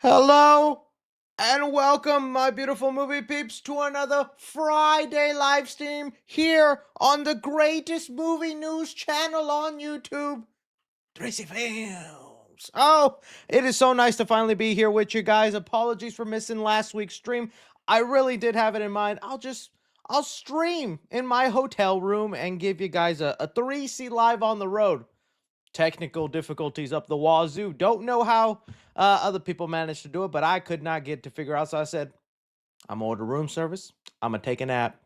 Hello and welcome, my beautiful movie peeps, to another Friday live stream here on the greatest movie news channel on YouTube, Tracy Films. Oh, it is so nice to finally be here with you guys. Apologies for missing last week's stream. I really did have it in mind. I'll stream in my hotel room and give you guys a 3C live on the road. Technical difficulties up the wazoo. Don't know how other people managed to do it, but I could not get to figure out. So I said, I'm gonna order room service. I'm gonna take a nap,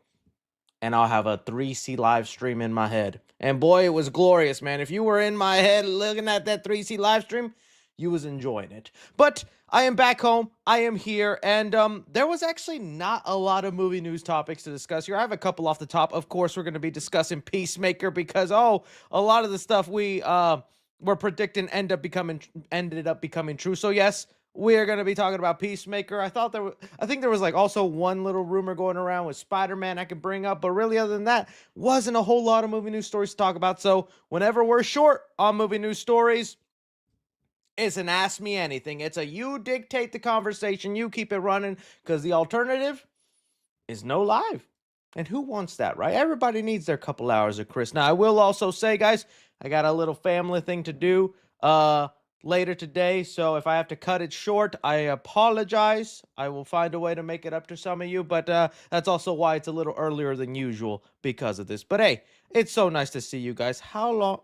and I'll have a 3C live stream in my head. And boy, it was glorious, man. If you were in my head looking at that 3C live stream, you was enjoying it. But I am back home. I am here, and there was actually not a lot of movie news topics to discuss here. I have a couple off the top. Of course, we're going to be discussing Peacemaker because a lot of the stuff we were predicting ended up becoming true. So yes, we're going to be talking about Peacemaker. I think there was like also one little rumor going around with Spider-Man I could bring up, but really other than that, wasn't a whole lot of movie news stories to talk about. So whenever we're short on movie news stories, it's an ask me anything. It's a you dictate the conversation, you keep it running, because the alternative is no live. And who wants that, right? Everybody needs their couple hours of Chris. Now, I will also say, guys, I got a little family thing to do later today. So if I have to cut it short, I apologize. I will find a way to make it up to some of you. But that's also why it's a little earlier than usual because of this. But hey, it's so nice to see you guys. How long?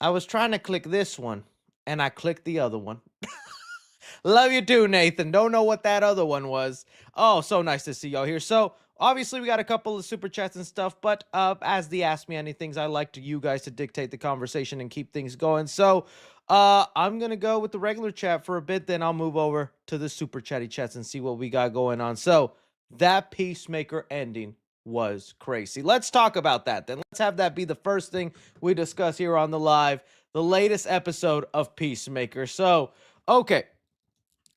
I was trying to click this one, and I clicked the other one. Love you too, Nathan. Don't know what that other one was. Oh, so nice to see y'all here. So, obviously, we got a couple of super chats and stuff, but as the Ask Me Anythings, I like you guys to dictate the conversation and keep things going. So, I'm going to go with the regular chat for a bit, then I'll move over to the super chatty chats and see what we got going on. So, that Peacemaker ending was crazy. Let's talk about that then. Let's have that be the first thing we discuss here on the live, the latest episode of Peacemaker. So, okay,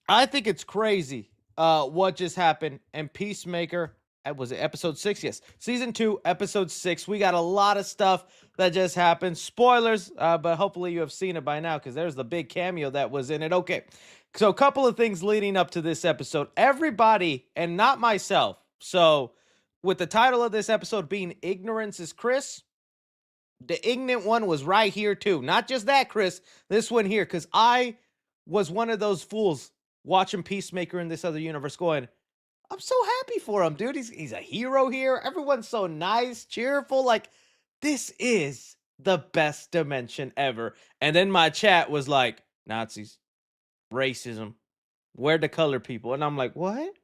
I think it's crazy what just happened. And Peacemaker, was it episode 6? Yes, season 2, episode 6. We got a lot of stuff that just happened. Spoilers, but hopefully you have seen it by now because there's the big cameo that was in it. Okay, so a couple of things leading up to this episode. Everybody, and not myself, so with the title of this episode being Ignorance is Chris, the ignorant one was right here too. Not just that, Chris, this one here, because I was one of those fools watching Peacemaker in this other universe going, I'm so happy for him, dude. He's a hero here. Everyone's so nice, cheerful. Like, this is the best dimension ever. And then my chat was like, Nazis, racism, where the color people? And I'm like, what?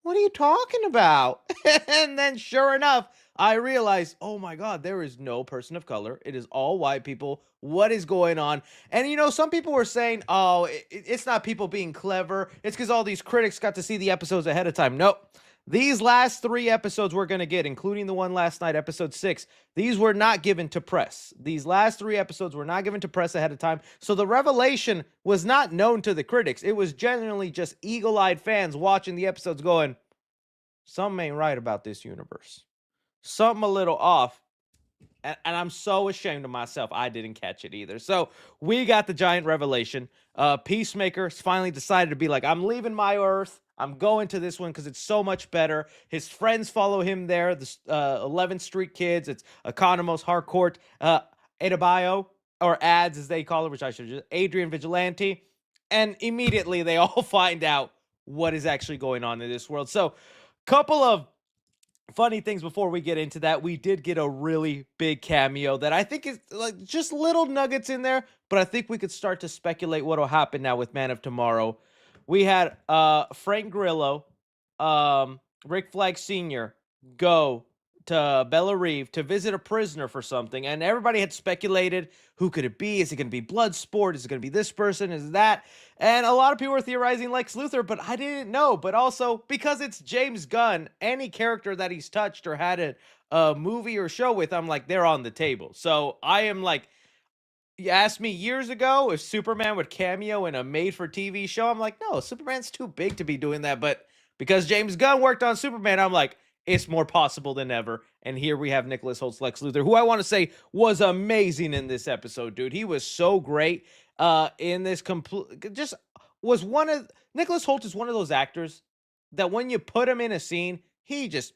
What are you talking about? And then sure enough, I realized, oh my God, there is no person of color. It is all white people. What is going on? And some people were saying, oh, it's not people being clever. It's because all these critics got to see the episodes ahead of time. Nope. These last 3 episodes we're going to get, including the one last night, episode 6, these were not given to press. These last 3 episodes were not given to press ahead of time. So the revelation was not known to the critics. It was genuinely just eagle-eyed fans watching the episodes going, something ain't right about this universe. Something a little off. And I'm so ashamed of myself. I didn't catch it either. So we got the giant revelation. Peacemaker finally decided to be like, I'm leaving my Earth. I'm going to this one because it's so much better. His friends follow him there. The 11th Street Kids. It's Economos, Harcourt, Adebayo, or Ads as they call it, which I should just, Adrian Vigilante. And immediately they all find out what is actually going on in this world. So, couple of funny things before we get into that. We did get a really big cameo that I think is like just little nuggets in there, but I think we could start to speculate what will happen now with Man of Tomorrow. We had Frank Grillo, Rick Flag Sr. go to Bella Reeve to visit a prisoner for something, and everybody had speculated, who could it be? Is it going to be Bloodsport? Is it going to be this person? Is that? And a lot of people were theorizing Lex Luthor, but I didn't know. But also, because it's James Gunn, any character that he's touched or had a movie or show with, I'm like, they're on the table. So I am like, you asked me years ago if Superman would cameo in a made-for-TV show. I'm like, no, Superman's too big to be doing that. But because James Gunn worked on Superman, I'm like, it's more possible than ever. And here we have Nicholas Holt's Lex Luthor, who I want to say was amazing in this episode, dude. He was so great. in this complete just was one of Nicholas Holt is one of those actors that when you put him in a scene, he just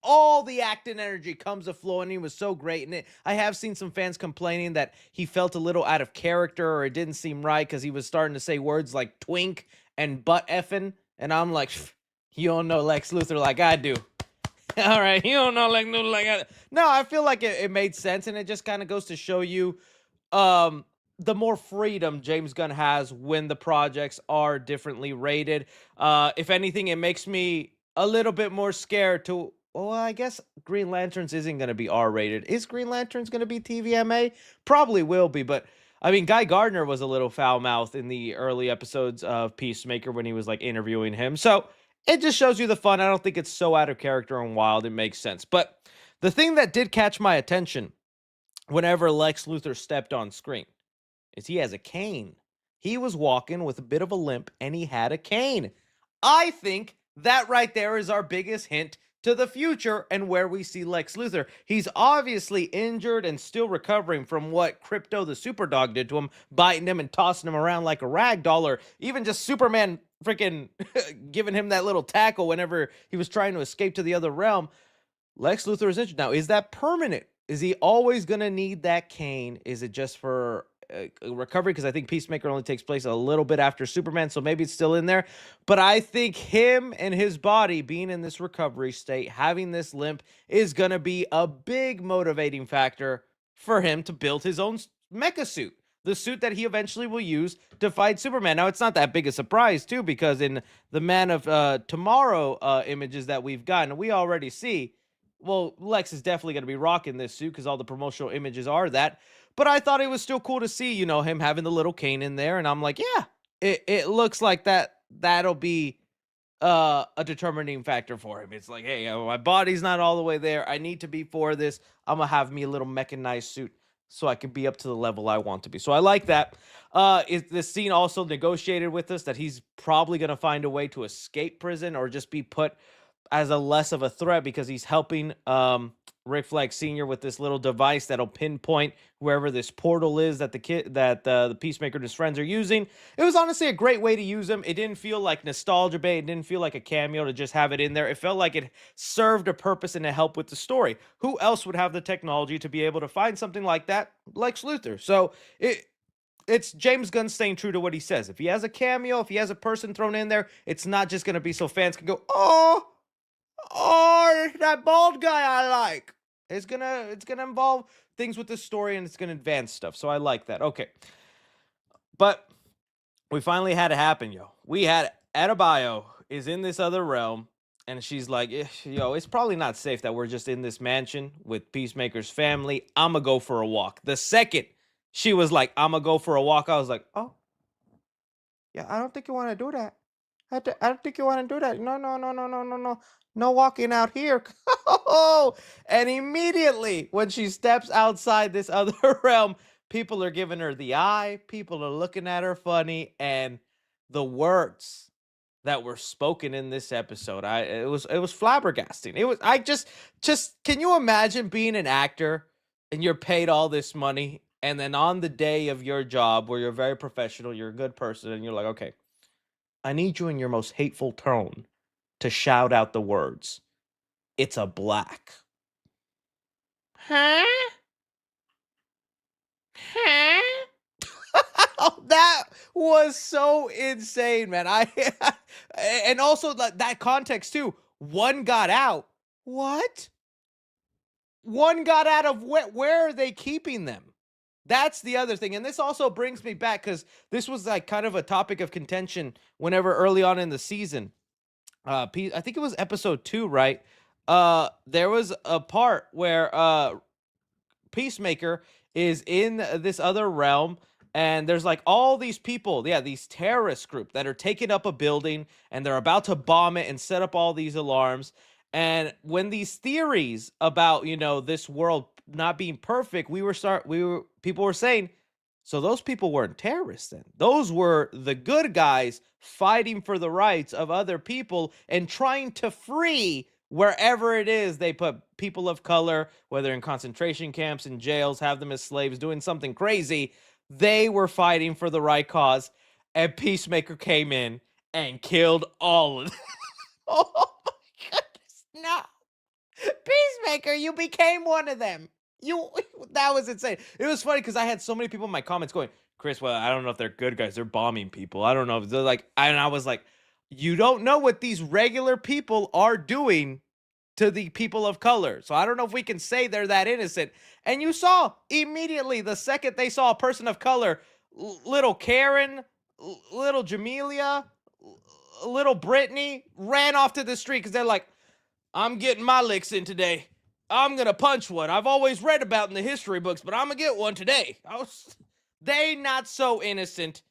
all the acting energy comes to flow, and he was so great in it. I have seen some fans complaining that he felt a little out of character or it didn't seem right because he was starting to say words like twink and butt effing, and I'm like, you don't know Lex Luthor like I do. All right, you don't know Lex Luthor like I do. No, I feel like it made sense, and it just kind of goes to show you um the more freedom James Gunn has when the projects are differently rated. If anything, it makes me a little bit more scared to well, I guess Green Lanterns isn't going to be R rated. Is Green Lanterns going to be TVMA? Probably will be, but I mean, Guy Gardner was a little foul mouthed in the early episodes of Peacemaker when he was like interviewing him. So it just shows you the fun. I don't think it's so out of character and wild. It makes sense. But the thing that did catch my attention whenever Lex Luthor stepped on screen is he has a cane. He was walking with a bit of a limp and he had a cane. I think that right there is our biggest hint to the future and where we see Lex Luthor. He's obviously injured and still recovering from what Crypto the Superdog did to him, biting him and tossing him around like a rag doll, or even just Superman freaking giving him that little tackle whenever he was trying to escape to the other realm. Lex Luthor is injured now. Is that permanent? Is he always going to need that cane? Is it just for recovery? Because I think Peacemaker only takes place a little bit after Superman, so maybe it's still in there. But I think him and his body being in this recovery state, having this limp, is going to be a big motivating factor for him to build his own mecha suit. The suit that he eventually will use to fight Superman. Now, it's not that big a surprise, too, because in the Man of Tomorrow images that we've gotten, we already see well, Lex is definitely going to be rocking this suit because all the promotional images are that. But I thought it was still cool to see, him having the little cane in there. And I'm like, yeah, it looks like that'll be a determining factor for him. It's like, hey, my body's not all the way there. I need to be for this. I'm going to have me a little mechanized suit so I can be up to the level I want to be. So I like that. Is this scene also negotiated with us that he's probably going to find a way to escape prison or just be put as a less of a threat because he's helping Rick Flag Sr. with this little device that'll pinpoint wherever this portal is that the Peacemaker and his friends are using. It was honestly a great way to use him. It didn't feel like nostalgia bait. It didn't feel like a cameo to just have it in there. It felt like it served a purpose and to help with the story. Who else would have the technology to be able to find something like that? Lex Luthor. So it's James Gunn staying true to what he says. If he has a cameo, if he has a person thrown in there, it's not just going to be so fans can go, oh, that bald guy I like. It's gonna involve things with the story and it's gonna advance stuff. So I like that. Okay. But we finally had it happen, yo. We had Adebayo is in this other realm, and she's like, yo, it's probably not safe that we're just in this mansion with Peacemaker's family. I'ma go for a walk. The second she was like, I'ma go for a walk, I was like, oh, yeah, I don't think you want to do that. I don't think you want to do that. No, no, no, no, no, no, no. No walking out here. And immediately when she steps outside this other realm, people are giving her the eye. People are looking at her funny. And the words that were spoken in this episode, it was flabbergasting. It was just can you imagine being an actor and you're paid all this money, and then on the day of your job where you're very professional, you're a good person, and you're like, okay, I need you in your most hateful tone to shout out the words, "It's a black." Huh? Huh? That was so insane, man. And also that context too. One got out. What? One got out of where are they keeping them? That's the other thing. And this also brings me back because this was like kind of a topic of contention whenever early on in the season. I think it was episode 2, right? There was a part where Peacemaker is in this other realm, and there's like all these people, yeah, these terrorist group that are taking up a building and they're about to bomb it and set up all these alarms. And when these theories about, this world not being perfect, people were saying, so those people weren't terrorists then. Those were the good guys fighting for the rights of other people and trying to free wherever it is they put people of color, whether in concentration camps and jails, have them as slaves, doing something crazy. They were fighting for the right cause, and Peacemaker came in and killed all of them. Oh my goodness, no. Peacemaker, you became one of them. You that was insane. It was funny because I had so many people in my comments going, Chris, well, I don't know if they're good guys. They're bombing people. I don't know. They're like, and I was like, you don't know what these regular people are doing to the people of color. So I don't know if we can say they're that innocent. And you saw immediately the second they saw a person of color, little Karen, little Jamelia, little Brittany ran off to the street because they're like, I'm getting my licks in today. I'm gonna punch one I've always read about in the history books, but I'm gonna get one today. They not so innocent.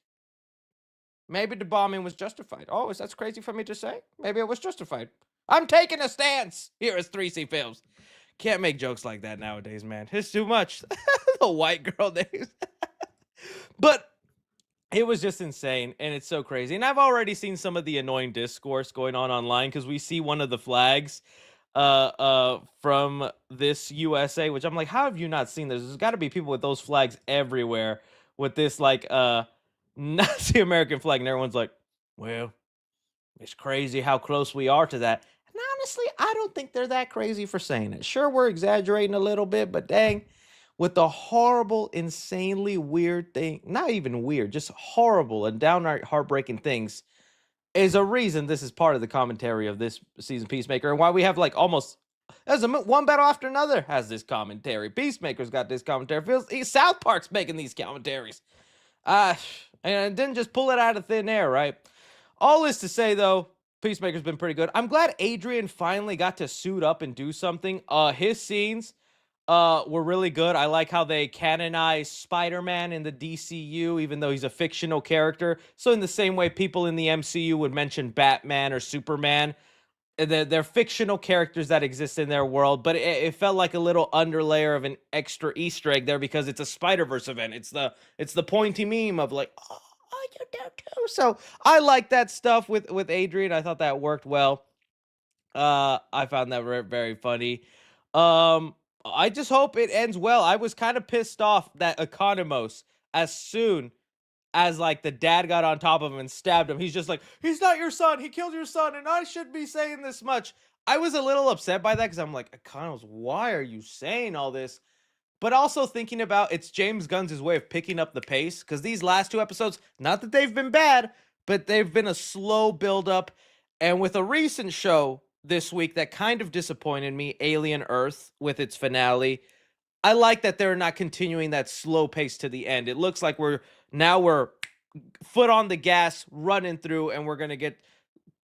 Maybe the bombing was justified. Oh, is that crazy for me to say? Maybe it was justified. I'm taking a stance here as 3C Films. Can't make jokes like that nowadays, man. It's too much. The white girl days. But it was just insane, and it's so crazy. And I've already seen some of the annoying discourse going on online because we see one of the flags from this USA, which I'm like, how have you not seen this? There's got to be people with those flags everywhere with this like Nazi American flag, and everyone's like, well, it's crazy how close we are to that. And honestly, I don't think they're that crazy for saying it. Sure, we're exaggerating a little bit, but dang, with the horrible, insanely weird thing, not even weird, just horrible and downright heartbreaking things, is a reason this is part of the commentary of this season Peacemaker, and why we have like almost as one battle after another has this commentary. Peacemaker's got this commentary. Feels South Park's making these commentaries. And it didn't just pull it out of thin air, right? All this to say, though, Peacemaker's been pretty good. I'm glad Adrian finally got to suit up and do something. His scenes were really good. I like how they canonized Spider-Man in the DCU, even though he's a fictional character. So in the same way people in the MCU would mention Batman or Superman, they're fictional characters that exist in their world, but it felt like a little underlayer of an extra Easter egg there because it's a Spider-Verse event. It's the pointy meme of like, oh, you do too. So I like that stuff with Adrian. I thought that worked well. I found that very funny. I just hope it ends well. I was kind of pissed off that Economos, as soon as like the dad got on top of him and stabbed him, he's just like, he's not your son, he killed your son, and I shouldn't be saying this much. I was a little upset by that because I'm like, Economos, why are you saying all this? But also thinking about it's James Gunn's way of picking up the pace, because these last two episodes, not that they've been bad, but they've been a slow build up. And with a recent show this week that kind of disappointed me, Alien Earth, with its finale, I like that they're not continuing that slow pace to the end. It looks like we're foot on the gas, running through, and we're going to get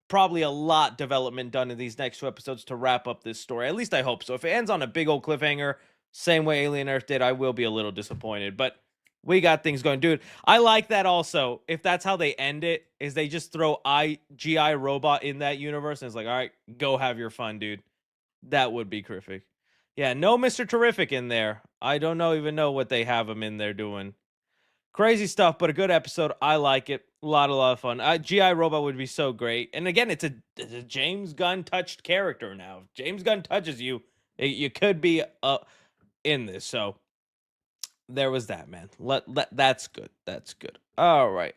probably a lot development done in these next two episodes to wrap up this story. At least I hope so. If it ends on a big old cliffhanger, same way Alien Earth did, I will be a little disappointed. But we got things going. Dude, I like that also. If that's how they end it, is they just throw GI Robot in that universe, and it's like, all right, go have your fun, dude. That would be terrific. Yeah, no Mr. Terrific in there. I don't even know what they have him in there doing. Crazy stuff, but a good episode. I like it. A lot of fun. GI Robot would be so great. And again, it's a James Gunn touched character now. If James Gunn touches you, you could be in this. So there was that, man. That's good. That's good. All right.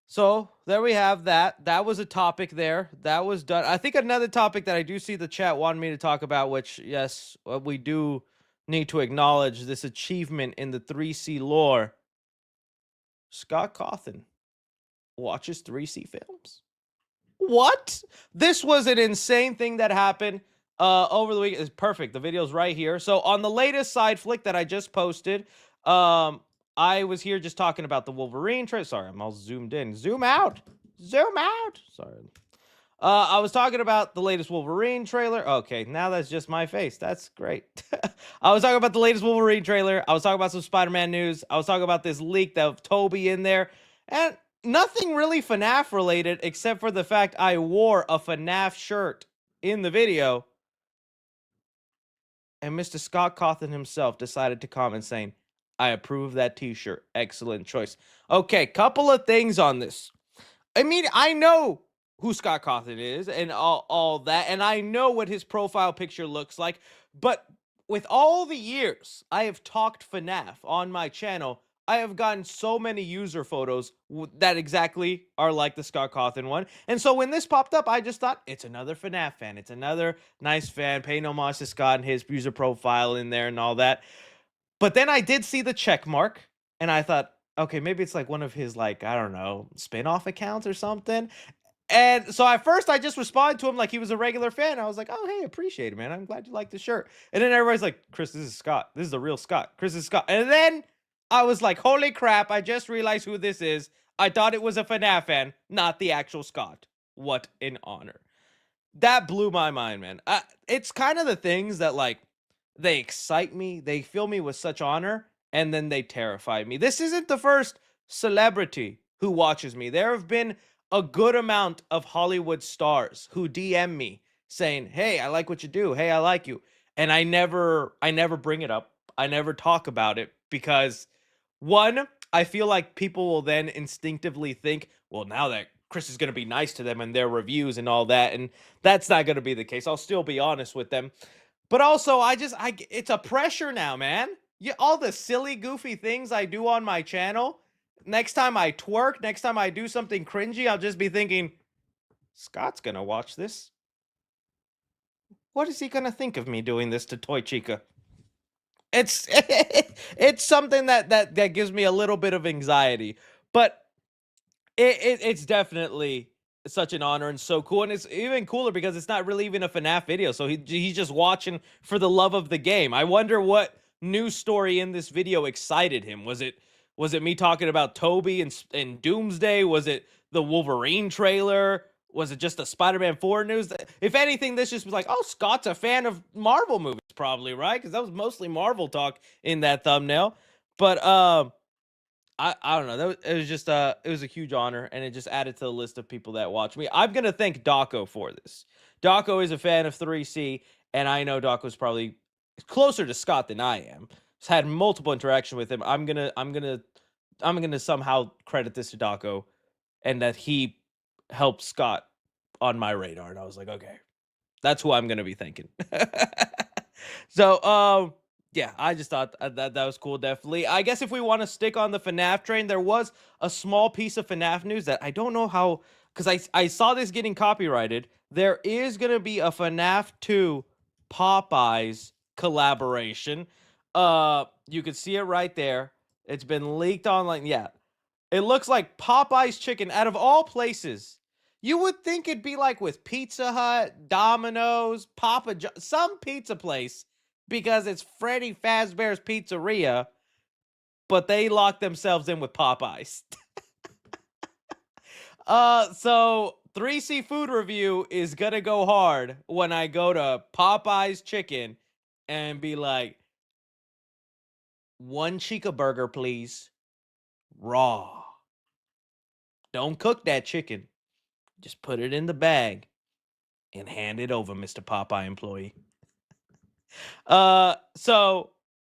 So there we have that. That was a topic there. That was done. I think another topic that I do see the chat wanted me to talk about, which, yes, we do need to acknowledge this achievement in the 3C lore. Scott Cawthon watches 3C films. What? This was an insane thing that happened over the week. It's perfect. The video's right here. So on the latest side flick that I just posted, I was here just talking about the Wolverine trailer. Sorry, I'm all zoomed in. Zoom out. Zoom out. Sorry. I was talking about the latest Wolverine trailer. Okay, now that's just my face. That's great. I was talking about the latest Wolverine trailer. I was talking about some Spider-Man news. I was talking about this leak of Toby in there. And nothing really FNAF related except for the fact I wore a FNAF shirt in the video. And Mr. Scott Cawthon himself decided to comment saying, I approve that t-shirt. Excellent choice. Okay, couple of things on this. I mean, I know who Scott Cawthon is and all that, and I know what his profile picture looks like, but with all the years I have talked FNAF on my channel, I have gotten so many user photos that exactly are like the Scott Cawthon one. And so when this popped up, I just thought it's another FNAF fan. It's another nice fan paying homage to Scott and his user profile in there and all that. But then I did see the check mark and I thought, okay, maybe it's like one of his, like, I don't know, spin-off accounts or something. And so at first I just responded to him like he was a regular fan. I was like, "Oh, hey, appreciate it, man. I'm glad you like the shirt." And then everybody's like, "Chris, this is Scott. This is the real Scott. Chris is Scott." And then I was like, "Holy crap, I just realized who this is. I thought it was a FNAF fan, not the actual Scott. What an honor." That blew my mind, man. It's kind of the things that, like, they excite me, they fill me with such honor, and then they terrify me. This isn't the first celebrity who watches me. There have been a good amount of Hollywood stars who DM me saying, "Hey, I like what you do. Hey, I like you." And I never bring it up. I never talk about it because one, I feel like people will then instinctively think, well, now that Chris is going to be nice to them in their reviews and all that, and that's not going to be the case. I'll still be honest with them. But also, it's a pressure now, man. Yeah, all the silly, goofy things I do on my channel. Next time I twerk, next time I do something cringy, I'll just be thinking, Scott's gonna watch this. What is he gonna think of me doing this to Toy Chica? It's it's something that gives me a little bit of anxiety, but it's definitely such an honor and so cool, and it's even cooler because it's not really even a FNAF video, so he's just watching for the love of the game. I wonder what news story in this video excited him. Was it me talking about Toby and Doomsday? Was it the Wolverine trailer? Was it just the Spider-Man 4 news? If anything, this just was like, oh, Scott's a fan of Marvel movies, probably, right? Because that was mostly Marvel talk in that thumbnail. But I don't know. It was just it was a huge honor, and it just added to the list of people that watch me. I'm gonna thank Daco for this. Daco is a fan of 3C, and I know Daco's probably closer to Scott than I am. He's had multiple interaction with him. I'm gonna somehow credit this to Daco, and that he helped Scott on my radar. And I was like, okay, that's who I'm gonna be thanking. So, yeah, I just thought that was cool. Definitely. I guess if we want to stick on the FNAF train, there was a small piece of FNAF news that I don't know how, because I saw this getting copyrighted. There is gonna be a FNAF 2 Popeyes collaboration. You can see it right there. It's been leaked online. Yeah, it looks like Popeye's chicken, out of all places. You would think it'd be like with Pizza Hut, Domino's, some pizza place, because it's Freddy Fazbear's Pizzeria, but they locked themselves in with Popeyes. So 3C Food Review is gonna go hard when I go to Popeye's Chicken and be like, one Chica burger, please. Raw. Don't cook that chicken. Just put it in the bag and hand it over, Mr. Popeye employee. So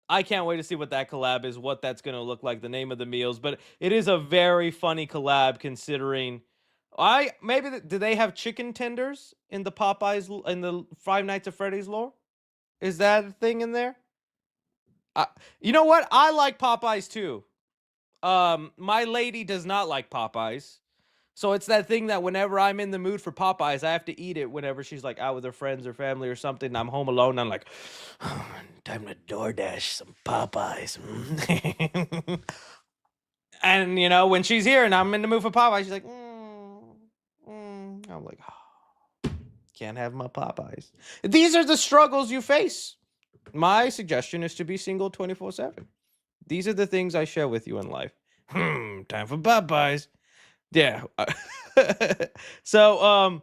I can't wait to see what that collab is, what that's gonna look like, the name of the meals. But it is a very funny collab considering do they have chicken tenders in the Popeyes in the Five Nights at Freddy's lore? Is that a thing in there? You know what? I like Popeyes too. My lady does not like Popeyes. So it's that thing that whenever I'm in the mood for Popeyes, I have to eat it whenever she's like out with her friends or family or something. And I'm home alone. And I'm like, oh, time to DoorDash some Popeyes. And you know, when she's here and I'm in the mood for Popeyes, she's like, I'm like, oh, can't have my Popeyes. These are the struggles you face. My suggestion is to be single 24/7. These are the things I share with you in life. Time for Popeyes. Yeah. So,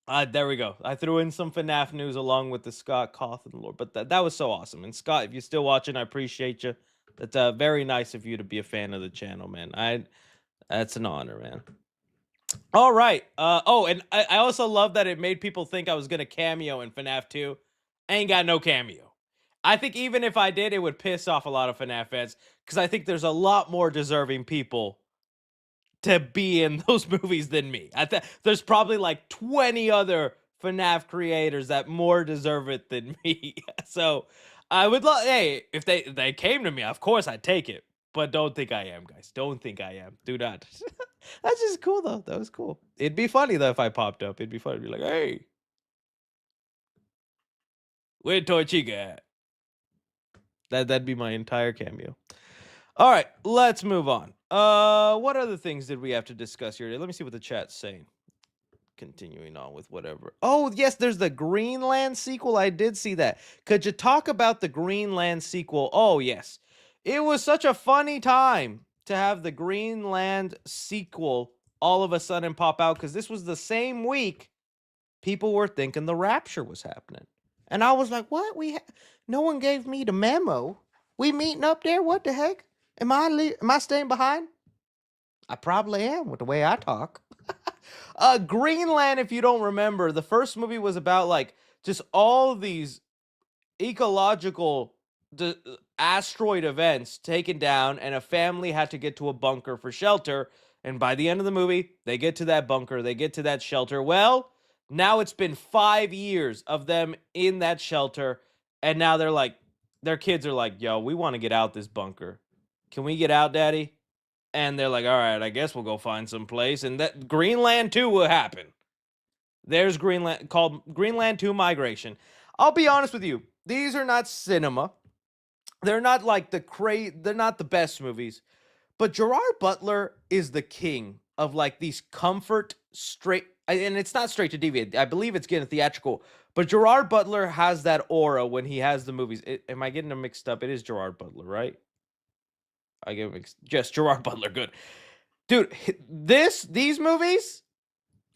there we go. I threw in some FNAF news along with the Scott Cawthon lore, but that was so awesome. And Scott, if you're still watching, I appreciate you. That's very nice of you to be a fan of the channel, man. That's an honor, man. All right. Oh, and I also love that it made people think I was gonna cameo in FNAF 2. I ain't got no cameo. I think even if I did, it would piss off a lot of FNAF fans because I think there's a lot more deserving people to be in those movies than me. There's probably like 20 other FNAF creators that more deserve it than me. So I would love. Hey, if they came to me, of course I'd take it. But don't think I am, guys. Don't think I am. Do not. That's just cool though. That was cool. It'd be funny though if I popped up. It'd be funny to be like, hey, where Torchiga at? That'd be my entire cameo. All right, let's move on. What other things did we have to discuss here? Let me see what the chat's saying. Continuing on with whatever. Oh, yes, there's the Greenland sequel. I did see that. Could you talk about the Greenland sequel? Oh, yes. It was such a funny time to have the Greenland sequel all of a sudden pop out because this was the same week people were thinking the rapture was happening. And I was like, what? No one gave me the memo. We meeting up there? What the heck? Am I staying behind? I probably am with the way I talk. Greenland, if you don't remember, the first movie was about like just all of these ecological asteroid events taken down, and a family had to get to a bunker for shelter. And by the end of the movie, they get to that bunker, they get to that shelter. Well, now it's been 5 years of them in that shelter, and now they're like, their kids are like, yo, we want to get out this bunker. Can we get out, Daddy? And they're like, all right, I guess we'll go find some place. And that Greenland 2 will happen. There's Greenland, called Greenland 2 Migration. I'll be honest with you. These are not cinema. They're not like they're not the best movies. But Gerard Butler is the king of like these comfort straight, and it's not straight to DVD. I believe it's getting theatrical. But Gerard Butler has that aura when he has the movies. Am I getting them mixed up? It is Gerard Butler, right? I give him just Gerard Butler. Good, dude. These movies.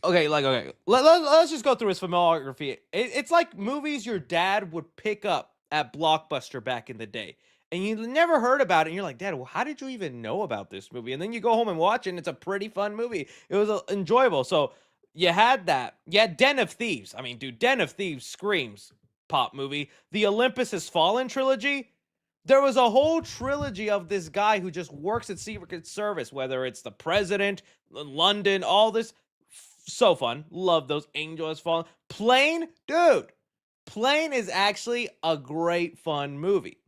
Okay, let's just go through his filmography. It's like movies your dad would pick up at Blockbuster back in the day, and you never heard about it. And you're like, Dad, well, how did you even know about this movie? And then you go home and watch it, and it's a pretty fun movie. It was enjoyable. So you had that. You had Den of Thieves. I mean, dude, Den of Thieves screams pop movie. The Olympus Has Fallen trilogy. There was a whole trilogy of this guy who just works at Secret Service, whether it's the president, London, all this. So fun. Love those. Angel Has Fallen. Plane, dude. Plane is actually a great fun movie.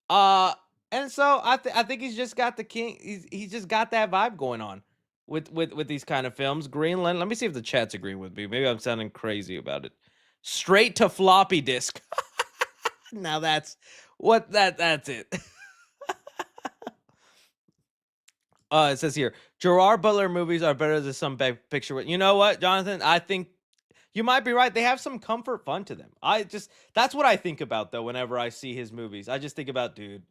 And so I think he's just got the king. He's just got that vibe going on with these kind of films. Greenland. Let me see if the chat's agreeing with me. Maybe I'm sounding crazy about it. Straight to floppy disk. Now that's it. It says here, Gerard Butler movies are better than some big picture. You know what, Jonathan? I think you might be right. They have some comfort fun to them. That's what I think about though. Whenever I see his movies, I just think about, dude,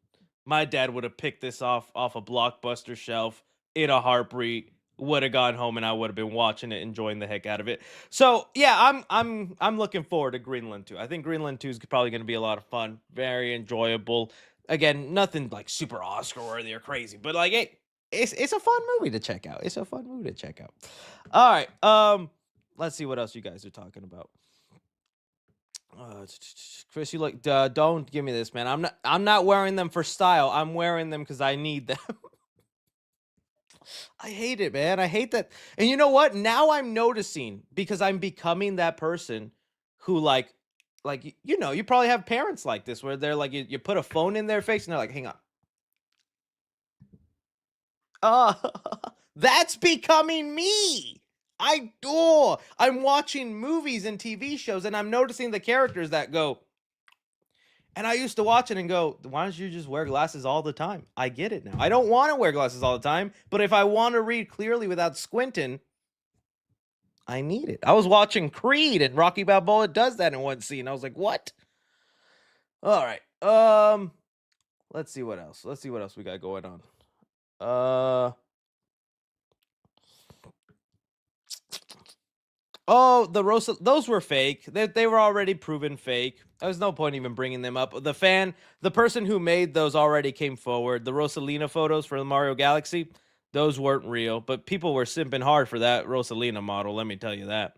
my dad would have picked this off a Blockbuster shelf in a heartbeat. Would have gone home and I would have been watching it, enjoying the heck out of it. So yeah, I'm looking forward to Greenland 2. I think Greenland 2 is probably going to be a lot of fun, very enjoyable. Again, nothing like super Oscar worthy or crazy, but like it's a fun movie to check out. It's a fun movie to check out. All right, let's see what else you guys are talking about. Chris, you look. Don't give me this, man. I'm not wearing them for style. I'm wearing them because I need them. I hate it, man. I hate that. And you know what? Now I'm noticing, because I'm becoming that person who like you probably have parents like this where they're like, you put a phone in their face and they're like, hang on. That's becoming me. I'm watching movies and TV shows and I'm noticing the characters that go. And I used to watch it and go, why don't you just wear glasses all the time? I get it now. I don't want to wear glasses all the time, but if I want to read clearly without squinting, I need it. I was watching Creed and Rocky Balboa does that in one scene. I was like, what? All right. Let's see what else. Let's see what else we got going on. Oh, those were fake. They were already proven fake. There's no point even bringing them up. The person who made those already came forward. The Rosalina photos for the Mario Galaxy, those weren't real, but people were simping hard for that Rosalina model, let me tell you that.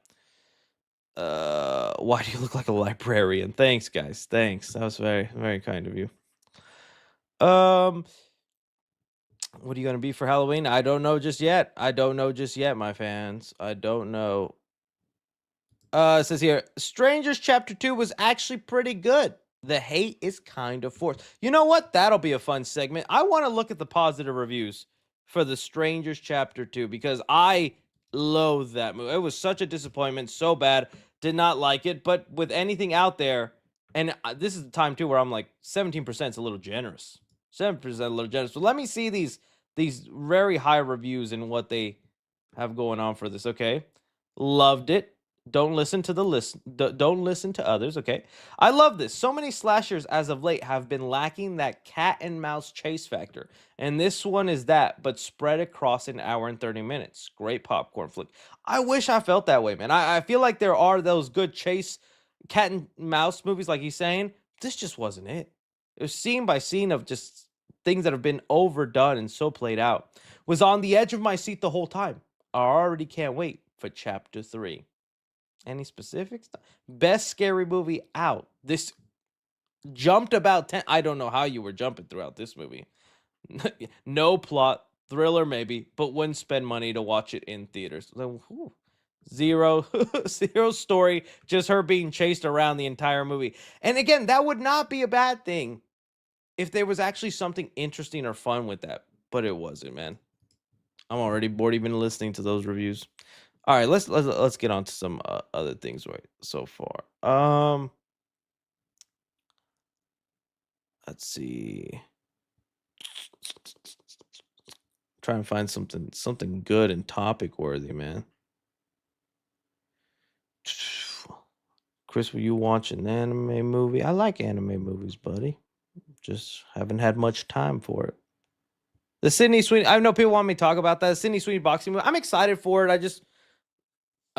Why do you look like a librarian? Thanks, guys. Thanks. That was very, very kind of you. What are you going to be for Halloween? I don't know just yet. I don't know just yet, my fans. I don't know. It says here, Strangers Chapter 2 was actually pretty good. The hate is kind of forced. You know what? That'll be a fun segment. I want to look at the positive reviews for The Strangers Chapter 2 because I loathe that movie. It was such a disappointment, so bad. Did not like it. But with anything out there, and this is the time too where I'm like 17% is a little generous. 7% a little generous. So let me see these very high reviews and what they have going on for this. Okay. Loved it. Don't listen to others, okay? I love this. So many slashers as of late have been lacking that cat and mouse chase factor. And this one is that, but spread across an hour and 30 minutes. Great popcorn flick. I wish I felt that way, man. I feel like there are those good chase cat and mouse movies, like he's saying. This just wasn't it. It was scene by scene of just things that have been overdone and so played out. Was on the edge of my seat the whole time. I already can't wait for chapter 3. Any specifics? Best scary movie out. This jumped about 10. I don't know how you were jumping throughout this movie. No plot, thriller maybe, but wouldn't spend money to watch it in theaters. Zero, zero story, just her being chased around the entire movie. And again, that would not be a bad thing if there was actually something interesting or fun with that, but it wasn't, man. I'm already bored even listening to those reviews. All right, let's get on to some other things right so far. Let's see. Try and find something good and topic worthy, man. Chris, were you watching an anime movie? I like anime movies, buddy. Just haven't had much time for it. The Sydney Sweeney. I know people want me to talk about that. The Sydney Sweeney boxing movie. I'm excited for it. I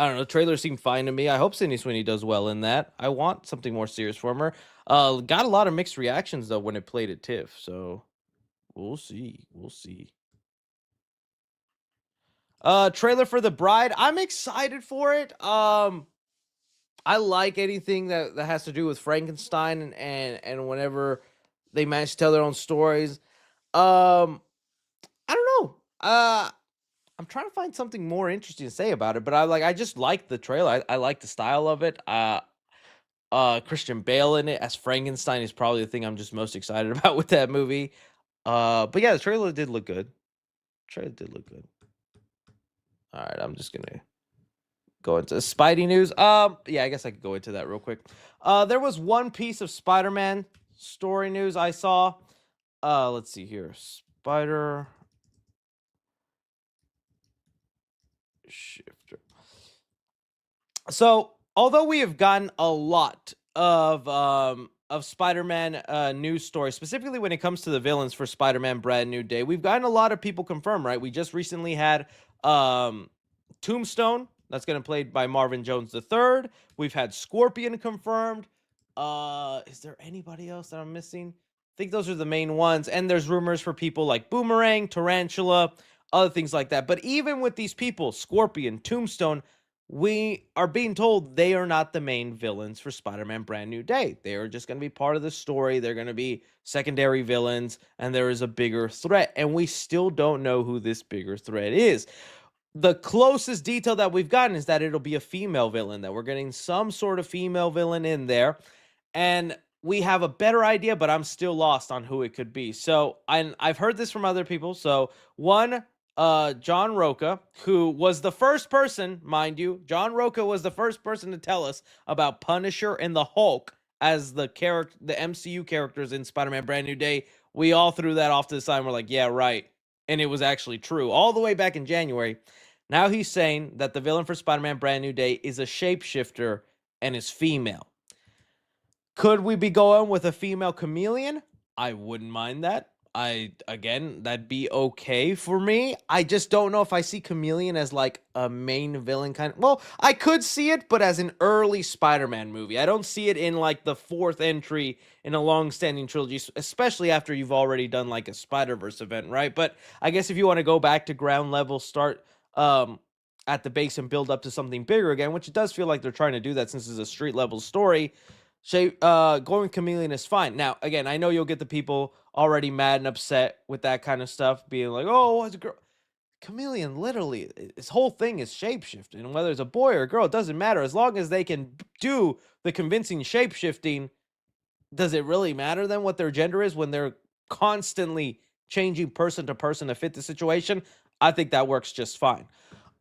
don't know. The trailer seemed fine to me. I hope Sydney Sweeney does well in that. I want something more serious from her. Got a lot of mixed reactions though when it played at TIFF. So we'll see. We'll see. Trailer for The Bride. I'm excited for it. I like anything that has to do with Frankenstein and whenever they manage to tell their own stories. I don't know. I'm trying to find something more interesting to say about it, but I just like the trailer. I like the style of it. Christian Bale in it as Frankenstein is probably the thing I'm just most excited about with that movie. But yeah, the trailer did look good. All right, I'm just gonna go into Spidey news. Yeah, I guess I could go into that real quick. There was one piece of Spider-Man story news I saw. Let's see here. Spider Shifter. So, although we have gotten a lot of Spider-Man news stories, specifically when it comes to the villains for Spider-Man Brand New Day, we've gotten a lot of people confirmed, right? We just recently had Tombstone, that's going to be played by Marvin Jones III. We've had Scorpion confirmed. Is there anybody else that I'm missing? I think those are the main ones. And there's rumors for people like Boomerang, Tarantula, other things like that. But even with these people, Scorpion, Tombstone, we are being told they are not the main villains for Spider-Man Brand New Day. They are just going to be part of the story. They're going to be secondary villains, and there is a bigger threat. And we still don't know who this bigger threat is. The closest detail that we've gotten is that it'll be a female villain, that we're getting some sort of female villain in there. And we have a better idea, but I'm still lost on who it could be. So I've heard this from other people. So one, John Roca, who was the first person, mind you, John Roca was the first person to tell us about Punisher and the Hulk as the MCU characters in Spider-Man Brand New Day. We all threw that off to the side and we're like, yeah, right. And it was actually true all the way back in January. Now he's saying that the villain for Spider-Man Brand New Day is a shapeshifter and is female. Could we be going with a female chameleon? I wouldn't mind that. That'd be okay for me. I just don't know if I see Chameleon as like a main villain kind of. Well, I could see it, but as an early Spider-Man movie. I don't see it in like the fourth entry in a long-standing trilogy, especially after you've already done like a Spider-Verse event, right? But I guess if you want to go back to ground level, start at the base and build up to something bigger again, which it does feel like they're trying to do that since it's a street level story. Going Chameleon is fine. Now, again, I know you'll get the people already mad and upset with that kind of stuff, being like, "Oh, it's a girl." Chameleon, literally, his whole thing is shapeshifting, and whether it's a boy or a girl, it doesn't matter as long as they can do the convincing shapeshifting. does it really matter then what their gender is when they're constantly changing person to person to fit the situation? I think that works just fine.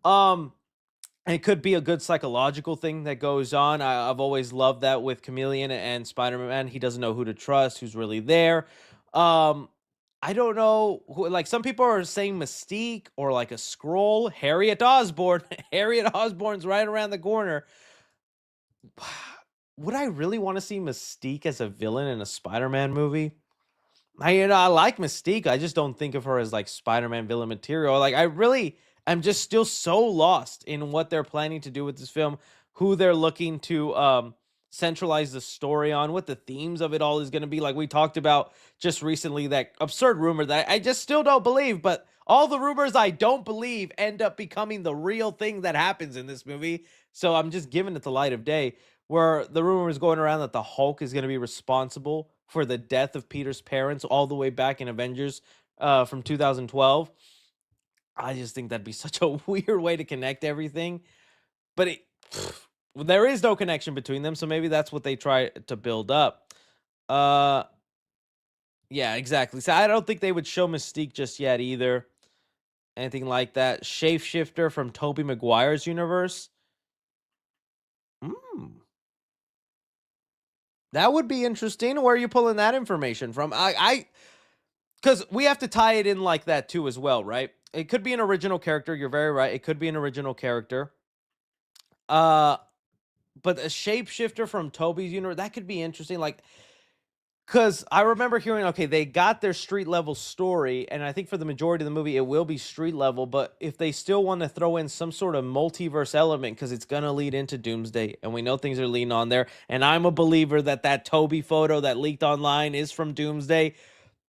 Um, and it could be a good psychological thing that goes on. I've always loved that with Chameleon and Spider-Man. He doesn't know who to trust, who's really there. Um, I don't know who, like some people are saying Mystique or like a scroll. Harriet Osborn. Harriet Osborn's right around the corner. Would I really want to see Mystique as a villain in a Spider-Man movie? I like Mystique. I just don't think of her as like Spider-Man villain material. Like I really am just still so lost in what they're planning to do with this film, who they're looking to centralize the story on, what the themes of it all is going to be. Like we talked about just recently, that absurd rumor that I just still don't believe, but all the rumors I don't believe end up becoming the real thing that happens in this movie. So I'm just giving it the light of day, where the rumor is going around that the Hulk is going to be responsible for the death of Peter's parents all the way back in Avengers from 2012. I just think that'd be such a weird way to connect everything. But there is no connection between them, so maybe that's what they try to build up. Uh, yeah, exactly. So I don't think they would show Mystique just yet either. Anything like that. Shapeshifter from Tobey Maguire's universe. Mm. That would be interesting. Where are you pulling that information from? Because we have to tie it in like that too, as well, right? It could be an original character. You're very right. It could be an original character. Uh, but a shapeshifter from Toby's universe, that could be interesting. Like, because I remember hearing, okay, they got their street level story, and I think for the majority of the movie, it will be street level. But if they still want to throw in some sort of multiverse element, because it's going to lead into Doomsday, and we know things are leading on there, and I'm a believer that that Toby photo that leaked online is from Doomsday,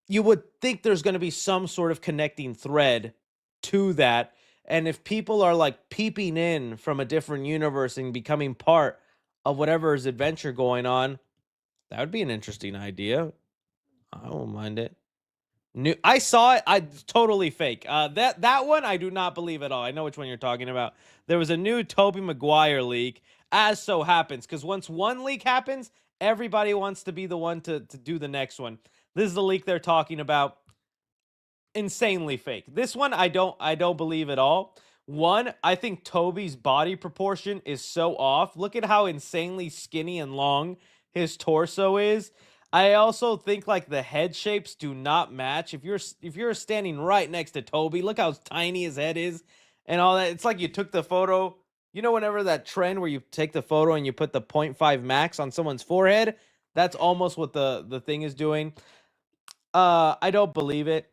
you would think there's going to be some sort of connecting thread to that. And if people are like peeping in from a different universe and becoming part of whatever is adventure going on, that would be an interesting idea. I won't mind it. New, I saw it. I totally fake. That one I do not believe at all. I know which one you're talking about. There was a new Tobey Maguire leak, as so happens, because once one leak happens, everybody wants to be the one to do the next one. This is the leak they're talking about. Insanely fake. This one I don't believe at all. One, I think Toby's body proportion is so off. Look at how insanely skinny and long his torso is. I also think like the head shapes do not match. If you're standing right next to Toby, look how tiny his head is and all that. It's like you took the photo. You know, whenever that trend where you take the photo and you put the 0.5 max on someone's forehead, that's almost what the thing is doing. I don't believe it.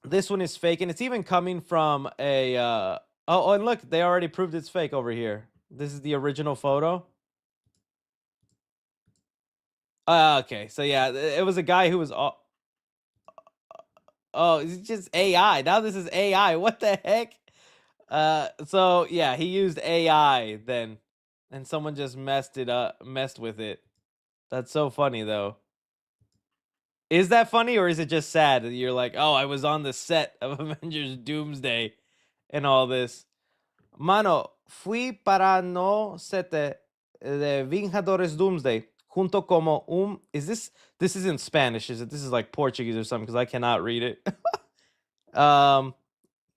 This one is fake, and it's even coming from a oh, and look, they already proved it's fake over here. This is the original photo. Okay, so yeah, it was a guy who was oh, it's just AI. Now this is AI. What the heck? So yeah, he used AI then, and someone just messed with it. That's so funny though. Is that funny, or is it just sad that you're like, oh, I was on the set of Avengers Doomsday and all this? Mano, fui para no sete de Vingadores Doomsday junto como is this is in Spanish, is it? This is like Portuguese or something, because I cannot read it. um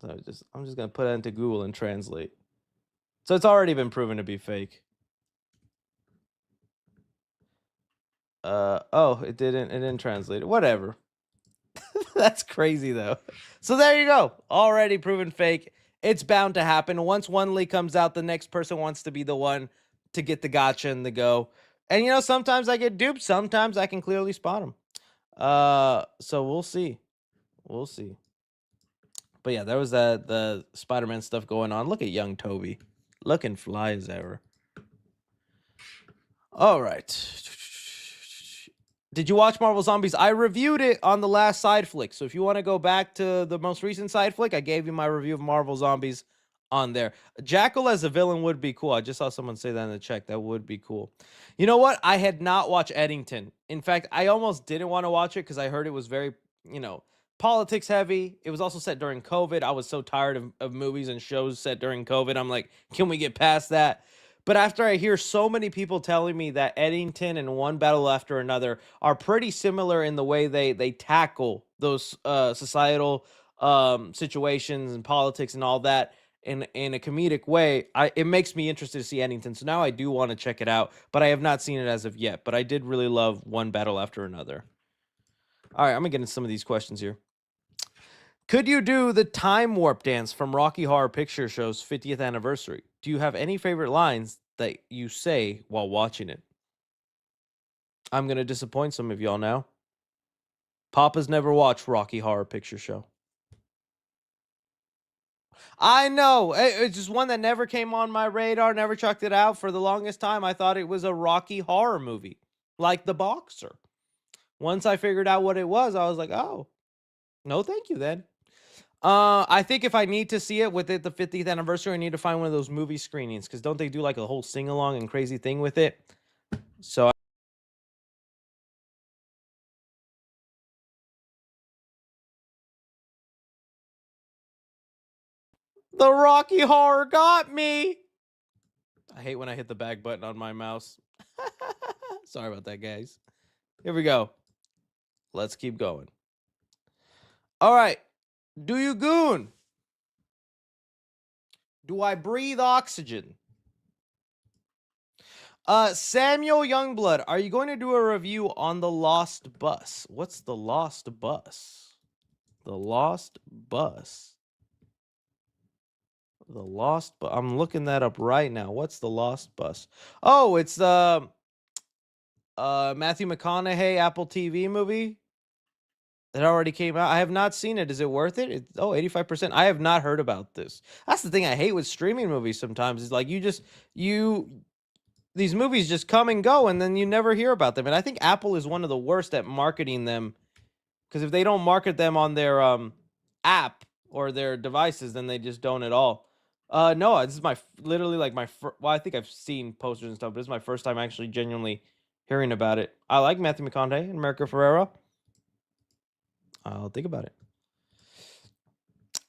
so I'm just gonna put it into Google and translate. So it's already been proven to be fake. Oh, it didn't translate it. Whatever. That's crazy though. So there you go. Already proven fake. It's bound to happen. Once one leak comes out, the next person wants to be the one to get the gotcha and the go. And sometimes I get duped. Sometimes I can clearly spot them. So we'll see. We'll see. But yeah, there was the Spider-Man stuff going on. Look at young Toby, looking fly as ever. All right. Did you watch Marvel Zombies? I reviewed it on the last side flick. So if you want to go back to the most recent side flick, I gave you my review of Marvel Zombies on there. Jackal as a villain would be cool. I just saw someone say that in the check. That would be cool. You know what? I had not watched Eddington. In fact, I almost didn't want to watch it because I heard it was very, politics heavy. It was also set during COVID. I was so tired of movies and shows set during COVID. I'm like, can we get past that? But after I hear so many people telling me that Eddington and One Battle After Another are pretty similar in the way they tackle those societal situations and politics and all that in a comedic way, it makes me interested to see Eddington. So now I do want to check it out, but I have not seen it as of yet. But I did really love One Battle After Another. All right, I'm gonna get into some of these questions here. Could you do the time warp dance from Rocky Horror Picture Show's 50th anniversary? Do you have any favorite lines that you say while watching it? I'm going to disappoint some of y'all now. Papa's never watched Rocky Horror Picture Show. I know. It's just one that never came on my radar, never checked it out. For the longest time, I thought it was a Rocky Horror movie, like The Boxer. Once I figured out what it was, I was like, oh, no, thank you then. I think if I need to see it with it, the 50th anniversary, I need to find one of those movie screenings, because don't they do like a whole sing along and crazy thing with it? So the Rocky Horror got me. I hate when I hit the back button on my mouse. Sorry about that, guys. Here we go. Let's keep going. All right. Do you goon? Do I breathe oxygen? Samuel Youngblood, are you going to do a review on The Lost Bus? What's The Lost Bus? The Lost Bus. The Lost Bus. I'm looking that up right now. What's The Lost Bus? Oh, it's Matthew McConaughey Apple TV movie that already came out. I have not seen it. Is it worth it? 85%. I have not heard about this. That's the thing I hate with streaming movies sometimes. Is like these movies just come and go, and then you never hear about them. And I think Apple is one of the worst at marketing them, because if they don't market them on their app or their devices, then they just don't at all. No, this is literally like my well, I think I've seen posters and stuff, but this is my first time actually genuinely hearing about it. I like Matthew McConaughey and America Ferrera. I'll think about it.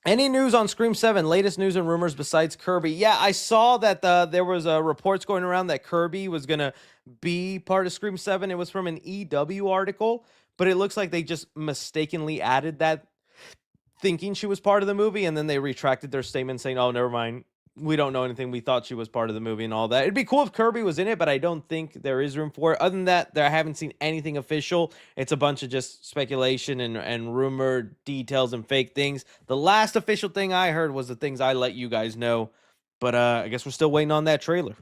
Any news on Scream 7? Latest news and rumors besides Kirby? Yeah, I saw that there was reports going around that Kirby was going to be part of Scream 7. It was from an EW article, but it looks like they just mistakenly added that, thinking she was part of the movie, and then they retracted their statement saying, oh, never mind. We don't know anything. We thought she was part of the movie and all that. It'd be cool if Kirby was in it, but I don't think there is room for it. Other than that, I haven't seen anything official. It's a bunch of just speculation and rumored details and fake things. The last official thing I heard was the things I let you guys know. But I guess we're still waiting on that trailer.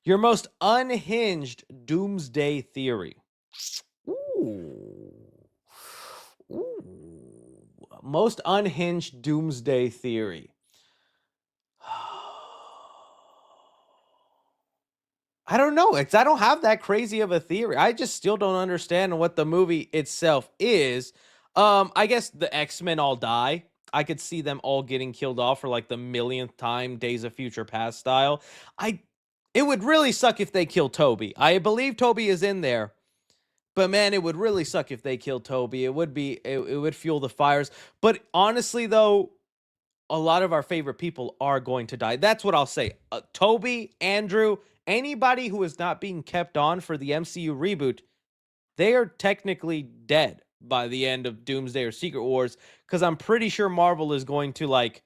Your most unhinged doomsday theory. Ooh. Most unhinged doomsday theory. I don't know. I don't have that crazy of a theory. I just still don't understand what the movie itself is. I guess the X-Men all die. I could see them all getting killed off for like the millionth time, Days of Future Past style. It would really suck if they kill Toby. I believe Toby is in there, but man, it would really suck if they killed Toby. It would fuel the fires. But honestly, though, a lot of our favorite people are going to die. That's what I'll say. Toby, Andrew, anybody who is not being kept on for the MCU reboot, they are technically dead by the end of Doomsday or Secret Wars, because I'm pretty sure Marvel is going to like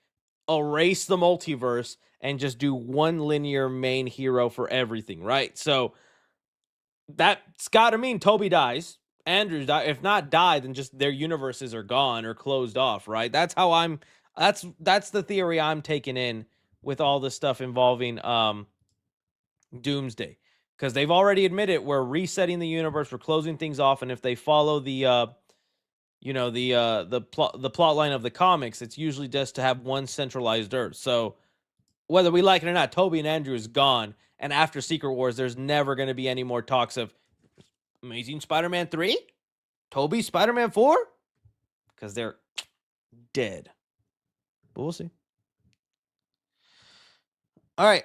erase the multiverse and just do one linear main hero for everything, right? So that's got to mean Toby dies, Andrews die. If not die, then just their universes are gone or closed off, right? That's how that's the theory I'm taking in with all this stuff involving Doomsday, because they've already admitted we're resetting the universe, we're closing things off, and if they follow the plot line of the comics, it's usually just to have one centralized Earth. So whether we like it or not, Toby and Andrew is gone, and after Secret Wars, there's never going to be any more talks of Amazing Spider-Man 3, Toby Spider-Man 4, because they're dead. But we'll see. All right.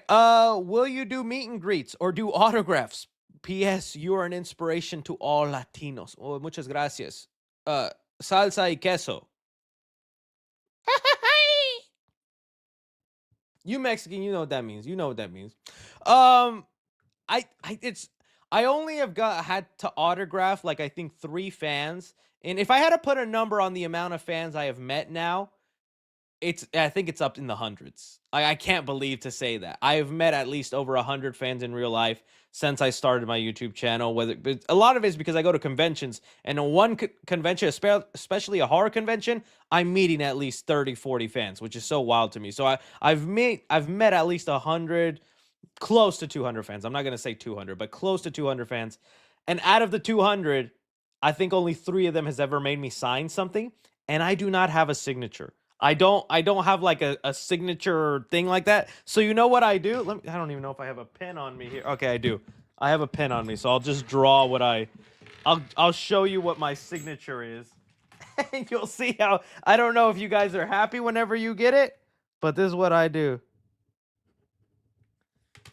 Will you do meet and greets or do autographs? P.S. You are an inspiration to all Latinos. Oh, muchas gracias. Salsa y queso. You Mexican, you know what that means. You know what that means. Um, I only have had to autograph like I think 3 fans, and if I had to put a number on the amount of fans I have met now, I think it's up in the hundreds. I can't believe to say that. I have met at least over 100 fans in real life since I started my YouTube channel. But a lot of it is because I go to conventions, and in one convention, especially a horror convention, I'm meeting at least 30, 40 fans, which is so wild to me. So I've met at least 100, close to 200 fans. I'm not going to say 200, but close to 200 fans. And out of the 200, I think only 3 of them has ever made me sign something, and I do not have a signature. I don't have like a signature thing like that. So you know what I do? I don't even know if I have a pen on me here. Okay, I do. I have a pen on me, so I'll just draw I'll show you what my signature is. And you'll see how I don't know if you guys are happy whenever you get it, but this is what I do.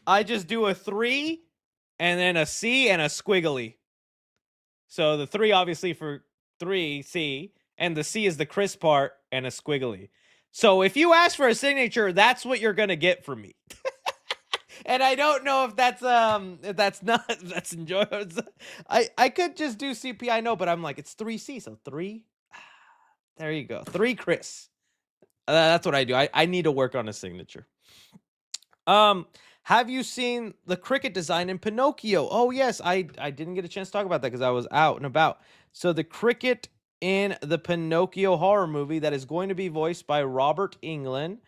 I just do a 3 and then a C and a squiggly. So the 3 obviously for 3C, and the C is the Chris part and a squiggly. So if you ask for a signature, that's what you're gonna get from me. And I don't know if that's not that's enjoyable. I could just do CP, I know, but I'm like it's 3C, so 3. There you go, 3 Chris. That's what I do. I need to work on a signature. Have you seen the cricket design in Pinocchio? Oh yes, I didn't get a chance to talk about that because I was out and about. So the cricket in the Pinocchio horror movie that is going to be voiced by Robert Englund,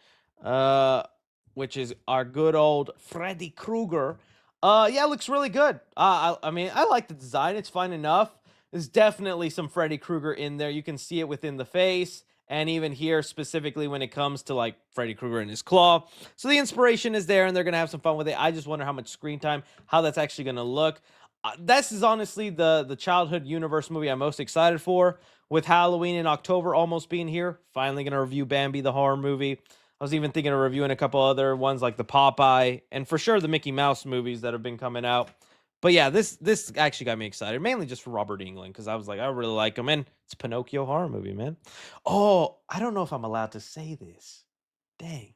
which is our good old Freddy Krueger. Yeah, it looks really good. I mean, I like the design. It's fine enough. There's definitely some Freddy Krueger in there. You can see it within the face, and even here specifically when it comes to like Freddy Krueger and his claw. So the inspiration is there, and they're gonna have some fun with it. I just wonder how much screen time, how that's actually gonna look. This is honestly the childhood universe movie I'm most excited for. With Halloween in October almost being here, finally gonna review Bambi the horror movie. I was even thinking of reviewing a couple other ones like the Popeye and for sure the Mickey Mouse movies that have been coming out. But yeah, this actually got me excited, mainly just for Robert Englund, because I was like, I really like him, and it's Pinocchio horror movie, man. Oh, I don't know if I'm allowed to say this. Dang.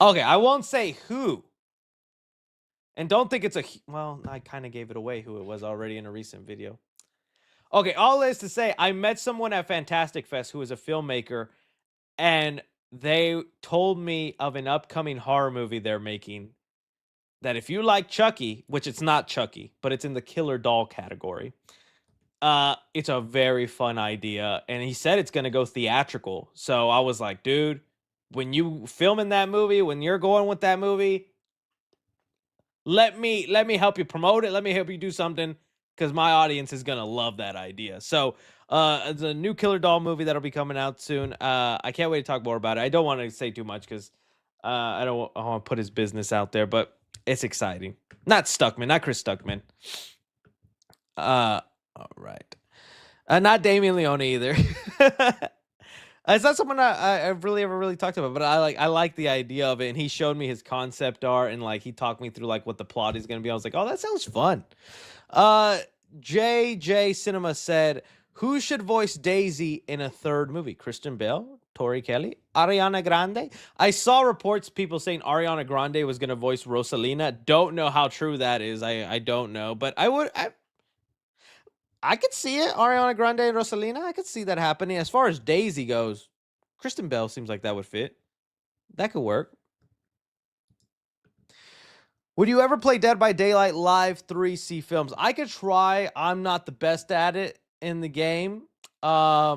Okay, I won't say who. And don't think it's well, I kind of gave it away who it was already in a recent video. Okay, all is to say, I met someone at Fantastic Fest who is a filmmaker, and they told me of an upcoming horror movie they're making that if you like Chucky, which it's not Chucky, but it's in the killer doll category, it's a very fun idea. And he said it's gonna go theatrical. So I was like, dude, when you filming that movie, when you're going with that movie, let me help you promote it. Let me help you do something because my audience is gonna love that idea. So it's a new killer doll movie that'll be coming out soon. I can't wait to talk more about it. I don't want to say too much because I don't want to put his business out there, but it's exciting. Not Stuckman, not Chris Stuckman. All right. Not Damian Leone either. It's not someone I've really ever really talked about, but I like the idea of it, and he showed me his concept art, and like he talked me through like what the plot is gonna be. I was like, oh, that sounds fun. Uh, JJ Cinema said, who should voice Daisy in a third movie? Kristen Bell, Tori Kelly, Ariana Grande. I saw reports people saying Ariana Grande was gonna voice Rosalina. Don't know how true that is. I don't know, but I could see it. Ariana Grande and Rosalina. I could see that happening. As far as Daisy goes, Kristen Bell seems like that would fit. That could work. Would you ever play Dead by Daylight live 3C films? I could try. I'm not the best at it in the game. Yeah,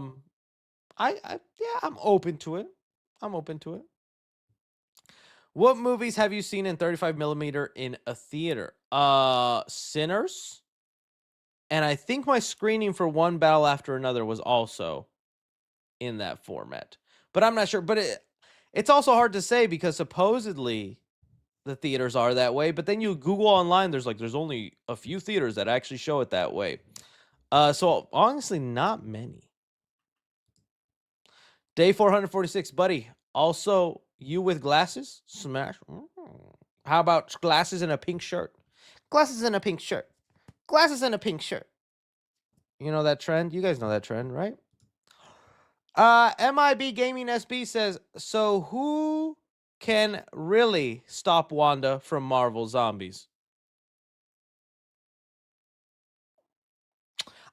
I'm open to it. I'm open to it. What movies have you seen in 35 millimeter in a theater? Sinners. And I think my screening for One Battle After Another was also in that format. But I'm not sure. But it's also hard to say because supposedly the theaters are that way. But then you Google online, there's only a few theaters that actually show it that way. So honestly, not many. Day 446, buddy. Also, you with glasses? Smash. How about glasses and a pink shirt? Glasses and a pink shirt. Glasses and a pink shirt. You know that trend? You guys know that trend, right? MIB Gaming SB says, so who can really stop Wanda from Marvel zombies?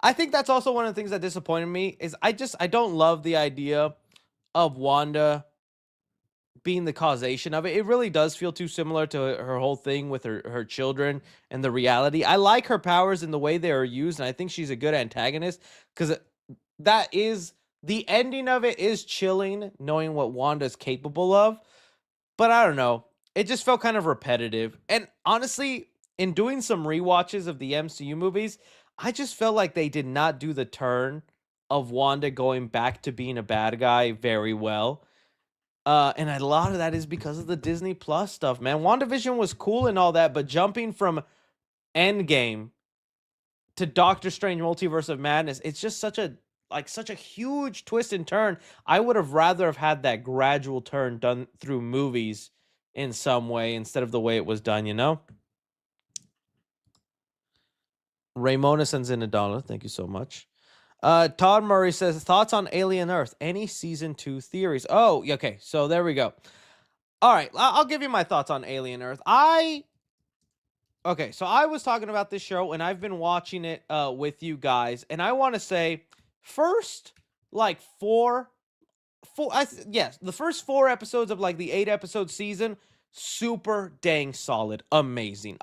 I think that's also one of the things that disappointed me is I don't love the idea of Wanda being the causation of it. It really does feel too similar to her whole thing with her children and the reality. I like her powers and the way they are used, and I think she's a good antagonist because that is the ending of it is chilling, knowing what Wanda's capable of. But I don't know. It just felt kind of repetitive. And honestly, in doing some rewatches of the MCU movies, I just felt like they did not do the turn of Wanda going back to being a bad guy very well. And a lot of that is because of the Disney Plus stuff, man. WandaVision was cool and all that, but jumping from Endgame to Doctor Strange Multiverse of Madness, it's just such a huge twist and turn. I would have rather have had that gradual turn done through movies in some way instead of the way it was done, you know? Raymona sends in $1. Thank you so much. Todd Murray says thoughts on Alien Earth. Any season 2 theories? Oh, okay. So there we go. All right, I'll give you my thoughts on Alien Earth. Okay, so I was talking about this show and I've been watching it with you guys, and I want to say first like yes, the first 4 episodes of like the 8 episode season, super dang solid, amazing.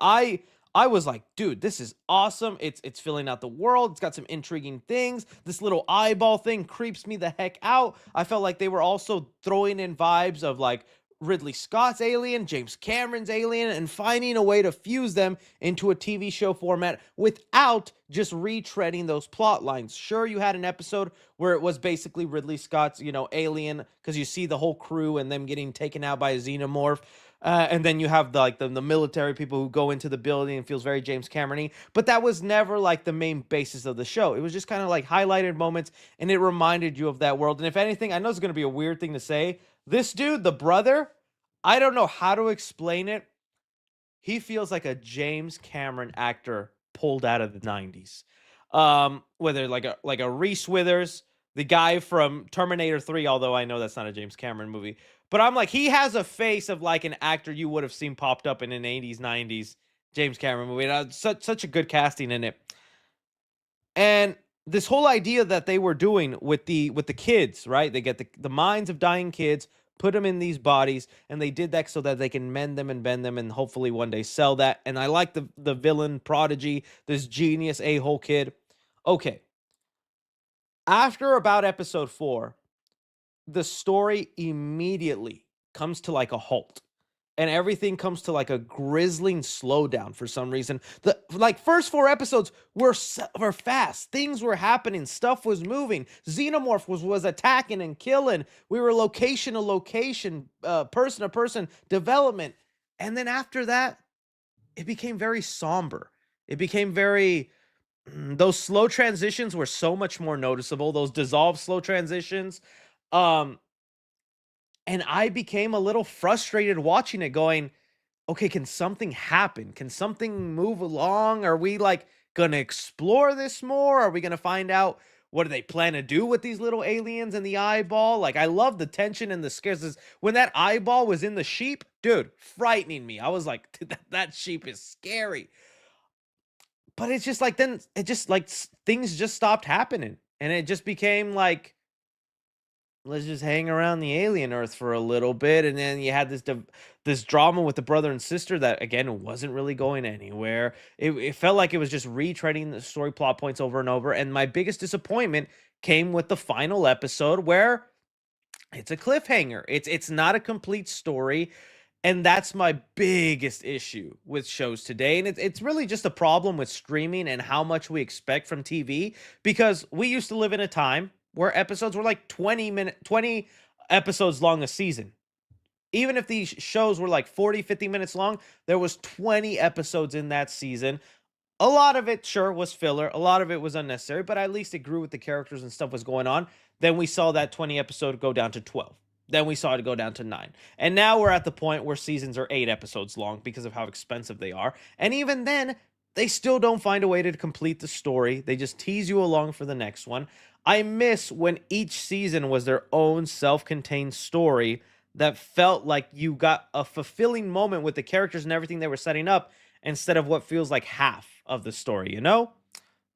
I was like, dude, this is awesome. It's filling out the world. It's got some intriguing things. This little eyeball thing creeps me the heck out. I felt like they were also throwing in vibes of like Ridley Scott's Alien, James Cameron's Alien, and finding a way to fuse them into a TV show format without just retreading those plot lines. Sure, you had an episode where it was basically Ridley Scott's, Alien, because you see the whole crew and them getting taken out by a xenomorph. And then you have the military people who go into the building and feels very James Cameron-y. But that was never like the main basis of the show. It was just kind of like highlighted moments, and it reminded you of that world. And if anything, I know it's going to be a weird thing to say. This dude, the brother, I don't know how to explain it. He feels like a James Cameron actor pulled out of the 90s. Whether like a Reese Withers, the guy from Terminator 3, although I know that's not a James Cameron movie. But I'm like, he has a face of like an actor you would have seen popped up in an 80s, 90s James Cameron movie. And such a good casting in it. And this whole idea that they were doing with the kids, right? They get the minds of dying kids, put them in these bodies, and they did that so that they can mend them and bend them and hopefully one day sell that. And I like the villain prodigy, this genius a-hole kid. Okay. After about episode 4, the story immediately comes to like a halt. And everything comes to like a grisling slowdown for some reason. The like first 4 episodes were fast. Things were happening. Stuff was moving. Xenomorph was attacking and killing. We were location to location, person to person development. And then after that, it became very somber. It became very those slow transitions were so much more noticeable. Those dissolved slow transitions. Um, and I became a little frustrated watching it going, okay, can something happen? Can something move along? Are we like gonna explore this more? Are we gonna find out what do they plan to do with these little aliens in the eyeball? Like, I love the tension and the scares. When that eyeball was in the sheep, dude, frightening me. I was like, that sheep is scary. But it's just like then it just like things just stopped happening, and it just became like let's just hang around the alien Earth for a little bit, and then you had this drama with the brother and sister that again wasn't really going anywhere. It felt like it was just retreading the story plot points over and over. And my biggest disappointment came with the final episode where it's a cliffhanger. It's not a complete story. And that's my biggest issue with shows today. And it's really just a problem with streaming and how much we expect from TV, because we used to live in a time where episodes were like 20 episodes long a season. Even if these shows were like 40, 50 minutes long, there was 20 episodes in that season. A lot of it, sure, was filler. A lot of it was unnecessary, but at least it grew with the characters and stuff was going on. Then we saw that 20 episode go down to 12. Then we saw it go down to 9. And now we're at the point where seasons are 8 episodes long because of how expensive they are. And even then, they still don't find a way to complete the story. They just tease you along for the next one. I miss when each season was their own self-contained story that felt like you got a fulfilling moment with the characters and everything they were setting up instead of what feels like half of the story, you know?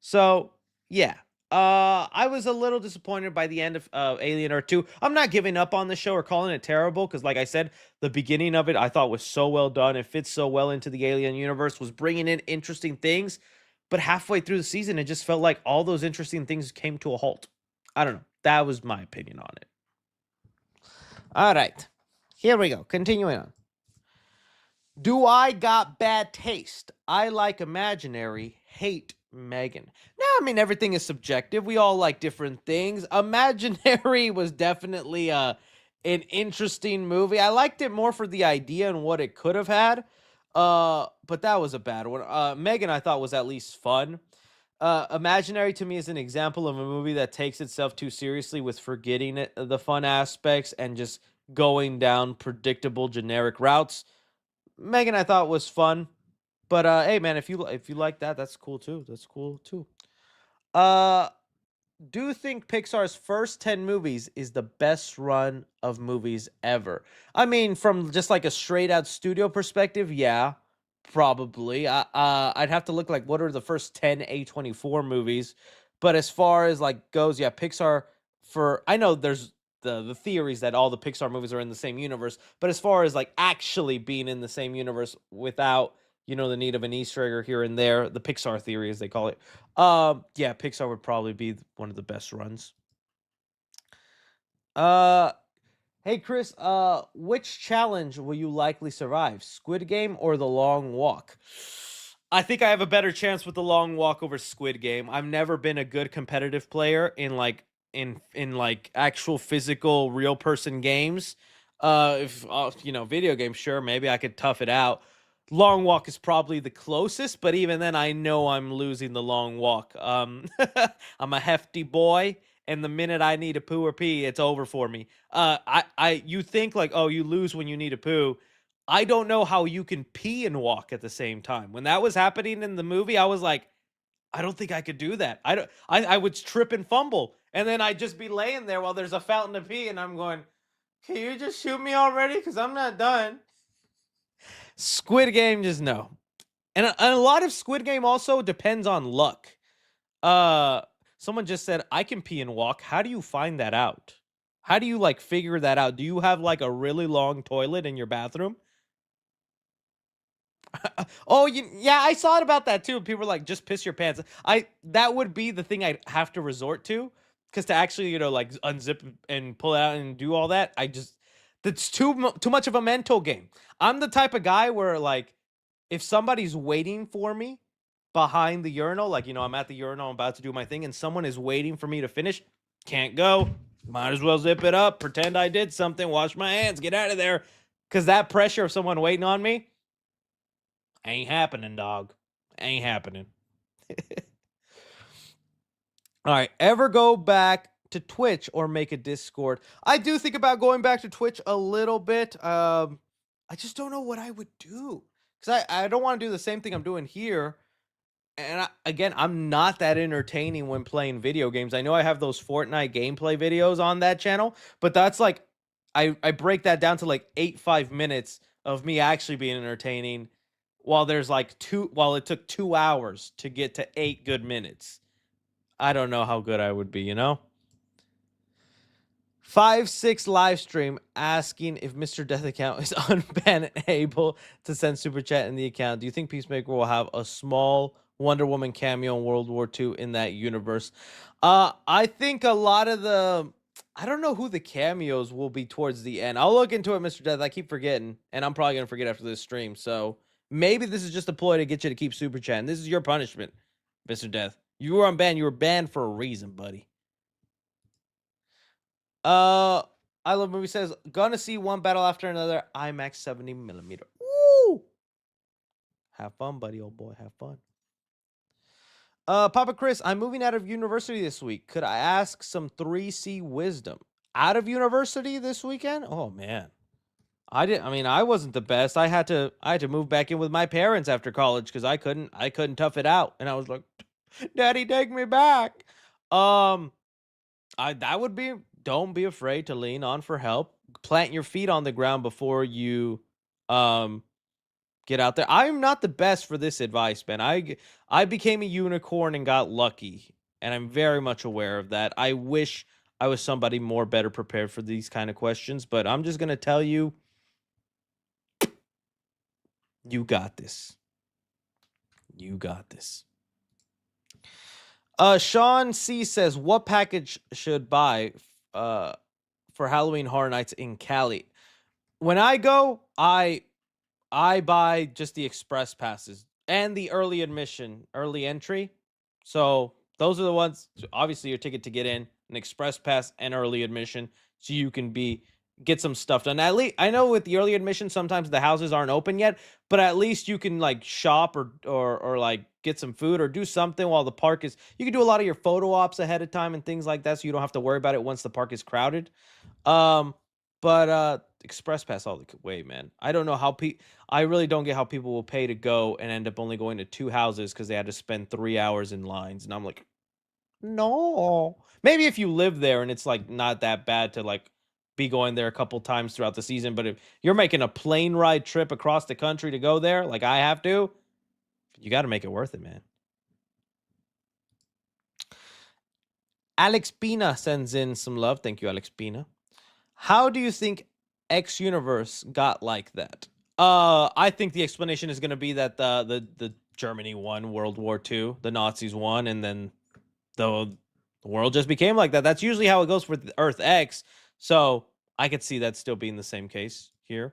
So, yeah. I was a little disappointed by the end of Alien Earth 2. I'm not giving up on the show or calling it terrible because, like I said, the beginning of it I thought was so well done. It fits so well into the Alien universe, was bringing in interesting things. But halfway through the season, it just felt like all those interesting things came to a halt. I don't know. That was my opinion on it. All right. Here we go. Continuing on. Do I got bad taste? I like Imaginary, hate Megan. No, I mean everything is subjective. We all like different things. Imaginary was definitely an interesting movie. I liked it more for the idea and what it could have had. But that was a bad one. Megan I thought was at least fun. Imaginary to me is an example of a movie that takes itself too seriously with forgetting the fun aspects and just going down predictable generic routes. Megan, I thought was fun, but hey, man, if you like that, that's cool too. That's cool too. Uh, do you think Pixar's first 10 movies is the best run of movies ever? I mean, from just like a straight out studio perspective, yeah, probably. I'd have to look like what are the first 10 A24 movies, but as far as like goes, yeah, Pixar for I know there's the theories that all the Pixar movies are in the same universe, but as far as like actually being in the same universe without the need of an Easter egg or here and there, the Pixar theory as they call it. Yeah, Pixar would probably be one of the best runs. Uh, hey Chris, which challenge will you likely survive? Squid Game or the Long Walk? I think I have a better chance with the Long Walk over Squid Game. I've never been a good competitive player in like in actual physical real person games. If video games, sure, maybe I could tough it out. Long Walk is probably the closest, but even then, I know I'm losing the Long Walk. I'm a hefty boy, and the minute I need a poo or pee, it's over for me. You think like, oh, you lose when you need a poo. I don't know how you can pee and walk at the same time. When that was happening in the movie, I was like, I don't think I could do that. I don't. I would trip and fumble, and then I'd just be laying there while there's a fountain of pee, and I'm going, can you just shoot me already? Because I'm not done. Squid Game, just no. And a lot of Squid Game also depends on luck. Uh, Someone just said, "I can pee and walk." How do you find that out? How do you like figure that out? Do you have like a really long toilet in your bathroom? Oh, yeah, I saw it about that too. People were like, "Just piss your pants." That would be the thing I'd have to resort to, because to actually like unzip and pull it out and do all that, that's too much of a mental game. I'm the type of guy where like if somebody's waiting for me behind the urinal, like, I'm at the urinal, I'm about to do my thing, and someone is waiting for me to finish, can't go. Might as well zip it up, pretend I did something, wash my hands, get out of there. Because that pressure of someone waiting on me ain't happening, dog. Ain't happening. All right. Ever go back to Twitch or make a Discord? I do think about going back to Twitch a little bit. I just don't know what I would do because I don't want to do the same thing I'm doing here. And again, I'm not that entertaining when playing video games. I know I have those Fortnite gameplay videos on that channel, but that's like I break that down to like 5 minutes of me actually being entertaining, while it took 2 hours to get to 8 good minutes. I don't know how good I would be, 5-6 live stream asking if Mr. Death account is unbanned and able to send super chat in the account. Do you think Peacemaker will have a small Wonder Woman cameo in World War II in that universe? I think a lot of I don't know who the cameos will be towards the end. I'll look into it, Mr. Death. I keep forgetting, and I'm probably gonna forget after this stream. So maybe this is just a ploy to get you to keep super chatting. This is your punishment, Mr. Death. You were unbanned. You were banned for a reason, buddy. Uh, I Love Movie says, gonna see one battle after another. IMAX 70mm. Woo! Have fun, buddy, old boy. Have fun. Papa Chris, I'm moving out of university this week. Could I ask some 3C wisdom? Out of university this weekend? Oh man. I wasn't the best. I had to move back in with my parents after college because I couldn't tough it out. And I was like, Daddy, take me back. Um That would be, don't be afraid to lean on for help. Plant your feet on the ground before you um get out there. I'm not the best for this advice, man. I became a unicorn and got lucky, and I'm very much aware of that. I wish I was somebody more better prepared for these kind of questions, but I'm just gonna tell you, you got this. You got this. Sean C says, "What package should buy uh for Halloween Horror Nights in Cali?" When I go, I buy just the express passes and the early admission, early entry. So those are the ones. Obviously, your ticket to get in, an express pass, and early admission, so you can get some stuff done. At least I know with the early admission, sometimes the houses aren't open yet, but at least you can like shop or like get some food or do something while the park is. You can do a lot of your photo ops ahead of time and things like that, so you don't have to worry about it once the park is crowded. Um, but express pass all the way, man. I don't know how I really don't get how people will pay to go and end up only going to two houses because they had to spend 3 hours in lines, and I'm like, no. Maybe if you live there and it's like not that bad to like be going there a couple times throughout the season, but if you're making a plane ride trip across the country to go there, like I have to, you got to make it worth it, man. Alex Pina sends in some love. Thank you, Alex Pina. How do you think X Universe got like that? I think the explanation is going to be that the Germany won World War II, the Nazis won, and then the world just became like that. That's usually how it goes with Earth X. So I could see that still being the same case here.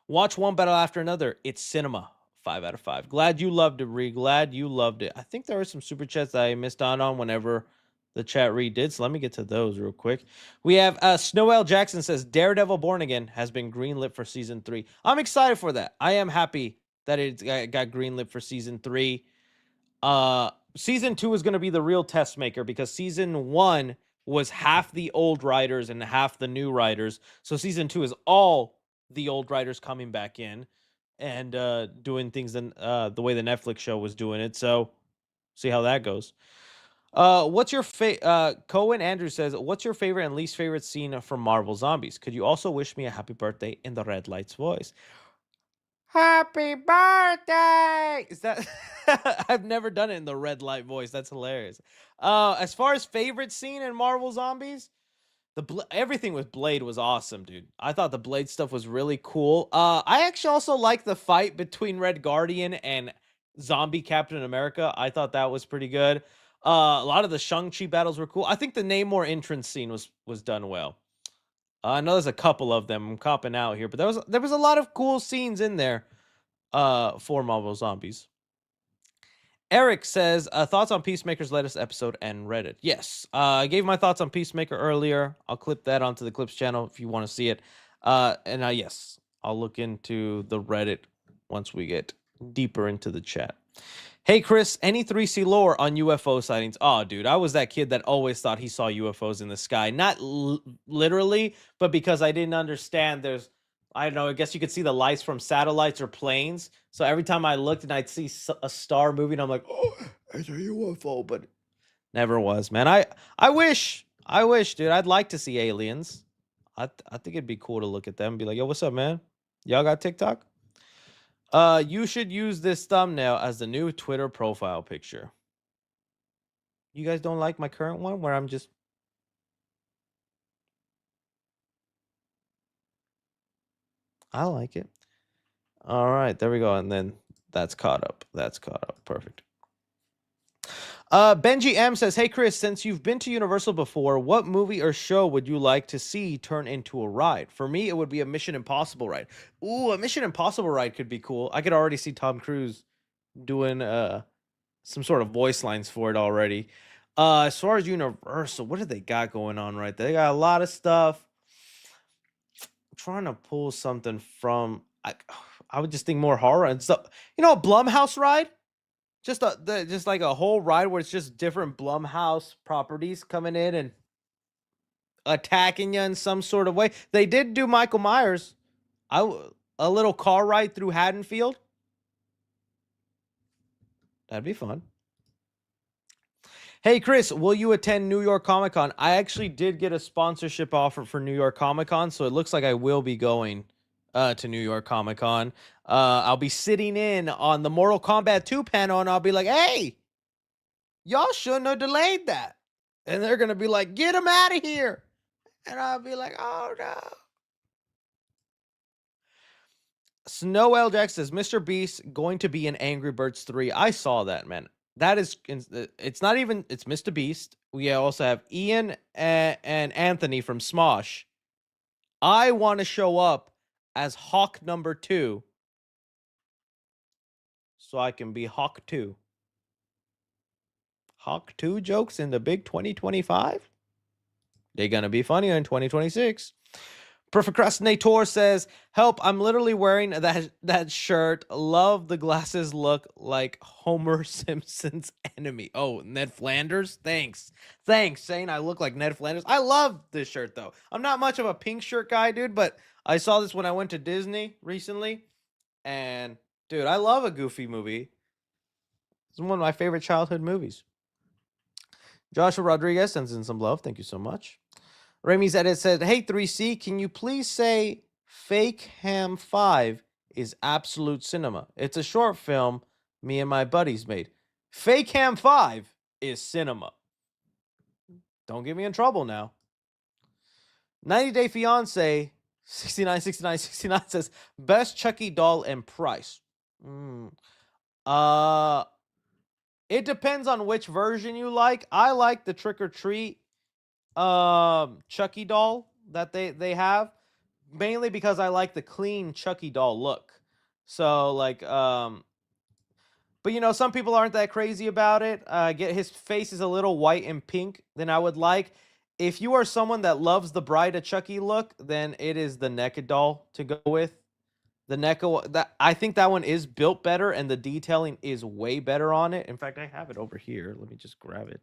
Watch one battle after another. It's cinema. 5 out of 5. Glad you loved it, Ree. Glad you loved it. I think there were some super chats that I missed out on whenever the chat redid. So let me get to those real quick. We have Snowell Jackson says Daredevil Born Again has been greenlit for season 3. I'm excited for that. I am happy that it got greenlit for season 3. Season 2 is going to be the real test maker because season 1 was half the old writers and half the new writers. So season 2 is all the old writers coming back in and doing things the way the Netflix show was doing it. So see how that goes. What's your Cohen Andrew says, what's your favorite and least favorite scene from Marvel Zombies? Could you also wish me a happy birthday in the Red Lights voice? Happy birthday! Is that I've never done it in the red light voice. That's hilarious. As far as favorite scene in Marvel Zombies, everything with Blade was awesome, dude. I thought the Blade stuff was really cool. I actually also like the fight between Red Guardian and Zombie Captain America. I thought that was pretty good. A lot of the Shang-Chi battles were cool. I think the Namor entrance scene was done well. I know there's a couple of them. I'm copping out here, but there was a lot of cool scenes in there for Marvel Zombies. Eric says, thoughts on Peacemaker's latest episode and Reddit. Yes, I gave my thoughts on Peacemaker earlier. I'll clip that onto the Clips channel if you want to see it. And yes, I'll look into the Reddit once we get deeper into the chat. Hey, Chris, any 3C lore on UFO sightings? Oh, dude, I was that kid that always thought he saw UFOs in the sky. Not literally, but because I didn't understand I don't know, I guess you could see the lights from satellites or planes. So every time I looked and I'd see a star moving, I'm like, oh, it's a UFO, but never was, man. I wish, dude. I'd like to see aliens. I think it'd be cool to look at them and be like, yo, what's up, man? Y'all got TikTok? You should use this thumbnail as the new Twitter profile picture. You guys don't like my current one where I'm just... I like it. All right, there we go. And then that's caught up. That's caught up. Perfect. Benji M says, hey, Chris, since you've been to Universal before, what movie or show would you like to see turn into a ride? For me, it would be a Mission Impossible ride. Ooh, a Mission Impossible ride could be cool. I could already see Tom Cruise doing some sort of voice lines for it already. As far as Universal, what do they got going on right there? They got a lot of stuff. I'm trying to pull something from... I would just think more horror and stuff. You know, a Blumhouse ride? Just like a whole ride where it's just different Blumhouse properties coming in and attacking you in some sort of way. They did do Michael Myers. A little car ride through Haddonfield. That'd be fun. Hey Chris, will you attend New York Comic Con? I actually did get a sponsorship offer for New York Comic Con, so it looks like I will be going to New York Comic Con. I'll be sitting in on the Mortal Kombat 2 panel, and I'll be like, "Hey, y'all shouldn't have delayed that." And they're gonna be like, "Get him out of here," and I'll be like, "Oh no." Snow L Jack says, "Mr. Beast going to be in Angry Birds 3." I saw that, man. That is, it's not even, it's Mr. Beast. We also have Ian and Anthony from Smosh. I want to show up as Hawk number 2 so I can be Hawk 2. Hawk 2 jokes in the big 2025? They're going to be funnier in 2026. Procrastinator says, "Help, I'm literally wearing that shirt. Love the glasses look like Homer Simpson's enemy." Oh, Ned Flanders? Thanks. Thanks, saying I look like Ned Flanders. I love this shirt though. I'm not much of a pink shirt guy, dude, but I saw this when I went to Disney recently, and dude, I love a Goofy movie. It's one of my favorite childhood movies. Joshua Rodriguez sends in some love. Thank you so much. Remy's edit said, "Hey 3C, can you please say Fake Ham 5 is absolute cinema? It's a short film me and my buddies made. Fake Ham 5 is cinema." Don't get me in trouble now. 90 Day Fiance 696969 says, "Best Chucky doll and price." Uh it depends on which version you like. I like the Trick or Treat Chucky doll that they have, mainly because I like the clean Chucky doll look. So like but some people aren't that crazy about it. Get his face is a little white and pink than I would like. If you are someone that loves the Bride of Chucky look, then it is the NECA doll to go with. The NECA, that I think that one is built better and the detailing is way better on it. In fact, I have it over here. Let me just grab it.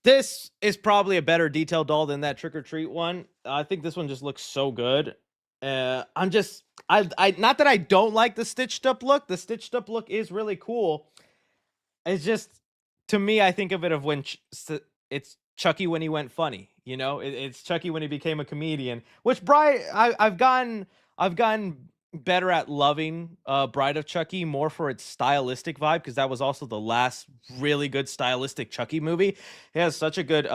This is probably a better detailed doll than that Trick or Treat one. I think this one just looks so good. I not that I don't like the stitched up look. The stitched up look is really cool. It's just, to me, I think of it of when it's Chucky when he went funny. It's Chucky when he became a comedian. Which I've gotten better at loving Bride of Chucky more for its stylistic vibe, because that was also the last really good stylistic Chucky movie. It has such a good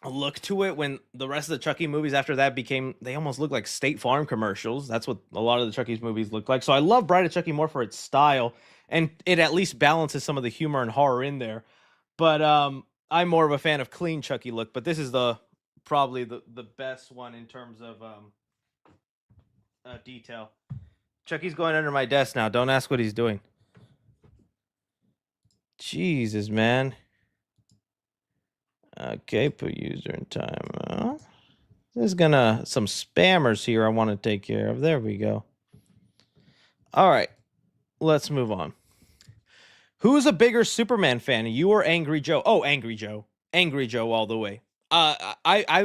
look to it, when the rest of the Chucky movies after that they almost look like State Farm commercials. That's what a lot of the Chucky's movies look like. So I love Bride of Chucky more for its style, and it at least balances some of the humor and horror in there. But I'm more of a fan of clean Chucky look, but this is probably the best one in terms of detail. Chucky's going under my desk now. Don't ask what he's doing. Jesus, man. Okay, put user in time. There's some spammers here I want to take care of. There we go. All right, let's move on. Who's a bigger Superman fan, you or Angry Joe? Oh, Angry Joe. Angry Joe all the way. I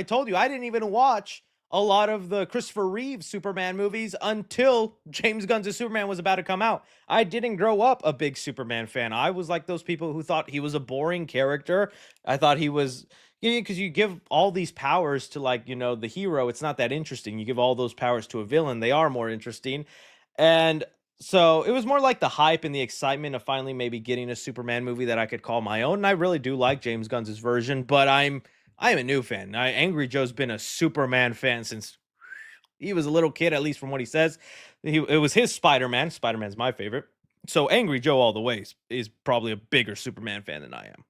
told you I didn't even watch a lot of the Christopher Reeve Superman movies until James Gunn's Superman was about to come out. I didn't grow up a big Superman fan. I was like those people who thought he was a boring character. I thought he was, because you give all these powers to, like, the hero, it's not that interesting. You give all those powers to a villain, they are more interesting. And so it was more like the hype and the excitement of finally maybe getting a Superman movie that I could call my own. And I really do like James Gunn's version, but I'm a new fan. Angry Joe's been a Superman fan since he was a little kid, at least from what he says. It was his Spider-Man. Spider-Man's my favorite. So Angry Joe all the way is probably a bigger Superman fan than I am.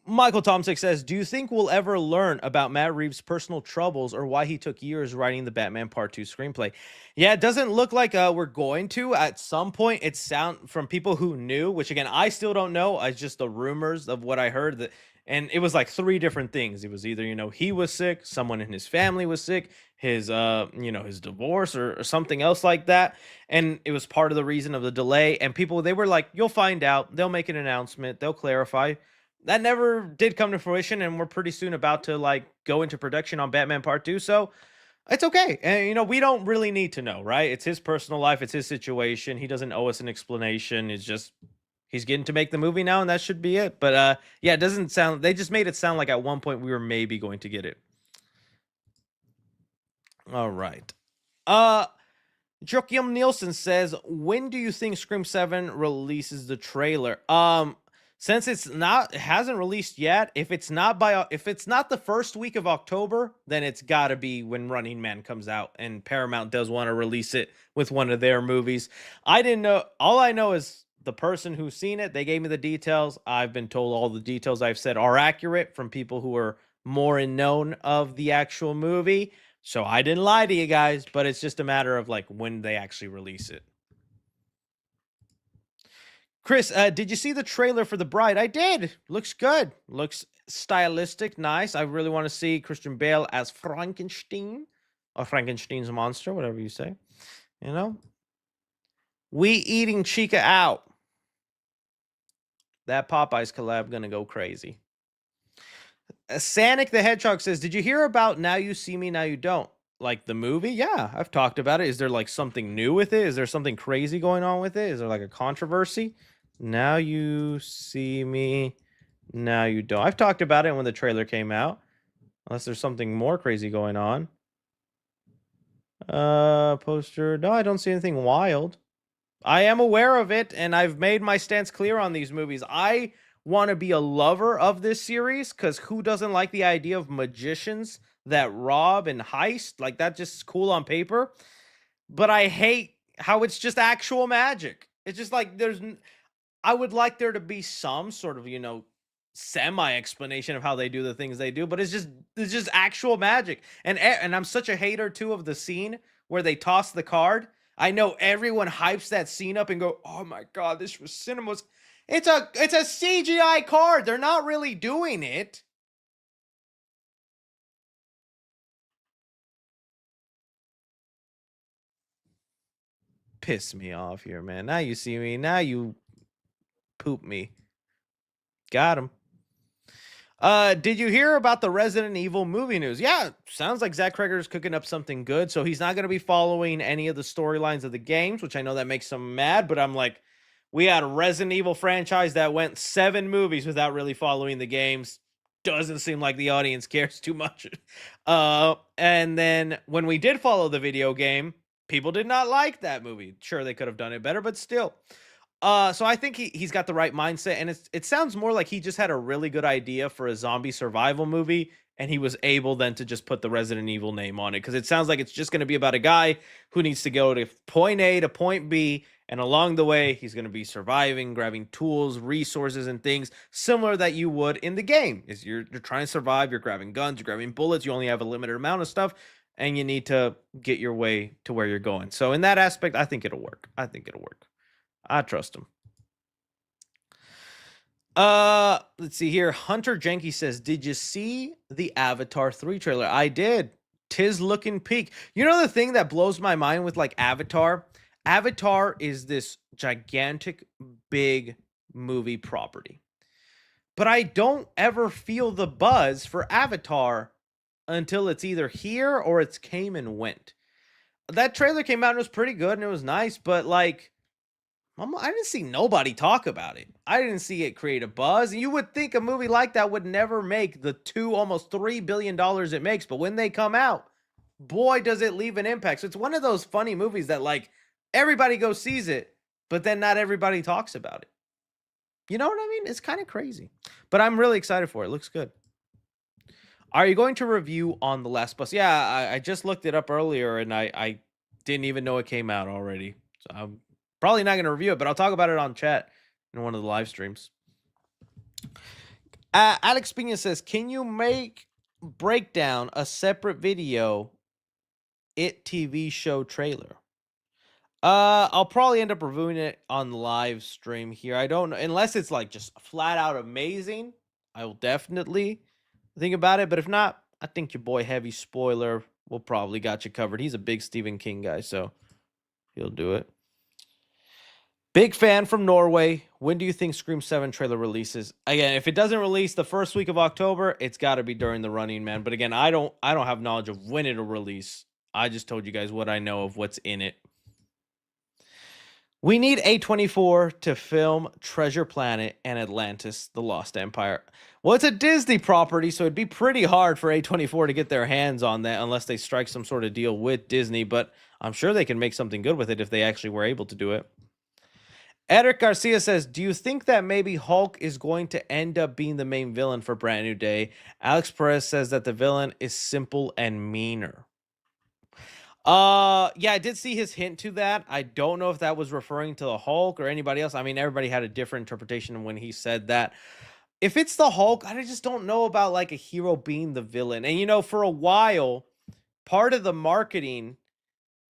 Michael Tomsick says, "Do you think we'll ever learn about Matt Reeves' personal troubles or why he took years writing the Batman Part 2 screenplay?" Yeah, it doesn't look like we're going to. At some point, it sound from people who knew, which again, I still don't know. It's just the rumors of what I heard, and it was like 3 different things. It was either, he was sick, someone in his family was sick, his his divorce or something else like that. And it was part of the reason of the delay. And people, they were like, "You'll find out. They'll make an announcement. They'll clarify." that never did come to fruition, and we're pretty soon about to like go into production on Batman Part 2. So it's okay. And we don't really need to know, right? It's his personal life, it's his situation. He doesn't owe us an explanation. It's just he's getting to make the movie now, and that should be it. But yeah, it doesn't sound, they just made it sound like at one point we were maybe going to get it. All right. Uh Joachim Nielsen says, "When do you think Scream 7 releases the trailer?" Since it hasn't released yet, if it's not the first week of October, then it's got to be when Running Man comes out, and Paramount does want to release it with one of their movies. I didn't know. All I know is the person who's seen it, they gave me the details. I've been told all the details I've said are accurate from people who are more in known of the actual movie. So I didn't lie to you guys, but it's just a matter of like when they actually release it. Chris, did you see the trailer for The Bride? I did. Looks good. Looks stylistic, nice. I really want to see Christian Bale as Frankenstein or Frankenstein's monster, whatever you say. You know, we eating Chica out. That Popeyes collab gonna go crazy. Sanic the Hedgehog says, "Did you hear about Now You See Me, Now You Don't?" Like the movie? Yeah, I've talked about it. Is there like something new with it? Is there something crazy going on with it? Is there like a controversy? Now You See Me, Now You Don't. I've talked about it when the trailer came out. Unless there's something more crazy going on. Poster. No, I don't see anything wild. I am aware of it, and I've made my stance clear on these movies. I want to be a lover of this series because who doesn't like the idea of magicians that rob and heist? Like, that's just cool on paper. But I hate how it's just actual magic. It's just like I would like there to be some sort of, semi explanation of how they do the things they do, but it's just actual magic. And I'm such a hater too of the scene where they toss the card. I know everyone hypes that scene up and go, "Oh my god, this was cinemas." It's a CGI card. They're not really doing it. Piss me off here, man. Now you see me. Now you poop me. Got him. Did you hear about the Resident Evil movie news? Yeah, sounds like Zach Kreger's cooking up something good. So he's not going to be following any of the storylines of the games, which I know that makes him mad. But I'm like, we had a Resident Evil franchise that went 7 movies without really following the games. Doesn't seem like the audience cares too much. And then when we did follow the video game, people did not like that movie. Sure, they could have done it better, but still. So I think he's got the right mindset, and it sounds more like he just had a really good idea for a zombie survival movie, and he was able then to just put the Resident Evil name on it, because it sounds like it's just going to be about a guy who needs to go to point A to point B, and along the way he's going to be surviving, grabbing tools, resources, and things similar that you would in the game. Is you're trying to survive, you're grabbing guns, you're grabbing bullets, you only have a limited amount of stuff, and you need to get your way to where you're going. So in that aspect, I think it'll work. I trust him. Let's see here. Hunter Jenke says, "Did you see the Avatar 3 trailer?" I did. Tis looking peak. You know the thing that blows my mind with like Avatar? Avatar is this gigantic, big movie property. But I don't ever feel the buzz for Avatar until it's either here or it's came and went. That trailer came out and it was pretty good and it was nice, but like I didn't see nobody talk about it. I didn't see it create a buzz. You would think a movie like that would never make the almost $3 billion it makes, but when they come out, boy, does it leave an impact. So it's one of those funny movies that like everybody goes sees it, but then not everybody talks about it. You know what I mean? It's kind of crazy, but I'm really excited for it. It looks good. Are you going to review on The Last Bus? Yeah, I just looked it up earlier and I didn't even know it came out already. So I'm probably not going to review it, but I'll talk about it on chat in one of the live streams. Alex Pina says, "Can you break down a separate video It TV show trailer?" I'll probably end up reviewing it on the live stream here. I don't know, unless it's like just flat out amazing. I will definitely think about it, but if not, I think your boy Heavy Spoiler will probably got you covered. He's a big Stephen King guy, so he'll do it. Big fan from Norway. When do you think Scream 7 trailer releases? Again, if it doesn't release the first week of October, it's got to be during the running, man. But again, I don't have knowledge of when it'll release. I just told you guys what I know of what's in it. We need A24 to film Treasure Planet and Atlantis: The Lost Empire. Well, it's a Disney property, so it'd be pretty hard for A24 to get their hands on that unless they strike some sort of deal with Disney, but I'm sure they can make something good with it if they actually were able to do it. Eric Garcia says, "Do you think that maybe Hulk is going to end up being the main villain for Brand New Day?" Alex Perez says that the villain is simple and meaner. Yeah, I did see his hint to that. I don't know if that was referring to the Hulk or anybody else. I mean, everybody had a different interpretation when he said that. If it's the Hulk, I just don't know about like a hero being the villain. And for a while, part of the marketing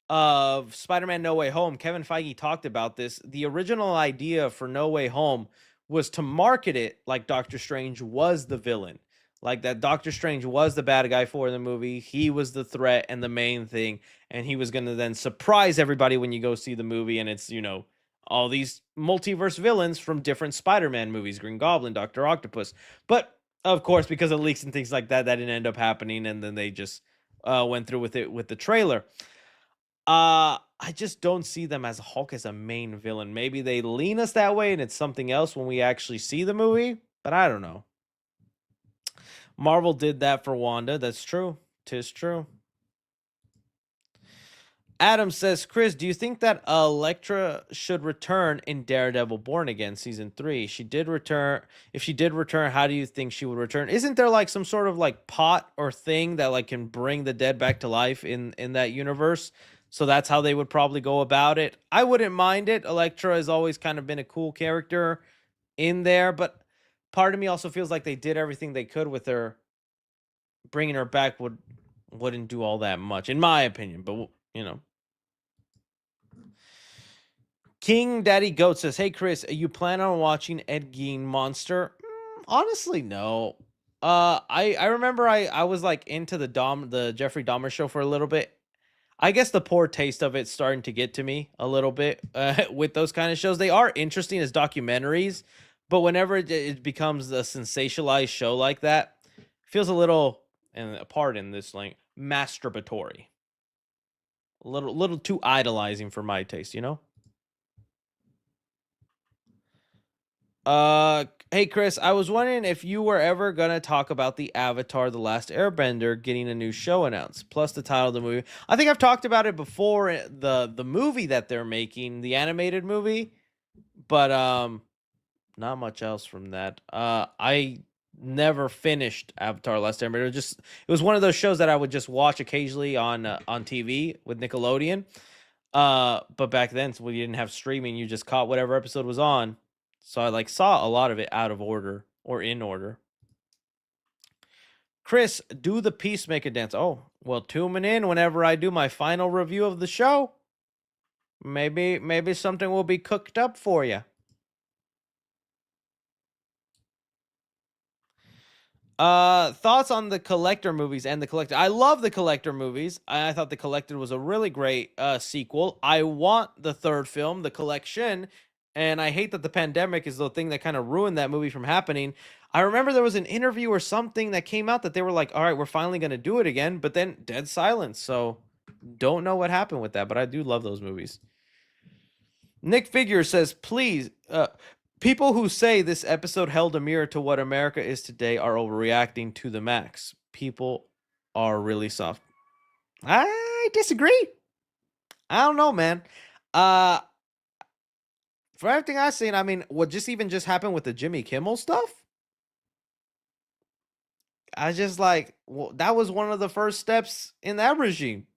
of Spider-Man No Way Home, Kevin Feige talked about this. The original idea for No Way Home was to market it like Doctor Strange was the villain. Like that Doctor Strange was the bad guy for the movie. He was the threat and the main thing. And he was going to then surprise everybody when you go see the movie. And it's, all these multiverse villains from different Spider-Man movies, Green Goblin, Dr. Octopus. But of course, because of leaks and things like that, that didn't end up happening. And then they just went through with it with the trailer. I just don't see them as Hulk as a main villain. Maybe they lean us that way and it's something else when we actually see the movie, but I don't know. Marvel did that for Wanda. That's true. 'Tis true. Adam says, "Chris, do you think that Elektra should return in Daredevil Born Again season 3? She did return. If she did return, how do you think she would return? Isn't there like some sort of like pot or thing that like can bring the dead back to life in that universe? So that's how they would probably go about it. I wouldn't mind it. Elektra has always kind of been a cool character in there, but part of me also feels like they did everything they could with her. Bringing her back wouldn't do all that much, in my opinion. But King Daddy Goat says, "Hey Chris, you plan on watching Ed Gein Monster?" Honestly, no. I remember I was like into the Jeffrey Dahmer show for a little bit. I guess the poor taste of it's starting to get to me a little bit with those kind of shows. They are interesting as documentaries, but whenever it becomes a sensationalized show like that, it feels a little, and pardon this like masturbatory, a little too idolizing for my taste, Hey Chris, I was wondering if you were ever gonna talk about the Avatar: The Last Airbender getting a new show announced, plus the title of the movie. I think I've talked about it before, the movie that they're making, the animated movie, but not much else from that. I never finished Avatar: Last Airbender. It was one of those shows that I would just watch occasionally on TV with Nickelodeon. But back then, when you didn't have streaming, you just caught whatever episode was on. So I like saw a lot of it out of order or in order. Chris, do the Peacemaker dance. Oh, well, tune in whenever I do my final review of the show. Maybe something will be cooked up for you. Thoughts on the Collector movies and the Collector. I love the Collector movies. I thought the Collector was a really great sequel. I want the third film, the Collection, and I hate that the pandemic is the thing that kind of ruined that movie from happening. I remember there was an interview or something that came out that they were like, "All right, we're finally going to do it again," but then dead silence. So don't know what happened with that, but I do love those movies. Nick Figure says, "Please, people who say this episode held a mirror to what America is today are overreacting to the max. People are really soft." I disagree. I don't know, man. Uh for everything I've seen, I mean, what just happened with the Jimmy Kimmel stuff? I just like, well, that was one of the first steps in that regime.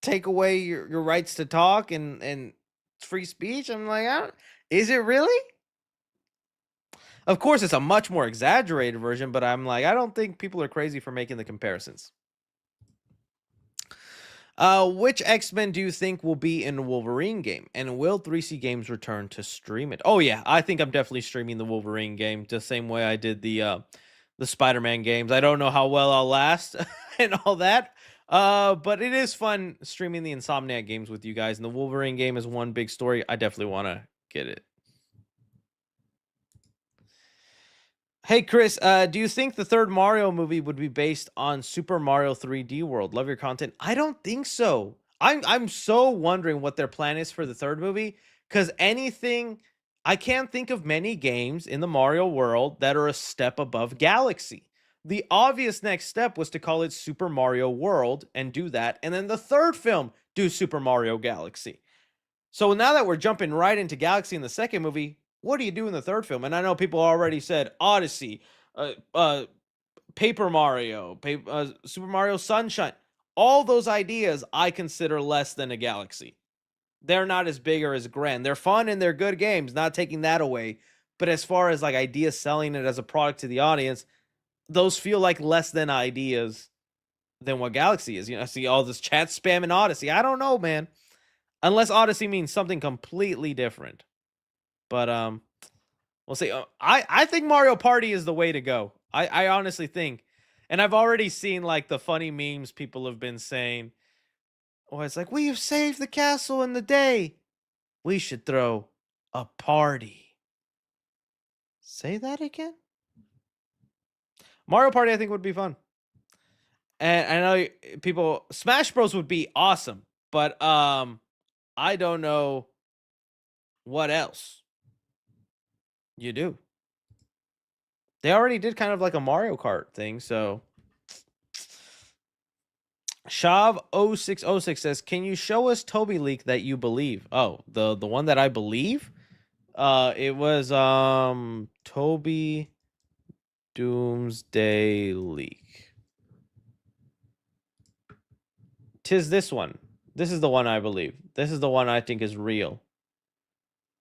Take away your rights to talk and free speech. I'm like, is it really? Of course, it's a much more exaggerated version, but I'm like, I don't think people are crazy for making the comparisons. Which X-Men do you think will be in the Wolverine game? And will 3C Games return to stream it? Oh yeah, I think I'm definitely streaming the Wolverine game the same way I did the Spider-Man games. I don't know how well I'll last and all that. But it is fun streaming the Insomniac games with you guys. And the Wolverine game is one big story I definitely want to Get it. Hey Chris, do you think the third Mario movie would be based on Super Mario 3D World? Love your content. I don't think so. I'm so wondering what their plan is for the third movie, because anything, I can't think of many games in the Mario world that are a step above Galaxy. The obvious next step was to call it Super Mario World and do that, and then the third film do Super Mario Galaxy. So now that we're jumping right into Galaxy in the second movie, what do you do in the third film? And I know people already said Odyssey, uh, uh, Paper Mario, Super Mario Sunshine. All those ideas I consider less than a Galaxy. They're not as big or as grand. They're fun and they're good games, not taking that away. But as far as like ideas selling it as a product to the audience, those feel like less than ideas than what Galaxy is. I see all this chat spam in Odyssey. I don't know, man. Unless Odyssey means something completely different. But we'll see. I think Mario Party is the way to go. I honestly think, and I've already seen like the funny memes people have been saying. Oh, it's like, we have saved the castle in the day. We should throw a party. Say that again. Mario Party, I think, would be fun. And I know people, Smash Bros would be awesome, but I don't know what else you do. They already did kind of like a Mario Kart thing, so Shav0606 says, "Can you show us Toby leak that you believe?" Oh, the one that I believe? It was Toby Doomsday leak. Tis this one. This is the one I believe. This is the one I think is real.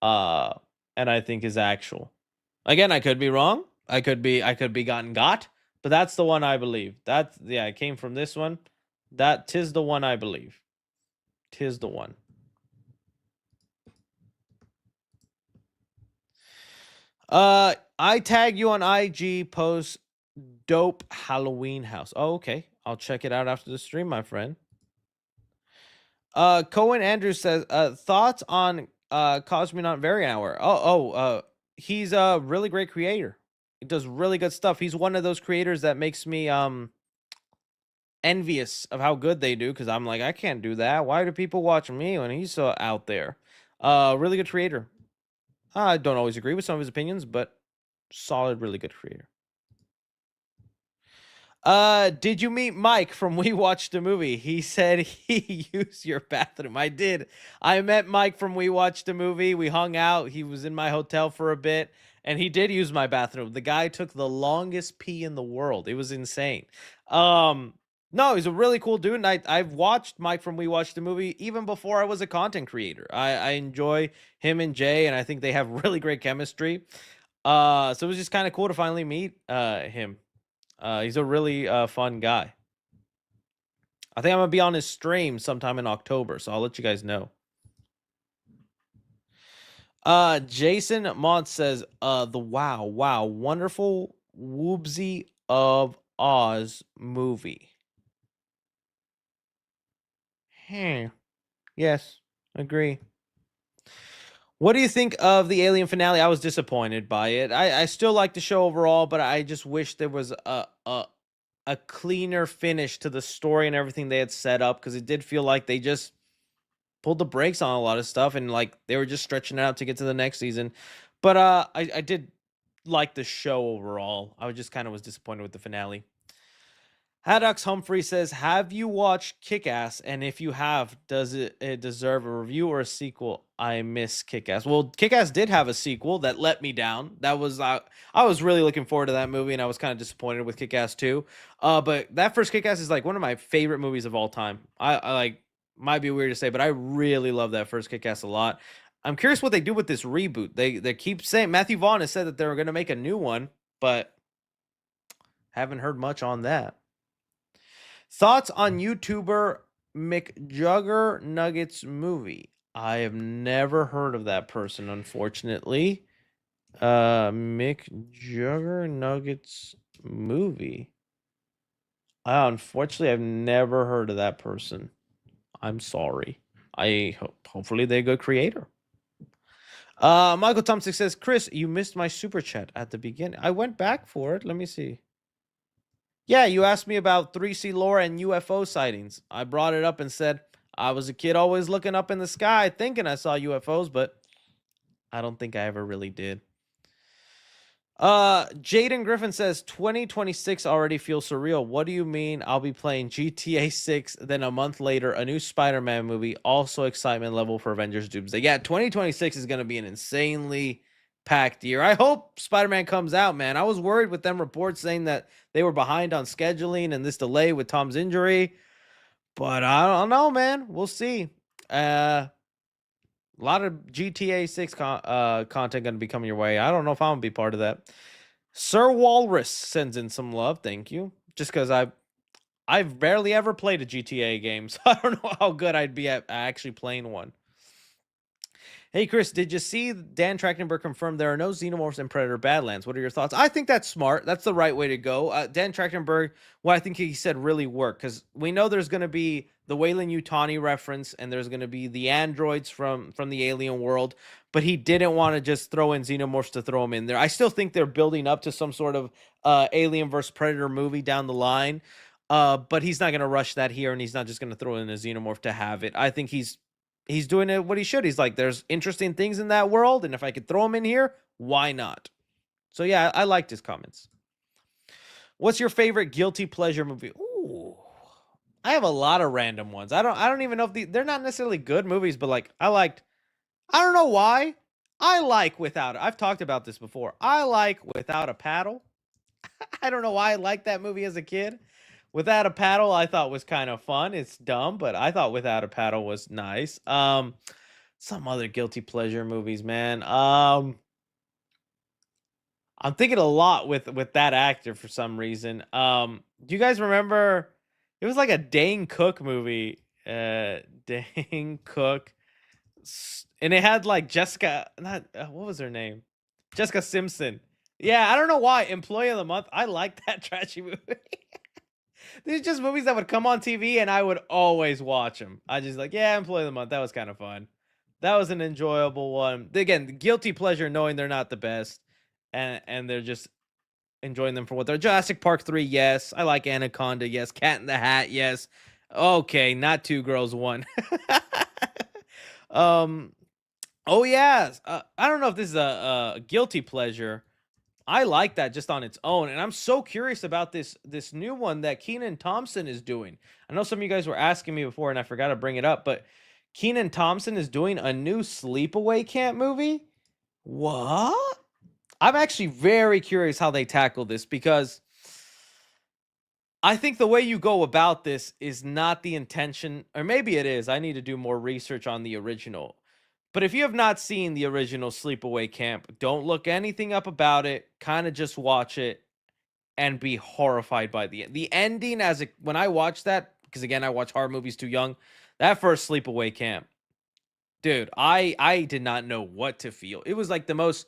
And I think is actual. Again, I could be wrong. I could be gotten got, but that's the one I believe. That's, yeah, it came from this one. That tis the one I believe. Tis the one. I tag you on IG, post dope Halloween house. Oh, okay. I'll check it out after the stream, my friend. Cohen Andrews says, thoughts on Cosmonaut Variant Hour. He's a really great creator. He does really good stuff. He's one of those creators that makes me envious of how good they do, because I'm like, I can't do that. Why do people watch me when he's so out there? Really good creator. I don't always agree with some of his opinions, but solid, really good creator. Did you meet Mike from We Watched a Movie? He said he used your bathroom. I did. I met Mike from We Watched a Movie. We hung out. He was in my hotel for a bit, and he did use my bathroom. The guy took the longest pee in the world. It was insane. No, he's a really cool dude, and I've watched Mike from We Watched a Movie even before I was a content creator. I enjoy him and Jay, and I think they have really great chemistry. So it was just kind of cool to finally meet him. He's a really fun guy. I think I'm gonna be on his stream sometime in October, so I'll let you guys know. Jason Mont says, the wow, wonderful Woobsy of Oz movie. Yes, agree. What do you think of the Alien finale? I was disappointed by it. I still like the show overall, but I just wish there was a cleaner finish to the story and everything they had set up, because it did feel like they just pulled the brakes on a lot of stuff, and like they were just stretching it out to get to the next season. But I did like the show overall. I was just kind of was disappointed with the finale. Haddox Humphrey says, "Have you watched Kick-Ass? And if you have, does it deserve a review or a sequel?" I miss Kick-Ass. Well, Kick-Ass did have a sequel that let me down. That was I was really looking forward to that movie, and I was kind of disappointed with Kick-Ass too. But that first Kick-Ass is like one of my favorite movies of all time. I like, might be weird to say, but I really love that first Kick-Ass a lot. I'm curious what they do with this reboot. They keep saying, Matthew Vaughn has said that they're going to make a new one, but haven't heard much on that. Thoughts on YouTuber McJugger Nuggets movie? I have never heard of that person, unfortunately. McJugger Nuggets movie. Unfortunately, I've never heard of that person. I'm sorry. Hopefully they're a good creator. Michael Thompson says, Chris, you missed my super chat at the beginning. I went back for it. Let me see. Yeah, you asked me about 3C lore and UFO sightings. I brought it up and said I was a kid always looking up in the sky thinking I saw UFOs, but I don't think I ever really did. Jaden Griffin says 2026 already feels surreal. What do you mean I'll be playing GTA 6, then a month later, a new Spider-Man movie, also excitement level for Avengers Doomsday? Yeah, 2026 is going to be an insanely packed year. I hope Spider-Man comes out, man. I was worried with them reports saying that they were behind on scheduling and this delay with Tom's injury, but I don't know, man. We'll see. A lot of GTA 6 content going to be coming your way. I don't know if I'm going to be part of that. Sir Walrus sends in some love. Thank you. Just because I've barely ever played a GTA game, so I don't know how good I'd be at actually playing one. Hey, Chris, did you see Dan Trachtenberg confirm there are no xenomorphs in Predator Badlands? What are your thoughts? I think that's smart. That's the right way to go. Dan Trachtenberg, what I think he said really worked, because we know there's going to be the Weyland-Yutani reference, and there's going to be the androids from the alien world, but he didn't want to just throw in xenomorphs to throw them in there. I still think they're building up to some sort of Alien versus Predator movie down the line, but he's not going to rush that here, and he's not just going to throw in a xenomorph to have it. I think he's doing it what he should. He's like, there's interesting things in that world, and if I could throw them in here, why not? So yeah, I liked his comments. What's your favorite guilty pleasure movie? Ooh, I have a lot of random ones. I don't even know if they're not necessarily good movies, but like I don't know why. I like Without. I've talked about this before. I like Without a Paddle. I don't know why I liked that movie as a kid. Without a Paddle, I thought was kind of fun. It's dumb, but I thought Without a Paddle was nice. Some other guilty pleasure movies, man. I'm thinking a lot with that actor for some reason. Do you guys remember? It was like a Dane Cook movie. Dane Cook, and it had like Jessica. Not what was her name? Jessica Simpson. Yeah, I don't know why. Employee of the Month. I like that trashy movie. These are just movies that would come on TV and I would always watch them. I just like, yeah, Employee of the Month. That was kind of fun. That was an enjoyable one. Again, the guilty pleasure knowing they're not the best, and they're just enjoying them for what they're. Jurassic Park 3, yes. I like Anaconda, yes. Cat in the Hat, yes. Okay, not Two Girls, One. Oh yeah. I don't know if this is a guilty pleasure. I like that just on its own, and I'm so curious about this new one that Kenan Thompson is doing. I know some of you guys were asking me before, and I forgot to bring it up, but Kenan Thompson is doing a new sleepaway camp movie. What? I'm actually very curious how they tackle this, because I think the way you go about this is not the intention, or maybe it is. I need to do more research on the original. But if you have not seen the original Sleepaway Camp, don't look anything up about it. Kind of just watch it and be horrified by the ending. When I watched that, because again, I watch horror movies too young. That first Sleepaway Camp, dude, I did not know what to feel. It was like the most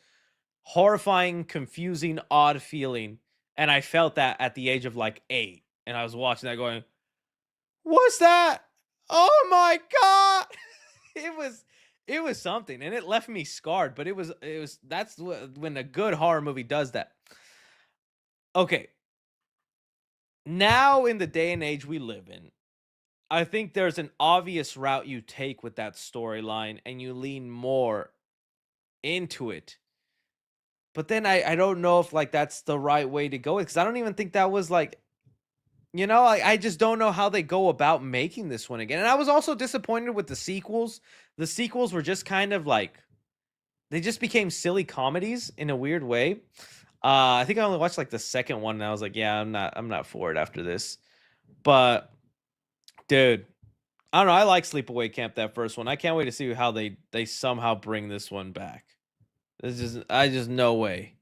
horrifying, confusing, odd feeling, and I felt that at the age of like 8, and I was watching that going, "What's that? Oh my god!" it was something, and it left me scarred. But it was that's when a good horror movie does that. Okay, now in the day and age we live in, I think there's an obvious route you take with that storyline, and you lean more into it. But then I don't know if like that's the right way to go, because I don't even think that was like, I just don't know how they go about making this one again. And I was also disappointed with the sequels. The sequels were just kind of like, they just became silly comedies in a weird way. I think I only watched like the second one, and I was like, yeah, I'm not for it after this. But dude, I don't know. I like Sleepaway Camp, that first one. I can't wait to see how they somehow bring this one back. I just no way.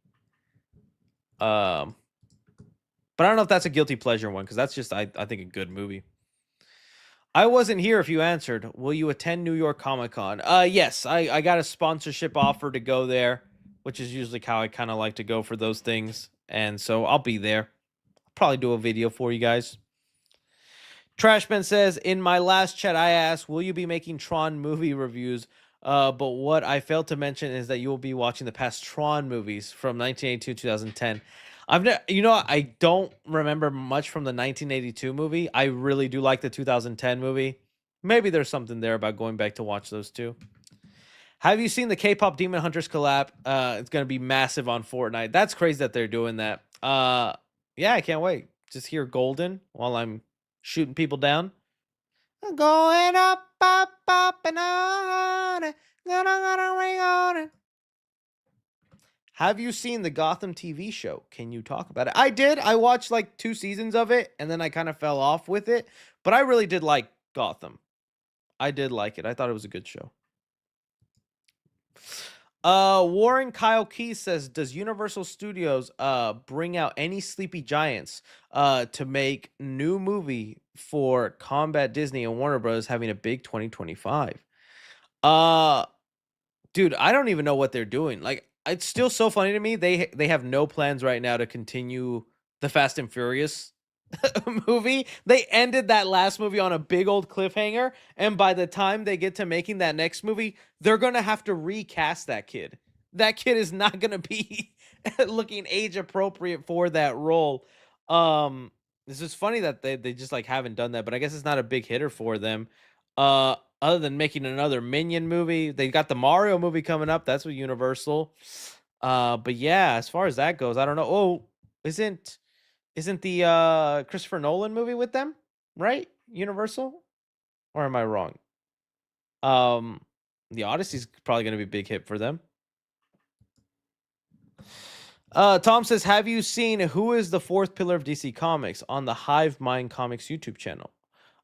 But I don't know if that's a guilty pleasure one, because that's just I think a good movie. I wasn't here if you answered. Will you attend New York Comic Con? Yes, I got a sponsorship offer to go there, which is usually how I kind of like to go for those things, and so I'll be there. I'll probably do a video for you guys. Trashman says, in my last chat I asked, will you be making Tron movie reviews? But what I failed to mention is that you will be watching the past Tron movies from 1982 2010. I don't remember much from the 1982 movie. I really do like the 2010 movie. Maybe there's something there about going back to watch those two. Have you seen the K-pop Demon Hunters collab? It's gonna be massive on Fortnite. That's crazy that they're doing that. Yeah, I can't wait. Just hear Golden while I'm shooting people down. I'm going up, up, up, and on it. Gonna ring on it. Have you seen the Gotham TV show? Can you talk about it? I did. I watched like 2 seasons of it, and then I kind of fell off with it. But I really did like Gotham. I did like it. I thought it was a good show. Warren Kyle Keys says, does Universal Studios bring out any Sleepy Giants to make new movie for Combat Disney and Warner Bros. Having a big 2025? Uh Dude, I don't even know what they're doing. Like, it's still so funny to me. They have no plans right now to continue the Fast and Furious movie. They ended that last movie on a big old cliffhanger, and by the time they get to making that next movie, they're gonna have to recast that kid. That kid is not gonna be looking age appropriate for that role. It's just funny that they just like haven't done that, but I guess it's not a big hitter for them. Other than making another Minion movie, they got the Mario movie coming up. That's with Universal. But yeah, as far as that goes, I don't know. Oh, isn't the Christopher Nolan movie with them, right? Universal? Or am I wrong? The Odyssey's probably gonna be a big hit for them. Tom says, have you seen Who is the Fourth Pillar of DC Comics on the Hive Mind Comics YouTube channel?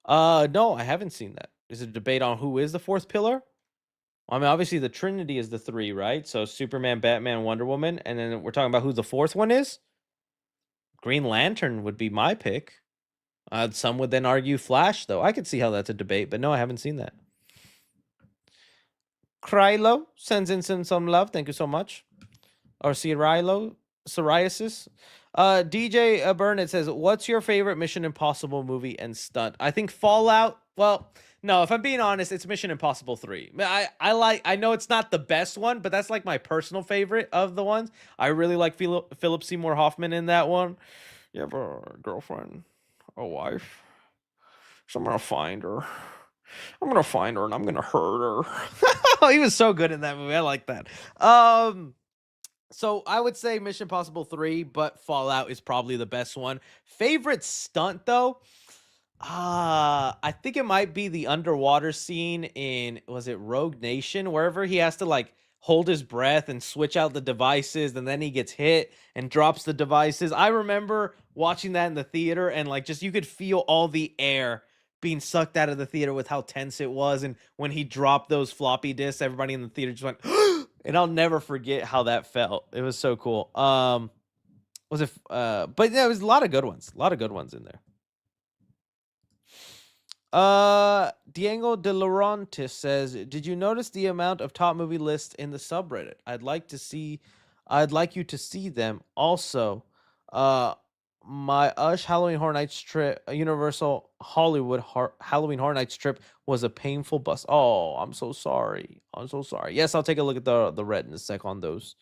No, I haven't seen that. Is it a debate on who is the fourth pillar? I mean, obviously the Trinity is the three, right? So Superman, Batman, Wonder Woman, and then we're talking about who the fourth one is. Green Lantern would be my pick. Some would then argue Flash, though. I could see how that's a debate, but no, I haven't seen that. Krylo sends in some love. Thank you so much. Or Cirilo, psoriasis. DJ Burnett says, what's your favorite Mission Impossible movie and stunt? I think Fallout. Well, no, if I'm being honest, it's Mission Impossible 3. I know it's not the best one, but that's like my personal favorite of the ones. I really like Philip Seymour Hoffman in that one. You have a girlfriend, a wife. So I'm gonna find her. I'm gonna find her and I'm gonna hurt her. Oh, he was so good in that movie. I like that. So I would say Mission Impossible 3, but Fallout is probably the best one. Favorite stunt though? I think it might be the underwater scene in, was it Rogue Nation, wherever he has to like hold his breath and switch out the devices, and then he gets hit and drops the devices. I remember watching that in the theater, and like just you could feel all the air being sucked out of the theater with how tense it was. And when he dropped those floppy disks, everybody in the theater just went, and I'll never forget how that felt. It was so cool. Was it? But yeah, it was a lot of good ones. A lot of good ones in there. Diego de Laurentis says, did you notice the amount of top movie lists in the subreddit? I'd like you to see them. Also, my Halloween Horror Nights trip, Universal Hollywood Halloween Horror Nights trip was a painful bust. Oh, I'm so sorry. I'm so sorry. Yes, I'll take a look at the red in a sec on those.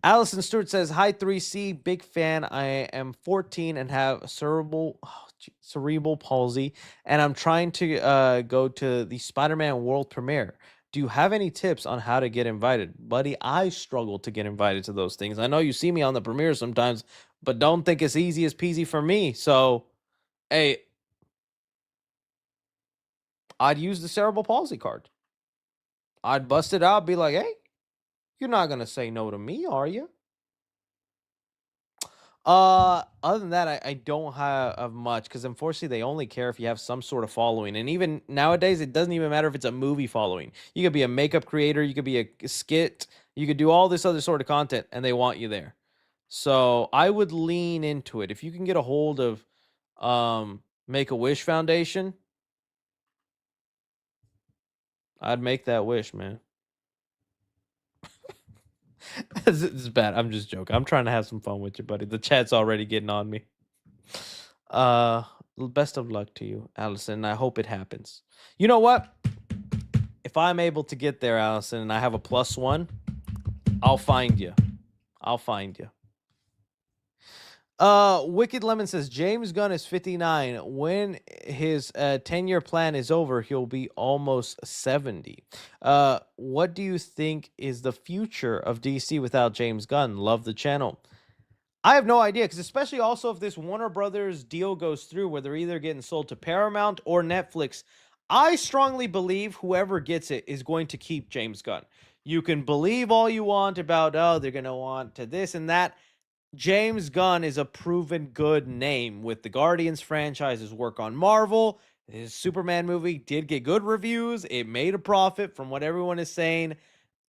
Allison Stewart says, hi 3C, big fan. I am 14 and have cerebral palsy, and I'm trying to go to the Spider-Man world premiere. Do you have any tips on how to get invited? Buddy, I struggle to get invited to those things. I know you see me on the premiere sometimes, but don't think it's easy as peasy for me. So, hey, I'd use the cerebral palsy card. I'd bust it out, be like, hey, you're not going to say no to me, are you? Other than that, I don't have much, because unfortunately they only care if you have some sort of following. And even nowadays, it doesn't even matter if it's a movie following. You could be a makeup creator, you could be a skit, you could do all this other sort of content, and they want you there. So I would lean into it. If you can get a hold of Make-A-Wish Foundation, I'd make that wish, man. This is bad. I'm just joking. I'm trying to have some fun with you, buddy. The chat's already getting on me. Best of luck to you, Allison. I hope it happens. You know what? If if I'm able to get there, Allison, and I have a +1, I'll find you. I'll find you. Wicked Lemon says James Gunn is 59. When his 10-year plan is over, he'll be almost 70. What do you think is the future of DC without James Gunn? Love the channel. I have no idea, because especially also if this Warner Brothers deal goes through where they're either getting sold to Paramount or Netflix, I strongly believe whoever gets it is going to keep James Gunn. You can believe all you want about, oh, they're going to want to this and that. James Gunn is a proven good name with the Guardians franchise, his work on Marvel. His Superman movie did get good reviews. It made a profit from what everyone is saying.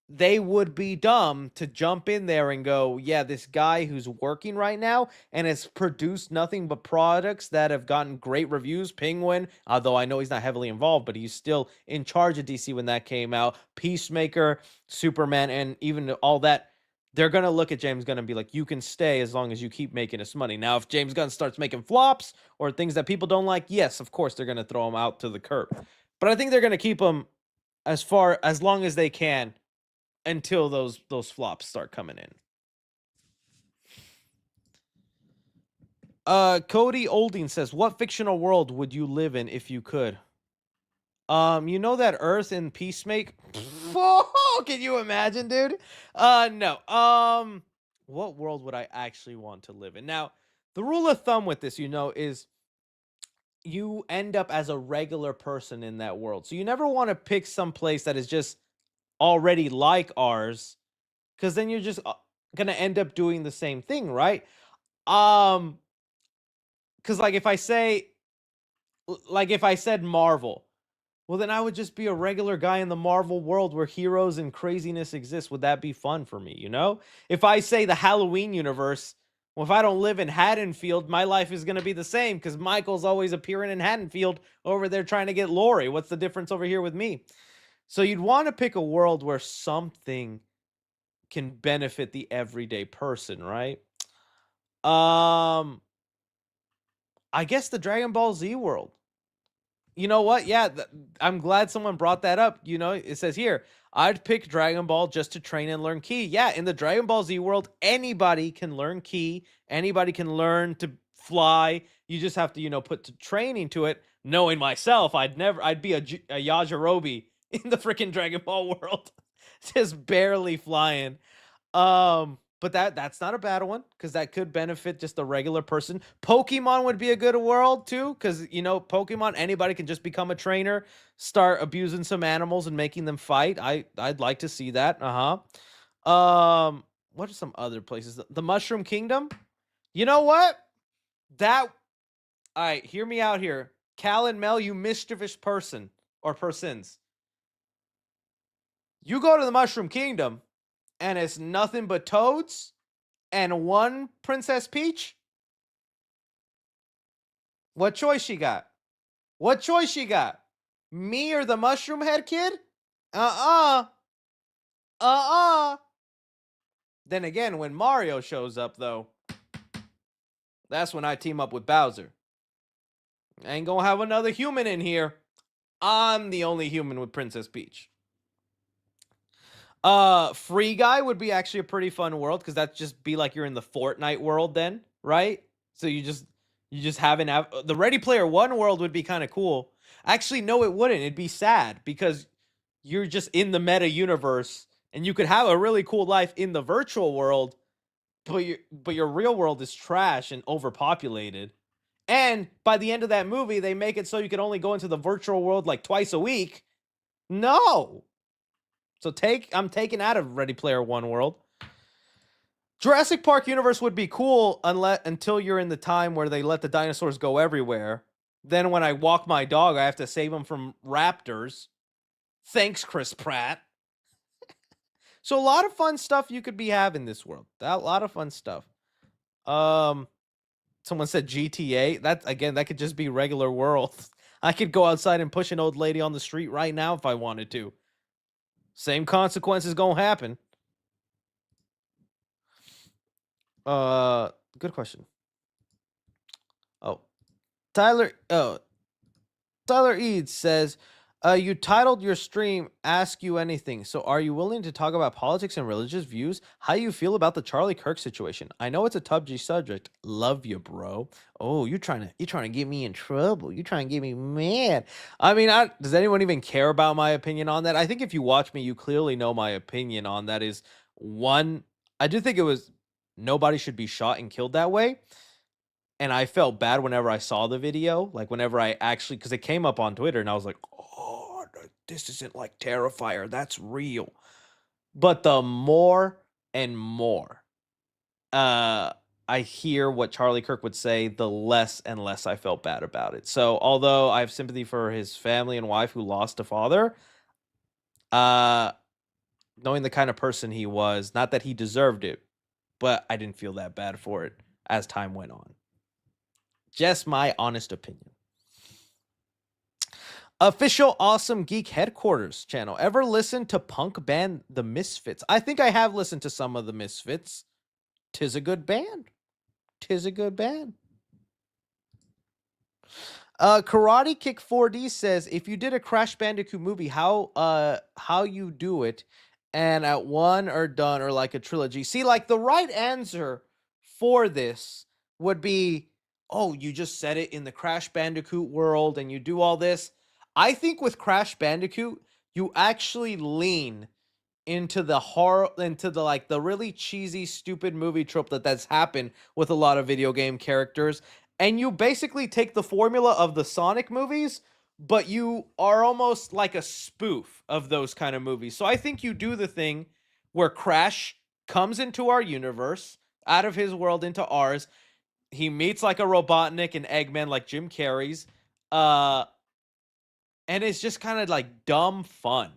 They would be dumb to jump in there and go, yeah, this guy who's working right now and has produced nothing but products that have gotten great reviews. Penguin, although I know he's not heavily involved, but he's still in charge of DC when that came out. Peacemaker, Superman, and even all that. They're going to look at James Gunn and be like, you can stay as long as you keep making us money. Now, if James Gunn starts making flops or things that people don't like, yes, of course, they're going to throw him out to the curb. But I think they're going to keep him as long as they can until those flops start coming in. Cody Olding says, what fictional world would you live in if you could? You know that Earth in Peacemaker? Whoa, can you imagine, dude? No. What world would I actually want to live in? Now, the rule of thumb with this, is you end up as a regular person in that world. So you never want to pick some place that is just already like ours, because then you're just gonna end up doing the same thing, right? Because like if I said Marvel, well, then I would just be a regular guy in the Marvel world where heroes and craziness exist. Would that be fun for me, If I say the Halloween universe, well, if I don't live in Haddonfield, my life is going to be the same because Michael's always appearing in Haddonfield over there trying to get Lori. What's the difference over here with me? So you'd want to pick a world where something can benefit the everyday person, right? I guess the Dragon Ball Z world. You know what? Yeah, I'm glad someone brought that up. It says here, I'd pick Dragon Ball just to train and learn ki. Yeah, in the Dragon Ball Z world, anybody can learn ki. Anybody can learn to fly. You just have to, put training to it. Knowing myself, I'd be a Yajirobe in the freaking Dragon Ball world. Just barely flying. But that's not a bad one because that could benefit just a regular person. Pokemon would be a good world too because Pokemon, anybody can just become a trainer, start abusing some animals and making them fight. I'd like to see that. What are some other places? The Mushroom Kingdom. You know what? All right. Hear me out here, Cal and Mel. You mischievous person or persons. You go to the Mushroom Kingdom. And it's nothing but toads and one Princess Peach? What choice she got? What choice she got? Me or the Mushroom Head Kid? Then again, when Mario shows up, though, that's when I team up with Bowser. I ain't gonna have another human in here. I'm the only human with Princess Peach. Free Guy would be actually a pretty fun world because that'd just be like you're in the Fortnite world then, right? So you just haven't the Ready Player One world would be kind of cool. Actually, no, it wouldn't. It'd be sad because you're just in the meta universe and you could have a really cool life in the virtual world, but your real world is trash and overpopulated. And by the end of that movie, they make it so you can only go into the virtual world like twice a week. No. So I'm taking out of Ready Player One world. Jurassic Park universe would be cool until you're in the time where they let the dinosaurs go everywhere. Then when I walk my dog, I have to save him from raptors. Thanks, Chris Pratt. So a lot of fun stuff you could be having this world. A lot of fun stuff. Someone said GTA. That could just be regular world. I could go outside and push an old lady on the street right now if I wanted to. Same consequences gonna happen. Good question. Tyler Eads says, You titled your stream "Ask You Anything." So, are you willing to talk about politics and religious views? How you feel about the Charlie Kirk situation? I know it's a touchy subject. Love you, bro. Oh, you trying to get me in trouble? You trying to get me mad? I mean, does anyone even care about my opinion on that? I think if you watch me, you clearly know my opinion on that. Is one, I do think it was nobody should be shot and killed that way, and I felt bad whenever I saw the video, like, whenever I actually, because it came up on Twitter, and I was like, "Oh, this isn't like Terrifier, that's real." But the more and more, uh, I hear what Charlie Kirk would say, the less and less I felt bad about it. So, although I have sympathy for his family and wife who lost a father, uh, knowing the kind of person he was, not that he deserved it, but I didn't feel that bad for it as time went on. Just my honest opinion. Official Awesome Geek Headquarters channel. Ever listen to punk band The Misfits? I think I have listened to some of The Misfits. Tis a good band. Tis a good band. Karate Kick 4D says, if you did a Crash Bandicoot movie, how you do it, and at one or done or like a trilogy. See, like, the right answer for this would be, oh, you just set it in the Crash Bandicoot world and you do all this. I think with Crash Bandicoot, you actually lean into the horror, into the, like, the really cheesy stupid movie trope that's happened with a lot of video game characters, and you basically take the formula of the Sonic movies, but you are almost like a spoof of those kind of movies. So I think you do the thing where Crash comes into our universe, out of his world into ours. He meets like a Robotnik and Eggman, like Jim Carrey's. uh and it's just kind of like dumb fun.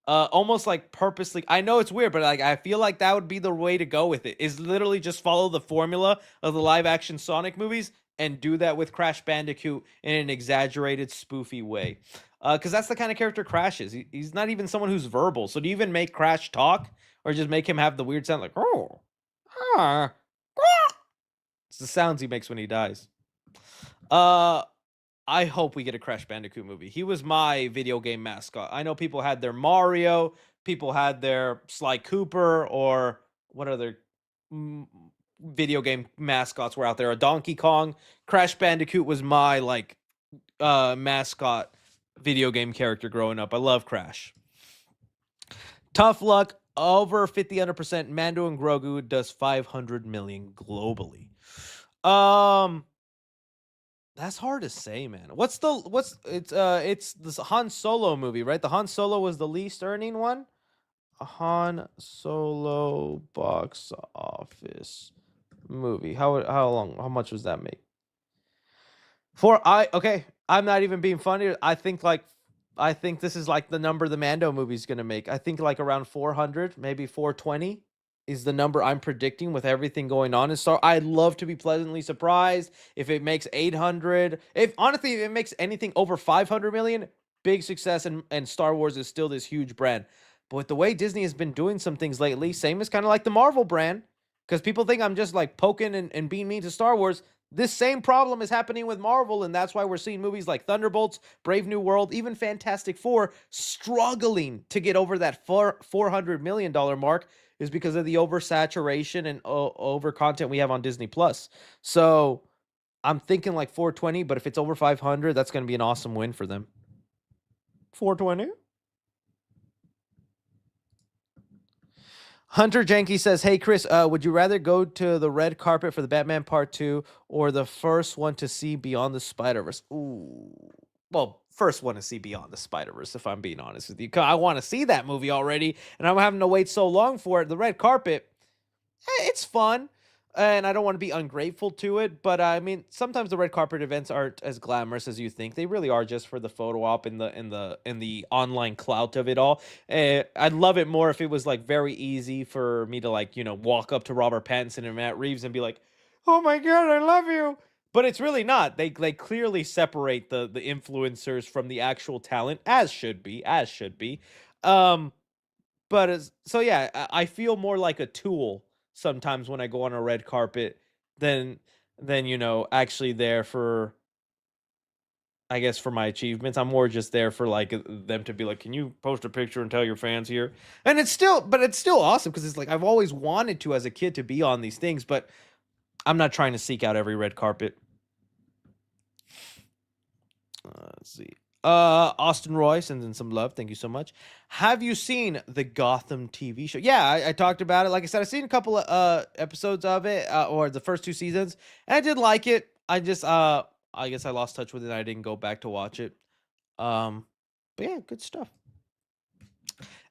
Almost like purposely. I know it's weird, but like I feel like that would be the way to go with it. Is literally just follow the formula of the live action Sonic movies and do that with Crash Bandicoot in an exaggerated, spoofy way. Because that's the kind of character Crash is. He's not even someone who's verbal. So do you even make Crash talk, or just make him have the weird sound like oh, ah, ah? It's the sounds he makes when he dies. Uh, I hope we get a Crash Bandicoot movie. He was my video game mascot. I know people had their Mario, people had their Sly Cooper, or what other mm, video game mascots were out there? A Donkey Kong. Crash Bandicoot was my like mascot video game character growing up. I love Crash. Tough luck. Over 50% Mando and Grogu does 500 million globally. Um That's hard to say, man. It's this Han Solo movie, right? The Han Solo was the least earning one. A Han Solo box office movie. How much was that make? Okay, I'm not even being funny. I think this is like the number the Mando movie's gonna make. I think like around 400, maybe 420 is the number I'm predicting with everything going on in Star. I'd love to be pleasantly surprised if it makes 800. If honestly, if it makes anything over 500 million, big success, and Star Wars is still this huge brand. But with the way Disney has been doing some things lately, same as kind of like the Marvel brand, because people think I'm just like poking and being mean to Star Wars. This same problem is happening with Marvel, and that's why we're seeing movies like Thunderbolts, Brave New World, even Fantastic Four struggling to get over that $400 million mark, is because of the oversaturation and over content we have on Disney Plus. So I'm thinking like 420, but if it's over 500, that's going to be an awesome win for them. 420. Hunter Janky says, "Hey Chris, would you rather go to the red carpet for the Batman Part 2 or the first one to see Beyond the Spider-Verse?" Ooh. Well, first one to see Beyond the Spider-Verse, if I'm being honest with you. 'Cause I want to see that movie already, and I'm having to wait so long for it. The red carpet, it's fun, and I don't want to be ungrateful to it, but I mean, sometimes the red carpet events aren't as glamorous as you think. They really are just for the photo op and the online clout of it all. I'd love it more if it was like very easy for me to, like, walk up to Robert Pattinson and Matt Reeves and be like, "Oh my god, I love you." But it's really not. They clearly separate the influencers from the actual talent, as should be. Um but so yeah, I feel more like a tool sometimes when I go on a red carpet than actually there for I guess, for my achievements. I'm more just there for like them to be like, can you post a picture and tell your fans here? And it's still awesome because it's like I've always wanted to as a kid to be on these things, but I'm not trying to seek out every red carpet. Let's see. Austin Roy sends in some love. Thank you so much. Have you seen the Gotham TV show? Yeah, I talked about it. Like I said, I've seen a couple of episodes of it, or the first 2 seasons, and I did like it. I guess I lost touch with it. I didn't go back to watch it. Um, but yeah, good stuff.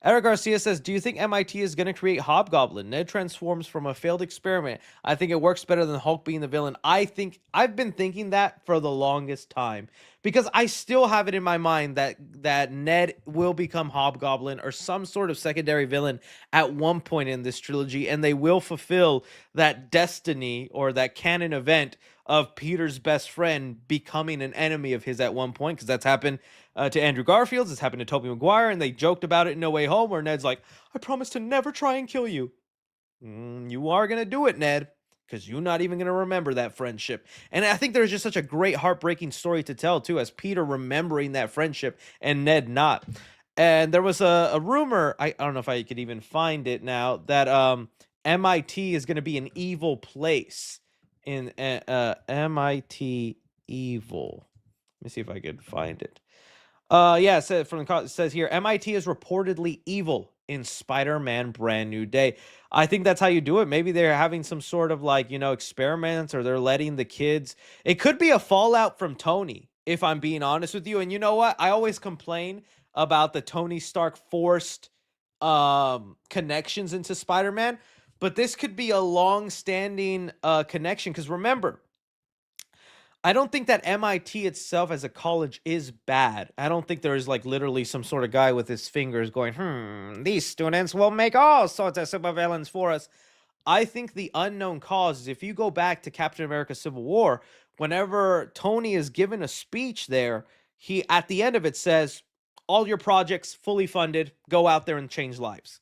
Eric Garcia says, do you think MIT is going to create Hobgoblin? Ned transforms from a failed experiment. I think it works better than Hulk being the villain. I've been thinking that for the longest time because I still have it in my mind that Ned will become Hobgoblin or some sort of secondary villain at one point in this trilogy, and they will fulfill that destiny or that canon event of Peter's best friend becoming an enemy of his at one point, because that's happened to Andrew Garfield. It's happened to Tobey Maguire, and they joked about it in No Way Home, where Ned's like, I promise to never try and kill you. You are going to do it, Ned, because you're not even going to remember that friendship. And I think there's just such a great heartbreaking story to tell, too, as Peter remembering that friendship and Ned not. And there was a rumor, I don't know if I could even find it now, that MIT is going to be an evil place. In MIT evil. Let me see if I could find it. Yeah, it says here, MIT is reportedly evil in Spider-Man Brand New Day. I think that's how you do it. Maybe they're having some sort of like, experiments, or they're letting the kids. It could be a fallout from Tony, if I'm being honest with you. And you know what? I always complain about the Tony Stark forced connections into Spider-Man. But this could be a long-standing connection, because remember, I don't think that MIT itself as a college is bad. I don't think there is like literally some sort of guy with his fingers going, these students will make all sorts of supervillains for us. I think the unknown cause is, if you go back to Captain America Civil War, whenever Tony is given a speech there, he at the end of it says, all your projects fully funded, go out there and change lives.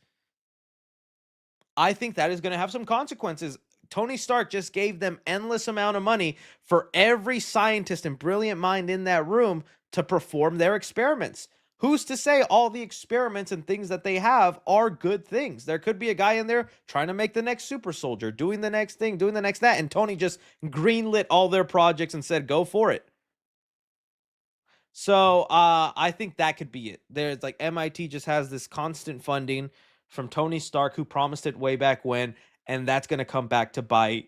I think that is going to have some consequences. Tony Stark just gave them endless amount of money for every scientist and brilliant mind in that room to perform their experiments. Who's to say all the experiments and things that they have are good things? There could be a guy in there trying to make the next super soldier, doing the next thing, doing the next that, and Tony just greenlit all their projects and said, go for it. So I think that could be it. There's like MIT just has this constant funding from Tony Stark, who promised it way back when, and that's going to come back to bite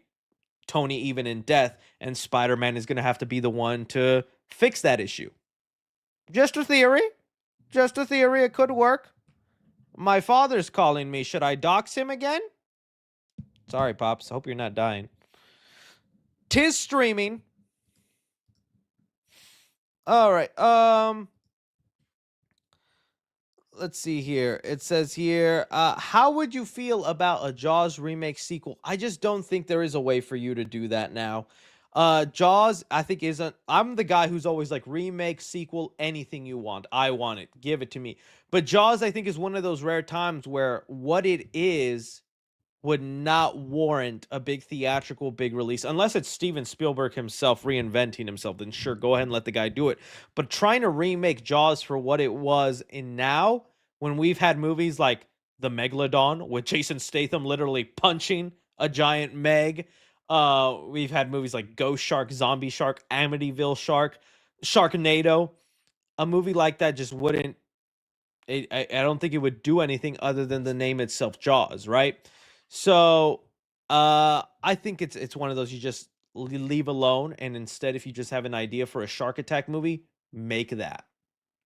Tony even in death, and Spider-Man is going to have to be the one to fix that issue. Just a theory. Just a theory. It could work. My father's calling me. Should I dox him again? Sorry, Pops. Hope you're not dying. Tis streaming. All right. Let's see here. It says here, how would you feel about a Jaws remake sequel? I just don't think there is a way for you to do that now. Jaws, I think isn't. I'm the guy who's always like, remake, sequel, anything you want. I want it. Give it to me. But Jaws, I think, is one of those rare times where what it is would not warrant a big theatrical, big release, unless it's Steven Spielberg himself reinventing himself. Then sure, go ahead and let the guy do it. But trying to remake Jaws for what it was in now, when we've had movies like The Megalodon with Jason Statham literally punching a giant Meg. We've had movies like Ghost Shark, Zombie Shark, Amityville Shark, Sharknado. A movie like that just wouldn't. I don't think it would do anything other than the name itself, Jaws, right? So, I think it's one of those you just leave alone, and instead, if you just have an idea for a shark attack movie, make that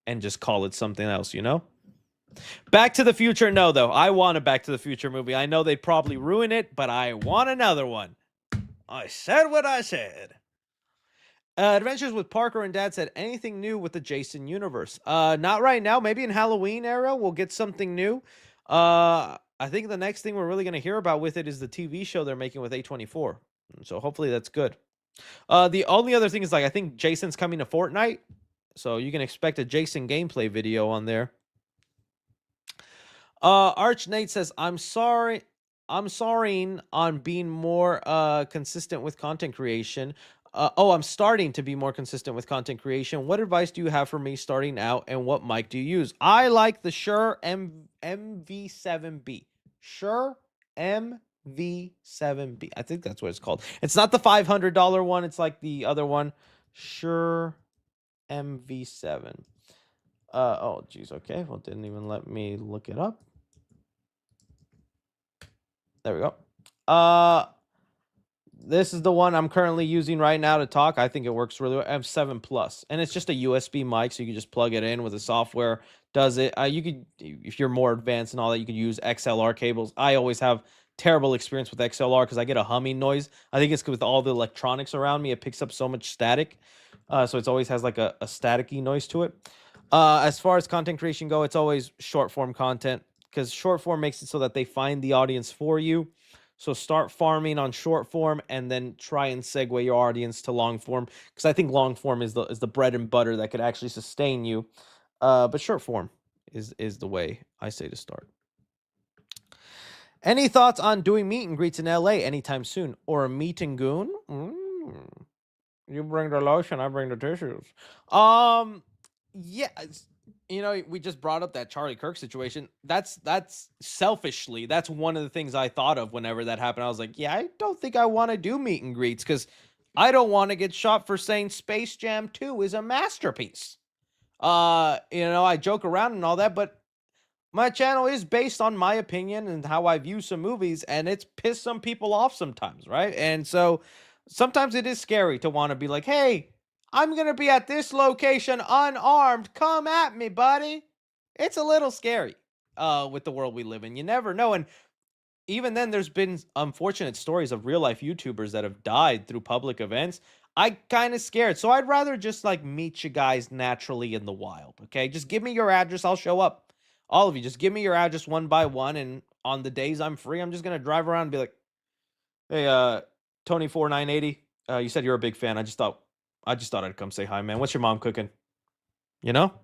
and just call it something else, Back to the Future, no, though. I want a Back to the Future movie. I know they'd probably ruin it, but I want another one. I said what I said. Adventures with Parker and Dad said, anything new with the Jason universe? Not right now. Maybe in Halloween era, we'll get something new. I think the next thing we're really going to hear about with it is the TV show they're making with A24. So hopefully that's good. The only other thing is, like, I think Jason's coming to Fortnite. So you can expect a Jason gameplay video on there. Arch Nate says, I'm sorry on being more consistent with content creation. Oh, I'm starting to be more consistent with content creation. What advice do you have for me starting out, and what mic do you use? I like the Shure MV7B. Shure MV7B. I think that's what it's called. It's not the $500 one. It's like the other one, Shure MV7. Oh, geez. Okay. Well, didn't even let me look it up. There we go. This is the one I'm currently using right now to talk. I think it works really well. I have 7 Plus, and it's just a USB mic, so you can just plug it in with the software. Does it? You could, if you're more advanced and all that, you could use XLR cables. I always have terrible experience with XLR because I get a humming noise. I think it's with all the electronics around me, it picks up so much static, so it always has like a staticky noise to it. As far as content creation go, it's always short form content because short form makes it so that they find the audience for you. So start farming on short form and then try and segue your audience to long form, because I think long form is the bread and butter that could actually sustain you. But short form is the way I say to start. Any thoughts on doing meet and greets in LA anytime soon, or a meet and goon? You bring the lotion, I bring the tissues. Yeah, we just brought up that Charlie Kirk situation. That's selfishly, that's one of the things I thought of whenever that happened. I was like, yeah, I don't think I want to do meet and greets because I don't want to get shot for saying Space Jam 2 is a masterpiece. I joke around and all that, but my channel is based on my opinion and how I view some movies, and it's pissed some people off sometimes, right? And so sometimes it is scary to want to be like, hey, I'm going to be at this location unarmed. Come at me, buddy. It's a little scary with the world we live in. You never know. And even then, there's been unfortunate stories of real life YouTubers that have died through public events. I kind of scared. So I'd rather just like meet you guys naturally in the wild. Okay. Just give me your address. I'll show up. All of you, just give me your address one by one. And on the days I'm free, I'm just going to drive around and be like, hey, Tony4980, you said you're a big fan. I just thought I'd come say hi, man. What's your mom cooking? You know?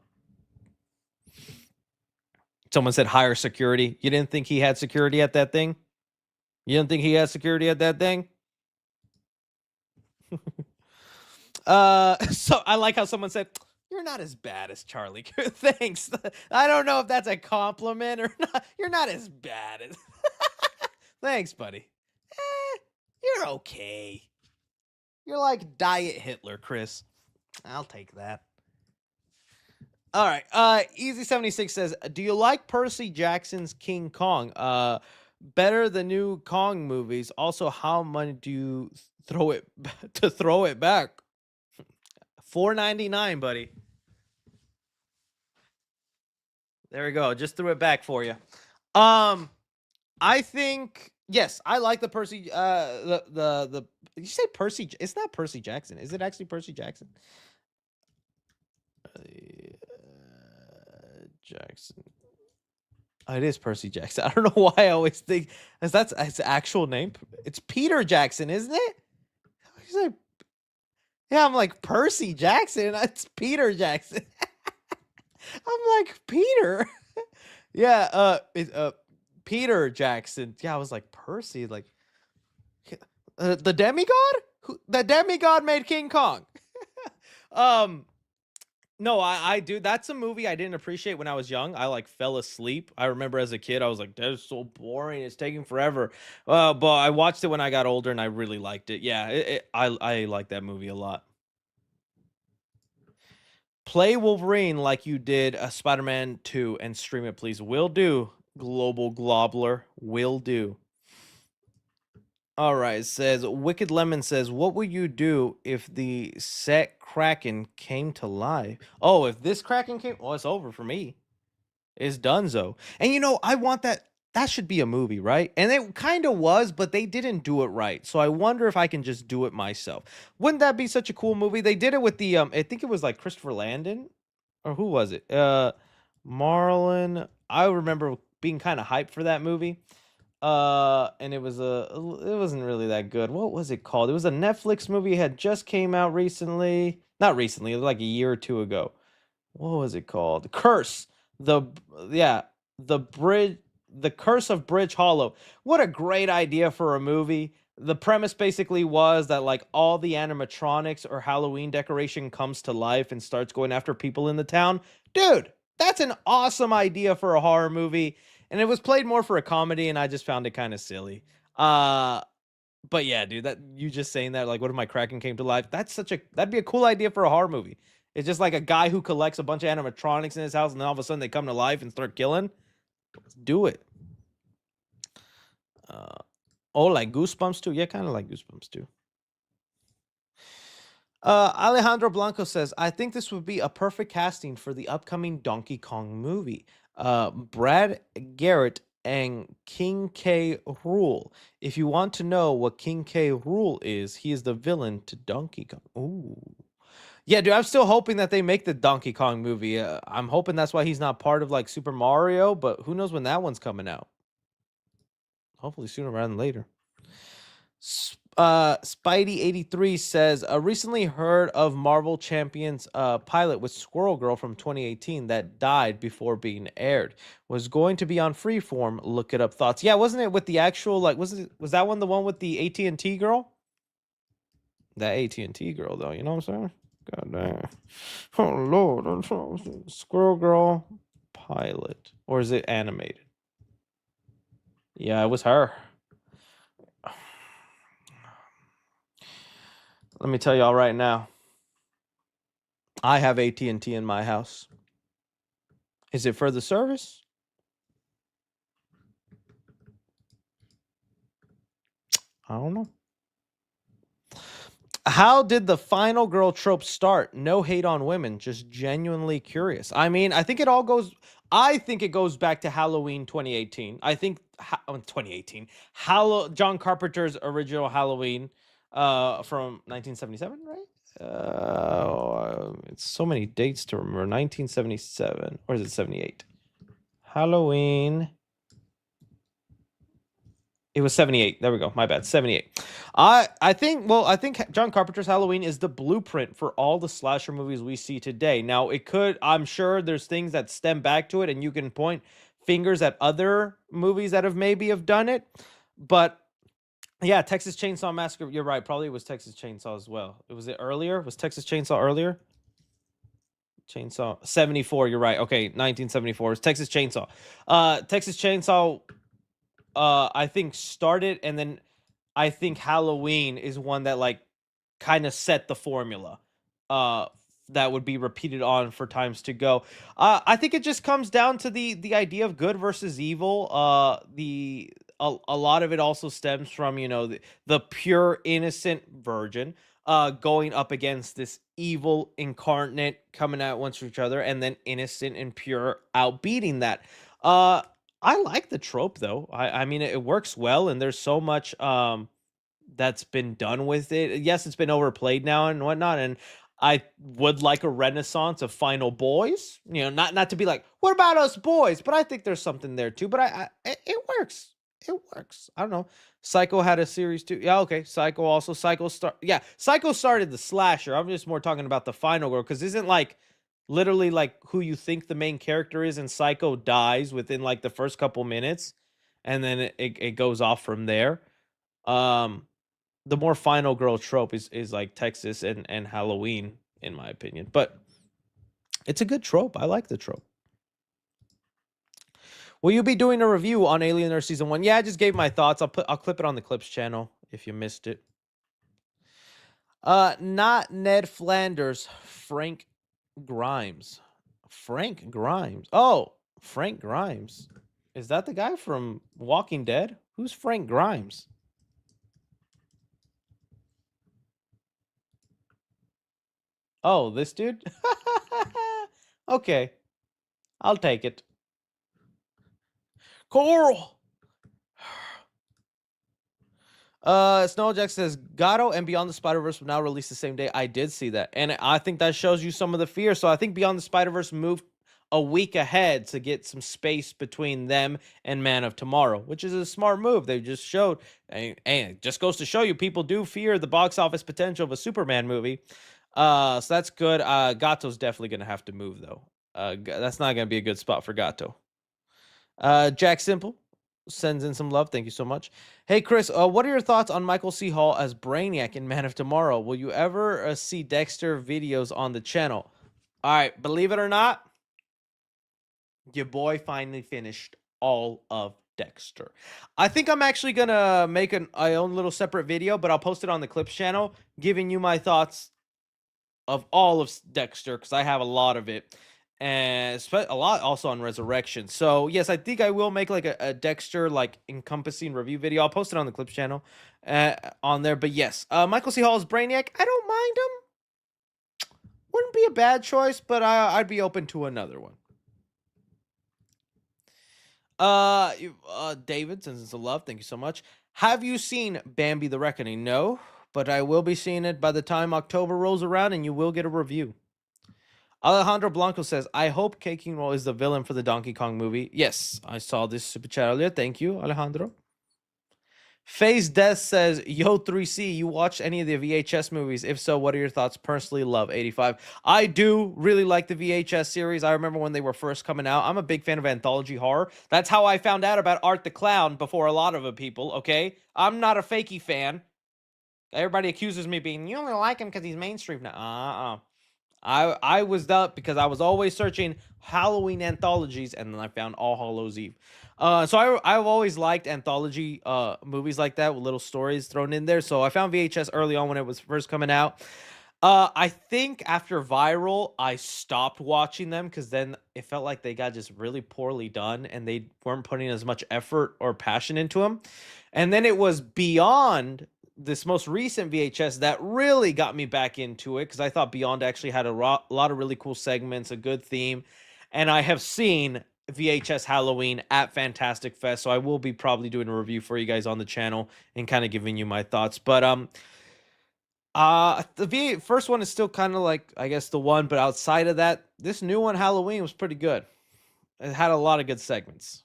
Someone said hire security. You didn't think he had security at that thing? You didn't think he had security at that thing? So I like how someone said, you're not as bad as Charlie. Thanks. I don't know if that's a compliment or not. You're not as bad as. Thanks, buddy. You're okay. You're like Diet Hitler, Chris. I'll take that. All right. Easy76 says, do you like Percy Jackson's King Kong? Better the new Kong movies. Also, how much do you throw it back? $4.99, buddy. There we go. Just threw it back for you. I think yes, I like the Percy. Did you say Percy? It's not Percy Jackson. Is it actually Percy Jackson? Jackson. Oh, it is Percy Jackson. I don't know why I always think that's his actual name. It's Peter Jackson, isn't it? Yeah, I'm like Percy Jackson. It's Peter Jackson. I'm like Peter. Yeah, Peter Jackson. Yeah, I was like Percy, like the demigod? The demigod made King Kong. No, I do. That's a movie I didn't appreciate when I was young. I like fell asleep. I remember as a kid, I was like, that is so boring. It's taking forever. But I watched it when I got older and I really liked it. Yeah, I like that movie a lot. Play Wolverine like you did Spider-Man 2 and stream it, please. Will do. Global Globler. Will do. All right. It says, Wicked Lemon says, what would you do if the set Kraken came to life? Oh, if this Kraken came, well, it's over for me. It's donezo. And I want that. That should be a movie, right? And it kind of was, but they didn't do it right. So I wonder if I can just do it myself. Wouldn't that be such a cool movie? They did it with the I think it was like Christopher Landon, or who was it? Marlon. I remember being kind of hyped for that movie. And it wasn't really that good. What was it called? It was a Netflix movie. It had just came out recently. Not recently, it was like a year or two ago. What was it called? Curse. The Curse of Bridge Hollow. What a great idea for a movie. the premise basically was that like all the animatronics or Halloween decoration comes to life and starts going after people in the town. Dude, that's an awesome idea for a horror movie. And it was played more for a comedy, and I just found it kind of silly. Uh but yeah, dude, that you just saying that, like, what if my Kraken came to life? That'd be a cool idea for a horror movie. It's just like a guy who collects a bunch of animatronics in his house, and then all of a sudden they come to life and start killing. Let's do it. Uh, oh, like Goosebumps too. Yeah, kind of like Goosebumps too. Alejandro Blanco says, I think this would be a perfect casting for the upcoming Donkey Kong movie. Brad Garrett and King K. Rule. If you want to know what King K. Rule is, he is the villain to Donkey Kong. Ooh. Yeah, dude, I'm still hoping that they make the Donkey Kong movie. I'm hoping that's why he's not part of like Super Mario, but who knows when that one's coming out? Hopefully sooner rather than later. Spidey83 says, recently heard of Marvel Champions pilot with Squirrel Girl from 2018 that died before being aired. Was going to be on Freeform. Look it up. Thoughts? Yeah, wasn't it with the actual like was that one the one with the AT&T girl? That AT&T girl though, you know what I'm saying? God damn. Oh Lord, Squirrel Girl pilot, or is it animated? Yeah, it was her. Let me tell y'all right now. I have AT&T in my house. Is it for the service? I don't know. How did the final girl trope start? No hate on women, just genuinely curious. I mean, I think it goes back to Halloween 2018. I think 2018. John Carpenter's original Halloween from 1977, right? It's so many dates to remember. 1977, or is it 78? Halloween. It was 78. There we go. My bad. 78. I think John Carpenter's Halloween is the blueprint for all the slasher movies we see today. Now, I'm sure there's things that stem back to it, and you can point fingers at other movies that have done it. But yeah, Texas Chainsaw Massacre, you're right. Probably it was Texas Chainsaw as well. Was it earlier? Was Texas Chainsaw earlier? Chainsaw 74, you're right. Okay, 1974. It's Texas Chainsaw. Texas Chainsaw I think started, and then I think Halloween is one that like kind of set the formula uh that would be repeated on for times to go. I think it just comes down to the idea of good versus evil. A lot of it also stems from, the pure innocent virgin going up against this evil incarnate coming out once each other, and then innocent and pure outbeating that. Uh I like the trope though. I mean it works well, and there's so much that's been done with it. Yes, it's been overplayed now and whatnot, and I would like a renaissance of final boys. Not to be like, what about us boys? But I think there's something there too. But it works. It works. I don't know. Psycho had a series too. Yeah, okay. Psycho started the slasher. I'm just more talking about the final girl, because isn't like literally like who you think the main character is in Psycho dies within like the first couple minutes, and then it goes off from there. Um the more final girl trope is like Texas and Halloween, in my opinion. But it's a good trope. I like the trope. Will you be doing a review on Alien Earth season 1? Yeah, I just gave my thoughts. I'll clip it on the Clips channel if you missed it. Not Ned Flanders, Frank Grimes. Frank Grimes. Oh, Frank Grimes. Is that the guy from Walking Dead? Who's Frank Grimes? Oh, this dude? Okay. I'll take it. Coral. Snowjack says Gato and Beyond the Spider-Verse will now release the same day. I did see that, and I think that shows you some of the fear. So I think Beyond the Spider-Verse moved a week ahead to get some space between them and Man of Tomorrow, which is a smart move. They just showed, and it just goes to show you, people do fear the box office potential of a Superman movie. So that's good. Gato's definitely gonna have to move though. That's not gonna be a good spot for Gato. Jack Simple sends in some love. Thank you so much. Hey, Chris, what are your thoughts on Michael C. Hall as Brainiac in Man of Tomorrow? Will you ever see Dexter videos on the channel? All right, believe it or not, your boy finally finished all of Dexter. I think I'm actually gonna make my own little separate video, but I'll post it on the Clips channel, giving you my thoughts of all of Dexter because I have a lot of it, and a lot also on Resurrection. So yes, I think I will make like a Dexter like encompassing review video. I'll post it on the Clips channel on there. But yes, Michael C. Hall's Brainiac. I don't mind him. Wouldn't be a bad choice, but I'd be open to another one. David, since it's a love, thank you so much. Have you seen Bambi the Reckoning? No, but I will be seeing it by the time October rolls around, and you will get a review. Alejandro Blanco says, I hope K. King Roll is the villain for the Donkey Kong movie. Yes, I saw this super chat earlier. Thank you, Alejandro. Phase Death says, Yo 3C, you watched any of the VHS movies? If so, what are your thoughts? Personally, love 85. I do really like the VHS series. I remember when they were first coming out. I'm a big fan of anthology horror. That's how I found out about Art the Clown before a lot of people, okay? I'm not a fakey fan. Everybody accuses me of being, you only like him because he's mainstream now. I was up because I was always searching Halloween anthologies, and then I found All Hallows Eve. So I've always liked anthology movies like that with little stories thrown in there. So I found VHS early on when it was first coming out. I think after Viral, I stopped watching them because then it felt like they got just really poorly done, and they weren't putting as much effort or passion into them. And then it was Beyond this most recent VHS that really got me back into it because I thought Beyond actually had a lot of really cool segments, a good theme, and I have seen VHS Halloween at Fantastic Fest, so I will be probably doing a review for you guys on the channel and kind of giving you my thoughts. But the first one is still kind of like I guess the one, but outside of that, this new one Halloween was pretty good. It had a lot of good segments.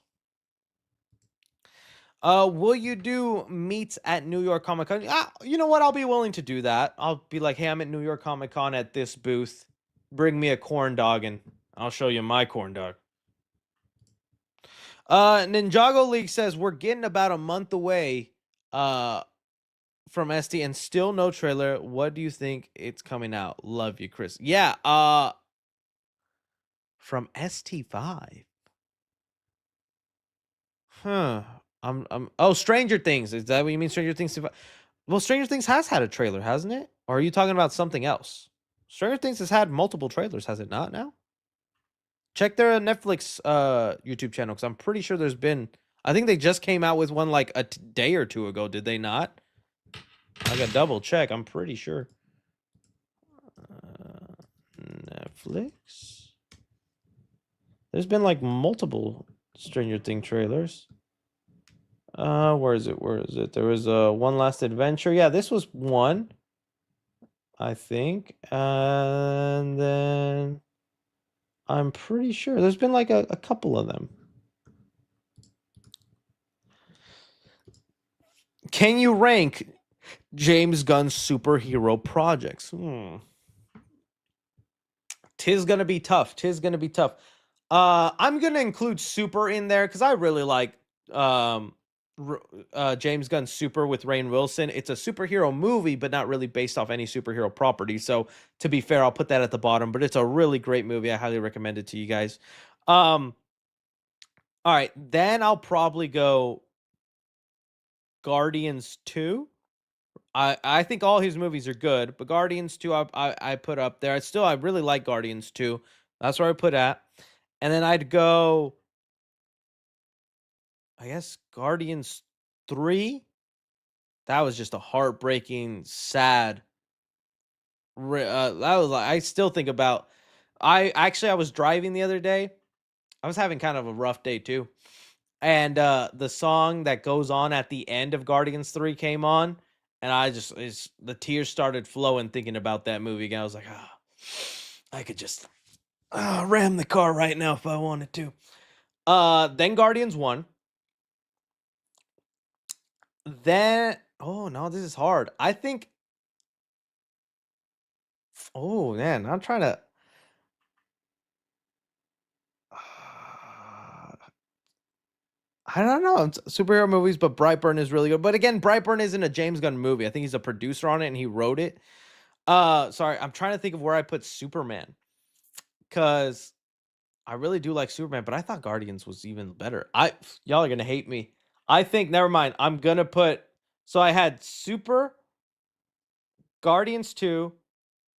Will you do meets at New York Comic Con? You know what? I'll be willing to do that. I'll be like, hey, I'm at New York Comic Con at this booth. Bring me a corn dog and I'll show you my corn dog. Ninjago League says we're getting about a month away from ST and still no trailer. What do you think it's coming out? Love you, Chris. Yeah, from ST5. Huh. Oh, Stranger Things. Is that what you mean, Stranger Things? Well, Stranger Things has had a trailer, hasn't it? Or are you talking about something else? Stranger Things has had multiple trailers, has it not now? Check their Netflix YouTube channel because I'm pretty sure there's been. I think they just came out with one like a day or two ago. Did they not? I got double check. I'm pretty sure. Netflix. There's been like multiple Stranger Thing trailers. Where is it? Where is it? There was a One Last Adventure. Yeah, this was one, I think. And then I'm pretty sure there's been like a couple of them. Can you rank James Gunn's superhero projects? Tis gonna be tough. Tis gonna be tough. I'm gonna include Super in there because I really like James Gunn's Super with Rainn Wilson. It's a superhero movie, but not really based off any superhero property. So to be fair, I'll put that at the bottom. But it's a really great movie. I highly recommend it to you guys. All right, then I'll probably go Guardians 2. I think all his movies are good, but Guardians 2 I put up there. I really like Guardians 2. That's where I put at. And then I'd go I guess Guardians 3. That was just a heartbreaking, sad that was like I still think about I was driving the other day. I was having kind of a rough day too. And the song that goes on at the end of Guardians 3 came on, and the tears started flowing thinking about that movie again. I was like, I could just ram the car right now if I wanted to. Then Guardians 1. Then oh no, this is hard. I think oh man, I'm trying to I don't know. It's superhero movies, but Brightburn is really good. But again, Brightburn isn't a James Gunn movie. I think he's a producer on it and he wrote it. Sorry, I'm trying to think of where I put Superman because I really do like Superman, but I thought Guardians was even better. Y'all are gonna hate me. I think never mind. I'm gonna put so I had Super Guardians 2,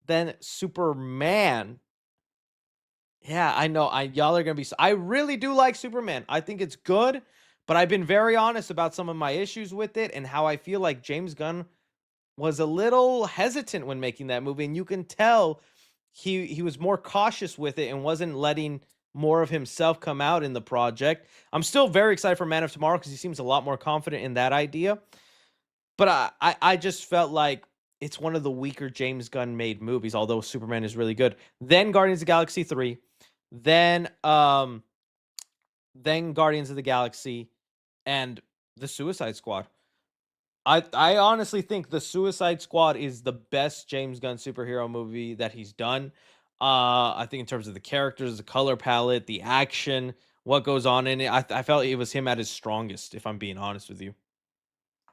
then Superman. Yeah, I know. Y'all are gonna be. I really do like Superman. I think it's good, but I've been very honest about some of my issues with it and how I feel like James Gunn was a little hesitant when making that movie, and you can tell he was more cautious with it and wasn't letting more of himself come out in the project. I'm still very excited for Man of Tomorrow because he seems a lot more confident in that idea. But I just felt like it's one of the weaker James Gunn made movies, although Superman is really good. Then Guardians of the Galaxy 3, then Guardians of the Galaxy and the Suicide Squad. I honestly think the Suicide Squad is the best James Gunn superhero movie that he's done. I think in terms of the characters, the color palette, the action, what goes on in it, I felt it was him at his strongest. If I'm being honest with you,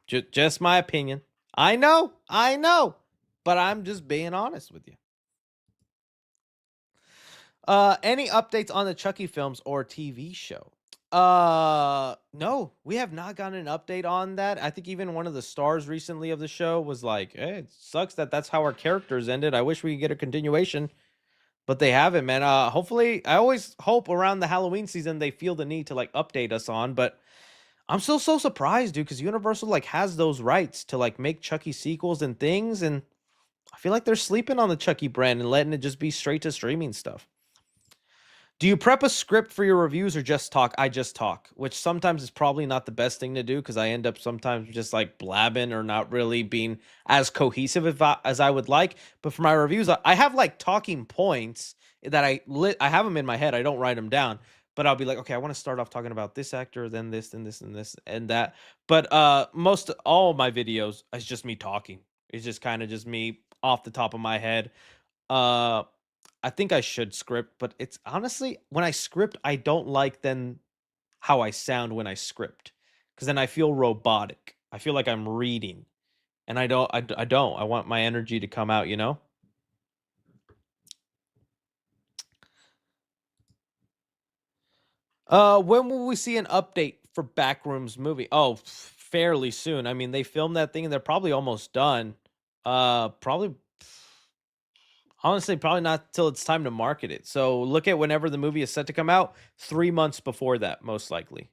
just my opinion. I know, but I'm just being honest with you. Any updates on the Chucky films or TV show? No, we have not gotten an update on that. I think even one of the stars recently of the show was like, "Hey, it sucks that that's how our characters ended. I wish we could get a continuation." But they haven't, man. Hopefully, I always hope around the Halloween season they feel the need to like update us on, but I'm still so surprised, dude, because Universal like has those rights to like make Chucky sequels and things, and I feel like they're sleeping on the Chucky brand and letting it just be straight to streaming stuff. Do you prep a script for your reviews or just talk? I just talk, which sometimes is probably not the best thing to do because I end up sometimes just like blabbing or not really being as cohesive as I would like. But for my reviews, I have like talking points that I have them in my head. I don't write them down, but I'll be like, okay, I want to start off talking about this actor, then this, and this, and this, and that. But most all of my videos is just me talking. It's just kind of just me off the top of my head. Uh, I think I should script, but it's honestly when I script, I don't like then how I sound when I script because then I feel robotic. I feel like I'm reading, and I don't. I want my energy to come out. You know. When will we see an update for Backrooms movie? Oh, fairly soon. I mean, they filmed that thing and they're probably almost done. Probably honestly, probably not till it's time to market it. So look at whenever the movie is set to come out, 3 months before that, most likely.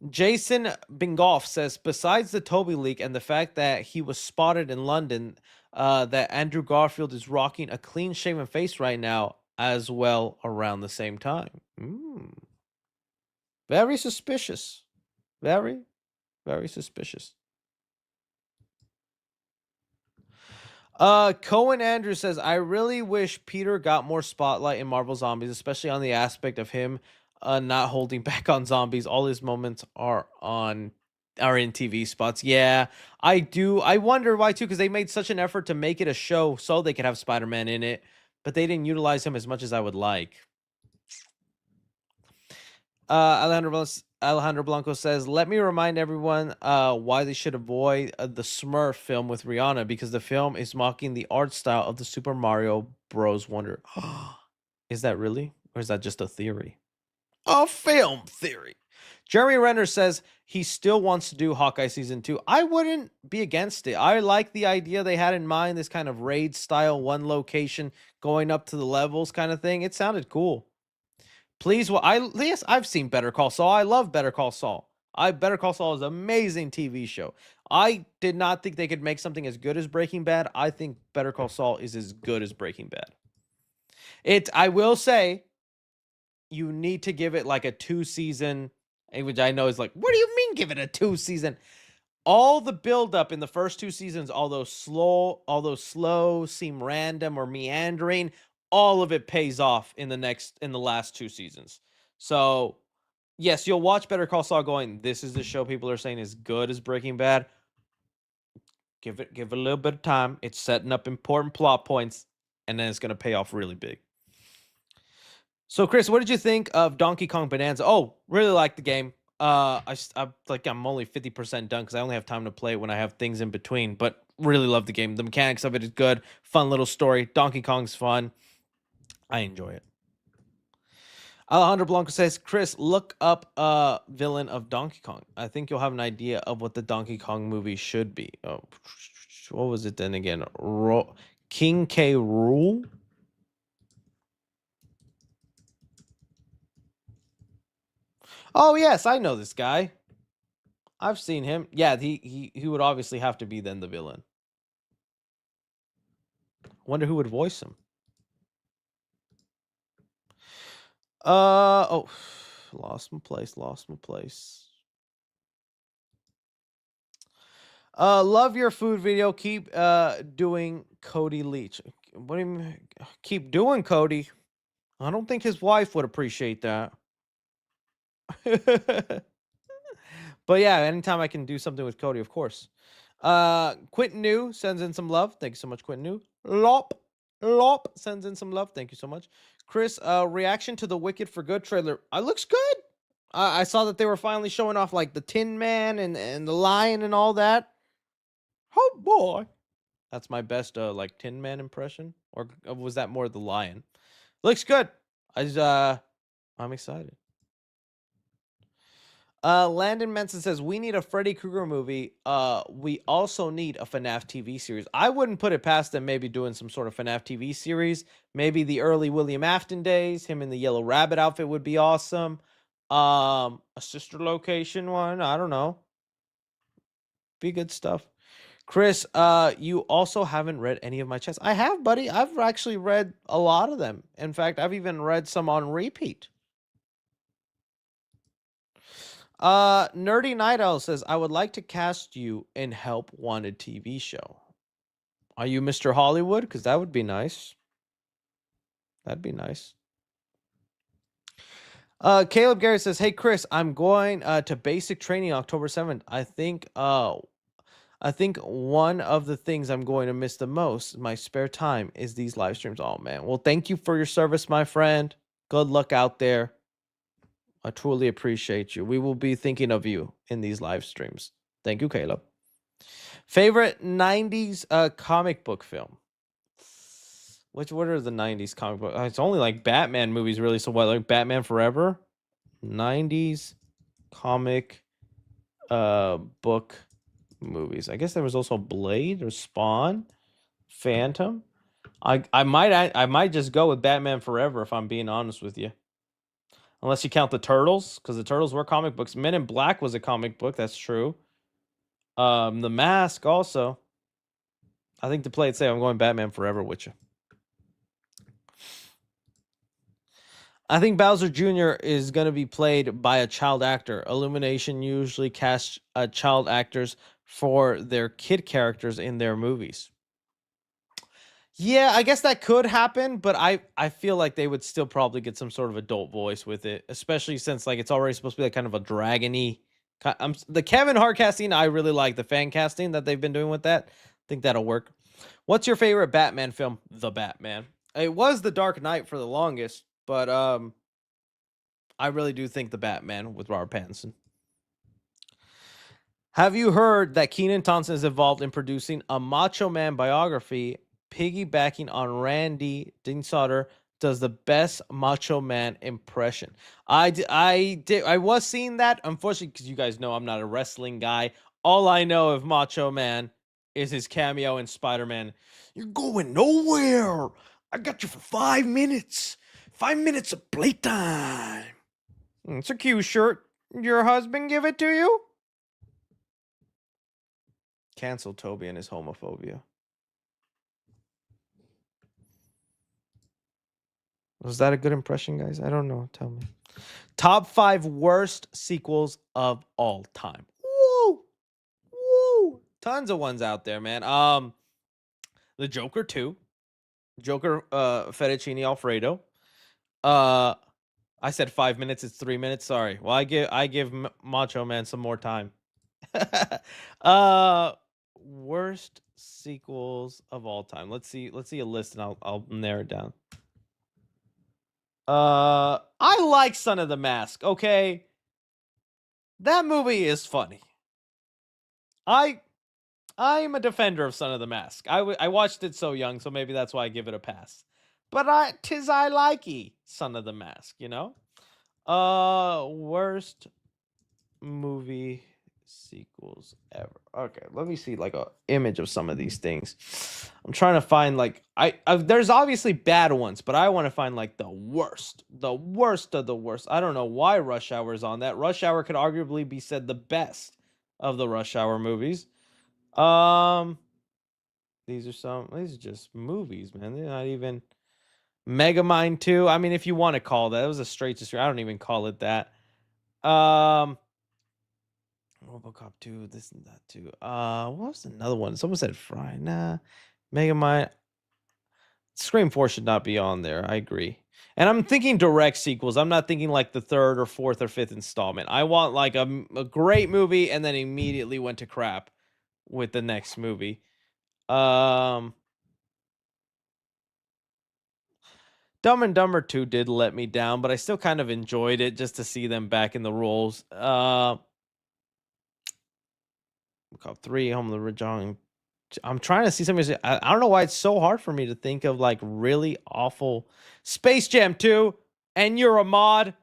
Jason Bingoff says, besides the Toby leak and the fact that he was spotted in London, that Andrew Garfield is rocking a clean shaven face right now as well around the same time. Very suspicious. Very, very suspicious. Cohen Andrew says, I really wish Peter got more spotlight in Marvel Zombies, especially on the aspect of him not holding back on zombies. All his moments are in TV spots. Yeah, I do. I wonder why too, because they made such an effort to make it a show so they could have Spider-Man in it, but they didn't utilize him as much as I would like. Alejandro Blanco says, "Let me remind everyone why they should avoid the Smurf film with Rihanna because the film is mocking the art style of the Super Mario Bros. Wonder." Is that really, or is that just a theory? A film theory. Jeremy Renner says he still wants to do Hawkeye season 2. I wouldn't be against it. I like the idea they had in mind, this kind of raid style, one location going up to the levels kind of thing. It sounded cool. Please, well, yes, I've seen Better Call Saul. I love Better Call Saul. Better Call Saul is an amazing TV show. I did not think they could make something as good as Breaking Bad. I think Better Call Saul is as good as Breaking Bad. I will say, you need to give it like a 2-season, which I know is like, what do you mean give it a 2-season? All the buildup in the first 2 seasons, although slow, seem random or meandering, all of it pays off in the last 2 seasons. So yes, you'll watch Better Call Saul going, this is the show people are saying is good as Breaking Bad. Give it a little bit of time. It's setting up important plot points, and then it's gonna pay off really big. So, Chris, what did you think of Donkey Kong Bonanza? Oh, really like the game. I like I'm only 50% done because I only have time to play when I have things in between. But really love the game. The mechanics of it is good. Fun little story. Donkey Kong's fun. I enjoy it. Alejandro Blanco says, Chris, look up villain of Donkey Kong. I think you'll have an idea of what the Donkey Kong movie should be. Oh, what was it then again? King K. Rool? Oh yes, I know this guy. I've seen him. Yeah, he would obviously have to be then the villain. Wonder who would voice him. Oh, lost my place. Lost my place. Love your food video. Keep doing Cody Leach. What do you mean? Keep doing Cody? I don't think his wife would appreciate that. But yeah, anytime I can do something with Cody, of course. Quentin New sends in some love. Thank you so much, Quentin New. Lop sends in some love. Thank you so much. Chris, reaction to the Wicked for Good trailer. It looks good. I saw that they were finally showing off like the Tin Man and the lion and all that. Oh boy. That's my best like Tin Man impression. Or was that more the lion? Looks good. I'm excited. Landon Menson says we need a Freddy Krueger movie. We also need a FNAF TV series. I wouldn't put it past them maybe doing some sort of FNAF TV series. Maybe the early William Afton days. Him in the Yellow Rabbit outfit would be awesome. A sister location one. I don't know. Be good stuff. Chris, you also haven't read any of my chats. I have, buddy. I've actually read a lot of them. In fact, I've even read some on repeat. Nerdy Night Owl says, I would like to cast you in Help Wanted TV show. Are you Mr. Hollywood? Because that would be nice. That'd be nice. Caleb Gary says, hey Chris, I'm going to basic training October 7th. I think one of the things I'm going to miss the most in my spare time is these live streams. Oh man. Well, thank you for your service, my friend. Good luck out there. I truly appreciate you. We will be thinking of you in these live streams. Thank you, Caleb. Favorite 90s comic book film? What are the 90s comic book? It's only like Batman movies really. So what, like Batman Forever? 90s comic book movies. I guess there was also Blade or Spawn, Phantom. I might just go with Batman Forever if I'm being honest with you. Unless you count the Turtles, because the Turtles were comic books. Men in Black was a comic book, that's true. The Mask also. I think to play it safe, I'm going Batman Forever with you. I think Bowser Jr. is going to be played by a child actor. Illumination usually casts child actors for their kid characters in their movies. Yeah, I guess that could happen, but I feel like they would still probably get some sort of adult voice with it, especially since like it's already supposed to be like kind of a dragony. The Kevin Hart casting, I really like the fan casting that they've been doing with that. I think that'll work. What's your favorite Batman film? The Batman. It was The Dark Knight for the longest, but I really do think The Batman with Robert Pattinson. Have you heard that Kenan Thompson is involved in producing a Macho Man biography, piggybacking on Randy Dinsotter does the best Macho Man impression? I was seeing that. Unfortunately, because you guys know I'm not a wrestling guy. All I know of Macho Man is his cameo in Spider-Man. You're going nowhere. I got you for 5 minutes. 5 minutes of playtime. It's a cute shirt. Your husband give it to you? Cancel Toby and his homophobia. Was that a good impression, guys? I don't know. Tell me. Top 5 worst sequels of all time. Woo! Woo! Tons of ones out there, man. The Joker 2. Joker Fettuccine Alfredo. I said 5 minutes, it's 3 minutes. Sorry. Well, I give Macho Man some more time. Worst sequels of all time. Let's see a list and I'll narrow it down. I like Son of the Mask. Okay, that movie is funny. I I'm a defender of Son of the Mask. I watched it so young, so maybe that's why I give it a pass. But tis I likey Son of the Mask, you know? Worst movie sequels ever. Okay, let me see like a image of some of these things. I'm trying to find like there's obviously bad ones, but I want to find like the worst of the worst. I don't know why Rush Hour is on that. Rush Hour could arguably be said the best of the Rush Hour movies. Um, these are just movies, man. They're not even Megamind 2. I mean, if you want to call that, it was a straight to straight. I don't even call it that. RoboCop 2, this and that too. What was another one? Someone said Fry. Nah. Megamind. Scream 4 should not be on there. I agree. And I'm thinking direct sequels. I'm not thinking like the third or fourth or fifth installment. I want like a great movie and then immediately went to crap with the next movie. Um Dumb and Dumber 2 did let me down, but I still kind of enjoyed it just to see them back in the roles. Cop 3, Home of the Rich. I'm trying to see something. I don't know why it's so hard for me to think of like really awful Space Jam 2, and you're a mod.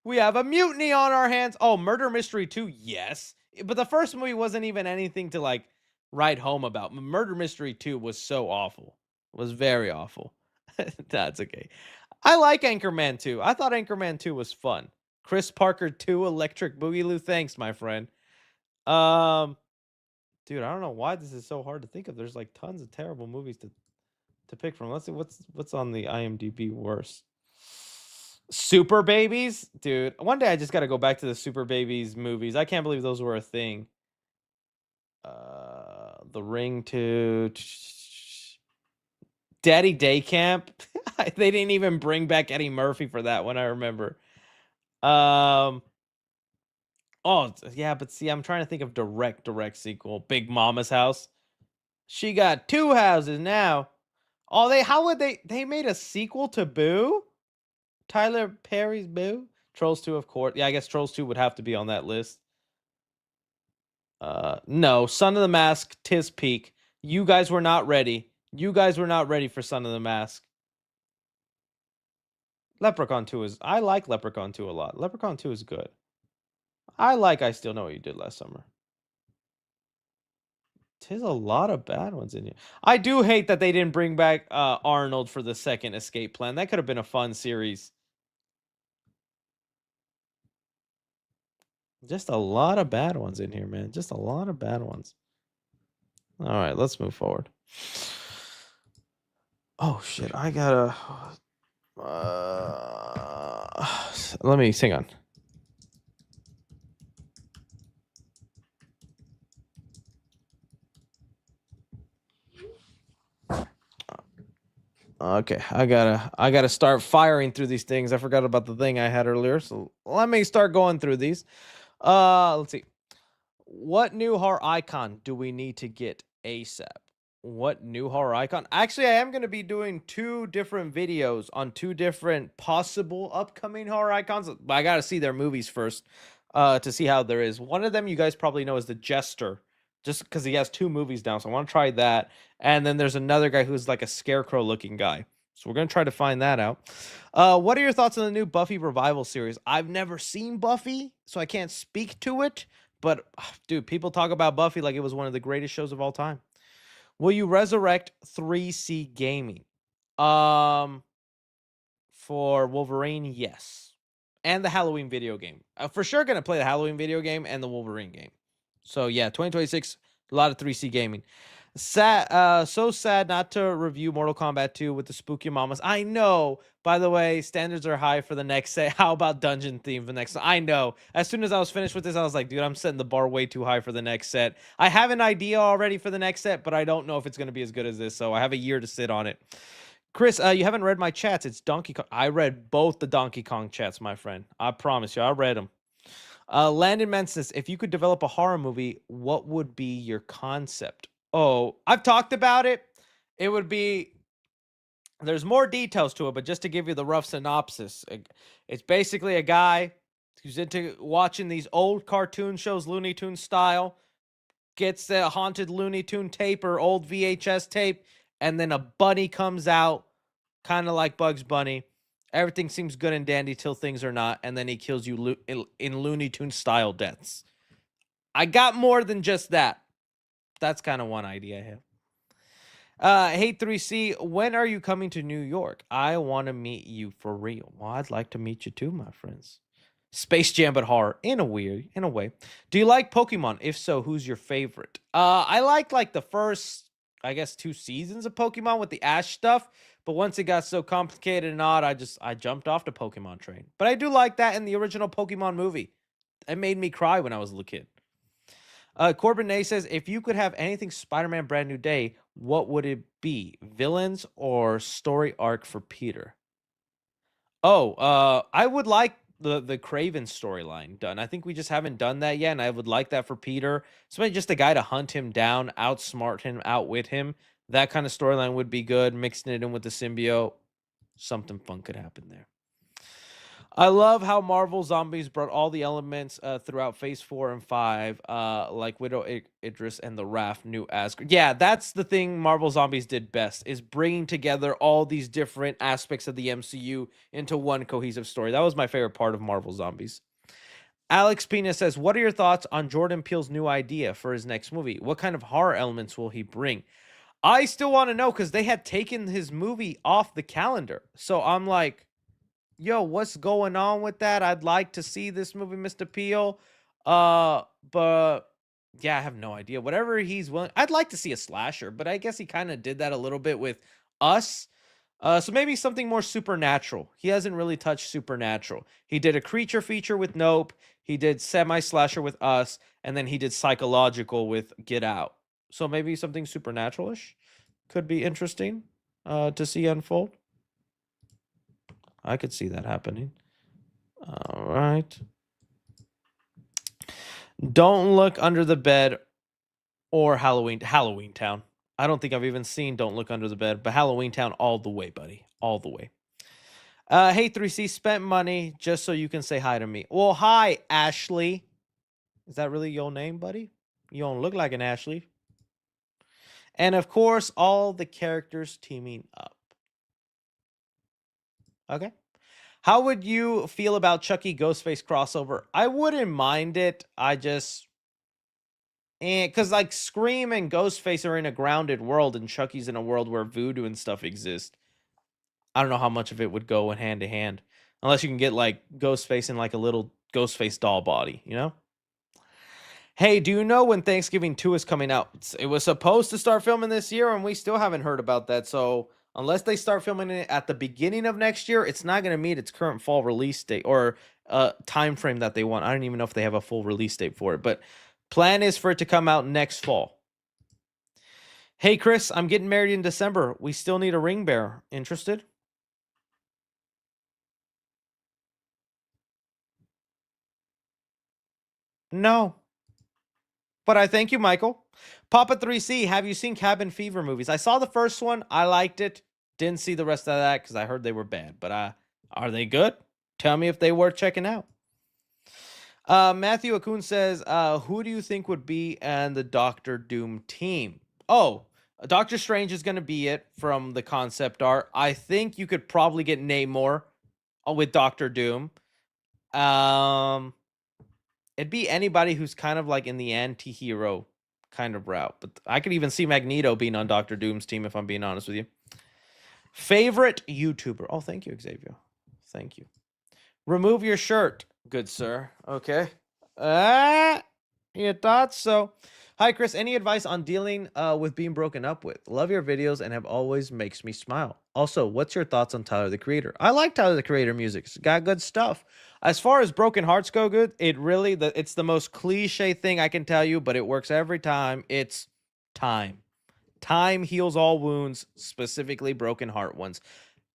We have a mutiny on our hands. Oh, Murder Mystery 2, yes. But the first movie wasn't even anything to like write home about. Murder Mystery 2 was so awful. It was very awful. That's okay. I like Anchorman 2. I thought Anchorman 2 was fun. Chris Parker 2 Electric Boogaloo. Thanks, my friend. Dude, I don't know why this is so hard to think of. There's like tons of terrible movies to pick from. Let's see what's on the IMDb worst. Super Babies, dude. One day I just got to go back to the Super Babies movies. I can't believe those were a thing. The Ring 2, Daddy Day Camp. They didn't even bring back Eddie Murphy for that one. I remember. Oh yeah, but see, I'm trying to think of direct sequel. Big Mama's House. She got 2 houses now. Oh, how would they made a sequel to Boo? Tyler Perry's Boo? Trolls 2, of course. Yeah, I guess Trolls 2 would have to be on that list. No, Son of the Mask, tis peak. You guys were not ready. You guys were not ready for Son of the Mask. Leprechaun 2 I like Leprechaun 2 a lot. Leprechaun 2 is good. I Still Know What You Did Last Summer. There's a lot of bad ones in here. I do hate that they didn't bring back Arnold for the second Escape Plan. That could have been a fun series. Just a lot of bad ones in here, man. Just a lot of bad ones. All right, let's move forward. Oh shit, I gotta. Let me hang on. Okay, I gotta start firing through these things. I forgot about the thing I had earlier, so let me start going through these. Let's see. What new horror icon do we need to get ASAP? What new horror icon? Actually, I am going to be doing 2 different videos on 2 different possible upcoming horror icons. I got to see their movies first to see how there is. One of them you guys probably know is The Jester, just because he has 2 movies now. So I want to try that. And then there's another guy who's like a scarecrow looking guy. So we're going to try to find that out. What are your thoughts on the new Buffy revival series? I've never seen Buffy, so I can't speak to it. But, dude, people talk about Buffy like it was one of the greatest shows of all time. Will you resurrect 3C Gaming? For Wolverine, yes. And the Halloween video game. For sure going to play the Halloween video game and the Wolverine game. So, yeah, 2026, a lot of 3C Gaming. So sad not to review Mortal Kombat 2 with the spooky mamas. I know. By the way, standards are high for the next set. How about dungeon theme for the next? I know. As soon as I was finished with this, I was like, dude, I'm setting the bar way too high for the next set. I have an idea already for the next set, but I don't know if it's going to be as good as this. So I have a year to sit on it. Chris, you haven't read my chats. It's Donkey Kong. I read both the Donkey Kong chats, my friend. I promise you, I read them. Landon Man says, if you could develop a horror movie, what would be your concept? Oh, I've talked about it. It would be There's more details to it, but just to give you the rough synopsis, it's basically a guy who's into watching these old cartoon shows, Looney Tunes style, gets a haunted Looney Tune tape or old VHS tape, and then a bunny comes out, kind of like Bugs Bunny. Everything seems good and dandy till things are not, and then he kills you in Looney Tune style deaths. I got more than just that. That's kind of one idea I have. Hey 3C, when are you coming to New York? I want to meet you for real. Well, I'd like to meet you too, my friends. Space Jam but horror in a way. Do you like Pokemon? If so, who's your favorite? I like the first, I guess, 2 seasons of Pokemon with the Ash stuff, but once it got so complicated and odd, I jumped off the Pokemon train. But I do like that in the original Pokemon movie. It made me cry when I was a little kid. Corbin Nay says, if you could have anything Spider-Man Brand New Day, what would it be? Villains or story arc for Peter? Oh, I would like the Craven storyline done. I think we just haven't done that yet, and I would like that for Peter. Somebody just a guy to hunt him down, outsmart him, outwit him. That kind of storyline would be good. Mixing it in with the symbiote, something fun could happen there. I love how Marvel Zombies brought all the elements throughout Phase 4 and 5, like Widow Idris and the Raft, New Asgard. Yeah, that's the thing Marvel Zombies did best, is bringing together all these different aspects of the MCU into one cohesive story. That was my favorite part of Marvel Zombies. Alex Pena says, what are your thoughts on Jordan Peele's new idea for his next movie? What kind of horror elements will he bring? I still want to know, because they had taken his movie off the calendar. So I'm like, yo, what's going on with that? I'd like to see this movie, Mr. Peele. But yeah, I have no idea. Whatever he's willing. I'd like to see a slasher, but I guess he kind of did that a little bit with Us. So maybe something more supernatural. He hasn't really touched supernatural. He did a creature feature with Nope. He did semi-slasher with Us, and then he did psychological with Get Out. So maybe something supernatural-ish could be interesting to see unfold. I could see that happening. All right. Don't Look Under the Bed or Halloween Town. I don't think I've even seen Don't Look Under the Bed, but Halloween Town all the way, buddy. All the way. Hey 3C, spent money just so you can say hi to me. Well, hi, Ashley. Is that really your name, buddy? You don't look like an Ashley. And of course, all the characters teaming up. Okay. How would you feel about Chucky Ghostface crossover? I wouldn't mind it. I just, because like Scream and Ghostface are in a grounded world, and Chucky's in a world where voodoo and stuff exist. I don't know how much of it would go in hand to hand, unless you can get like Ghostface in like a little Ghostface doll body, you know? Hey, do you know when Thanksgiving 2 is coming out? It was supposed to start filming this year, and we still haven't heard about that. So unless they start filming it at the beginning of next year, it's not going to meet its current fall release date or time frame that they want. I don't even know if they have a full release date for it, but plan is for it to come out next fall. Hey, Chris, I'm getting married in December. We still need a ring bearer. Interested? No. But I thank you, Michael. Papa 3C, have you seen Cabin Fever movies? I saw the first one. I liked it. Didn't see the rest of that because I heard they were bad. But are they good? Tell me if they were checking out. Matthew Akun says, who do you think would be in the Doctor Doom team? Oh, Doctor Strange is going to be it from the concept art. I think you could probably get Namor with Doctor Doom. It'd be anybody who's kind of like in the anti-hero kind of route. But I could even see Magneto being on Doctor Doom's team, if I'm being honest with you. Favorite YouTuber? Oh, thank you, Xavier. Thank you. Remove your shirt, good sir. Okay. You thought so. Hi, Chris. Any advice on dealing with being broken up with? Love your videos and have always makes me smile. Also, what's your thoughts on Tyler, the Creator? I like Tyler, the Creator music. It's got good stuff. As far as broken hearts go, good. It's the most cliche thing I can tell you, but it works every time. It's time. Time heals all wounds, specifically broken heart ones.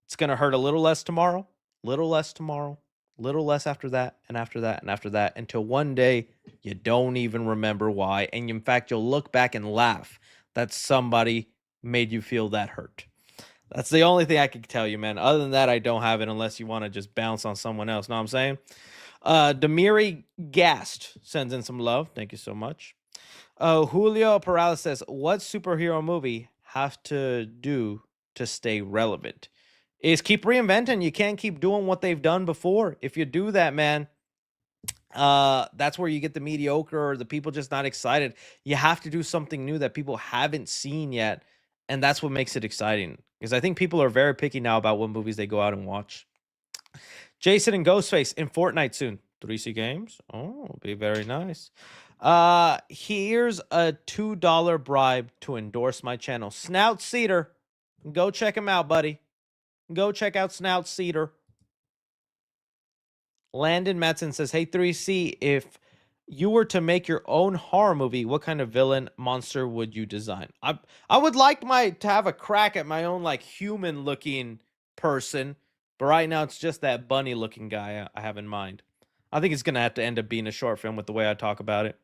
It's going to hurt a little less tomorrow, little less tomorrow, little less after that, and after that, and after that, until one day you don't even remember why. And in fact, you'll look back and laugh that somebody made you feel that hurt. That's the only thing I can tell you, man. Other than that, I don't have it unless you want to just bounce on someone else. Know what I'm saying? Demiri Gast sends in some love. Thank you so much. Julio Perales says, "What superhero movie have to do to stay relevant? Is keep reinventing. You can't keep doing what they've done before. If you do that, man, that's where you get the mediocre or the people just not excited. You have to do something new that people haven't seen yet, and that's what makes it exciting. Because I think people are very picky now about what movies they go out and watch. Jason and Ghostface in Fortnite soon. 3C Games. Oh, be very nice. Here's a $2 bribe to endorse my channel. Snout Cedar. Go check him out, buddy. Go check out Snout Cedar. Landon Matson says, "Hey 3C, if you were to make your own horror movie, what kind of villain monster would you design?" I would like to have a crack at my own like human looking person, but right now it's just that bunny looking guy I have in mind. I think it's gonna have to end up being a short film with the way I talk about it.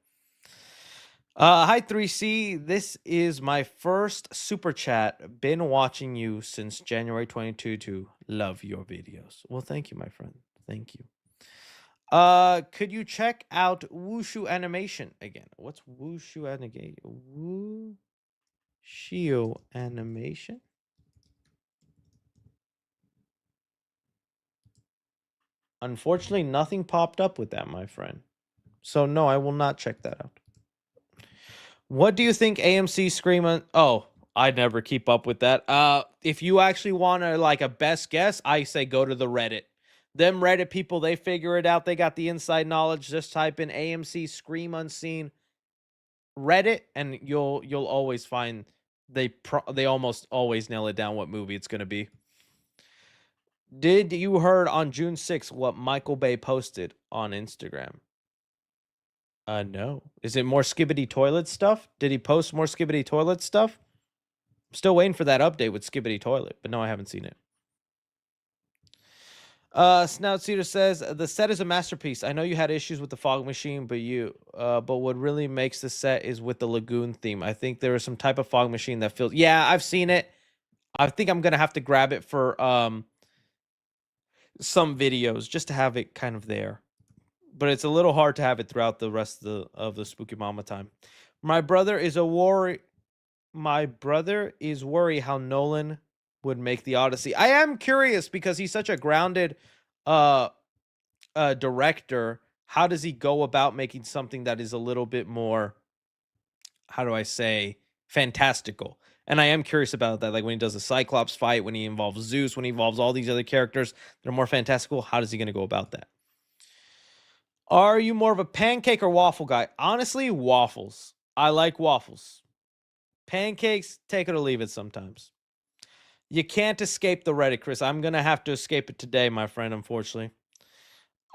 Hi 3C, this is my first super chat. Been watching you since January 22. Love your videos. Well, thank you, my friend. Thank you. Could you check out Wushu Animation again? What's Wushu Animation? Wushu Animation? Unfortunately, nothing popped up with that, my friend. So no, I will not check that out. What do you think AMC Scream Oh, I never keep up with that. If you actually want to like a best guess, I say go to the Reddit. Them Reddit people, they figure it out. They got the inside knowledge. Just type in AMC Scream Unseen Reddit, and you'll always find they almost always nail it down what movie it's gonna be. Did you heard on June 6th what Michael Bay posted on Instagram? No. Is it more Skibbity Toilet stuff? Did he post more Skibbity Toilet stuff? I'm still waiting for that update with Skibbity Toilet, but no, I haven't seen it. Snout Cedar says the set is a masterpiece. I know you had issues with the fog machine, but what really makes the set is with the lagoon theme. I think there is some type of fog machine that feels. Yeah, I've seen it. I think I'm gonna have to grab it for some videos just to have it kind of there. But it's a little hard to have it throughout the rest of the Spooky Mama time. My brother is worried how Nolan would make the Odyssey. I am curious because he's such a grounded director. How does he go about making something that is a little bit more, how do I say, fantastical? And I am curious about that. Like when he does the Cyclops fight, when he involves Zeus, when he involves all these other characters that are more fantastical, how is he going to go about that? Are you more of a pancake or waffle guy? Honestly, waffles. I like waffles. Pancakes, take it or leave it sometimes. You can't escape the Reddit, Chris. I'm going to have to escape it today, my friend, unfortunately.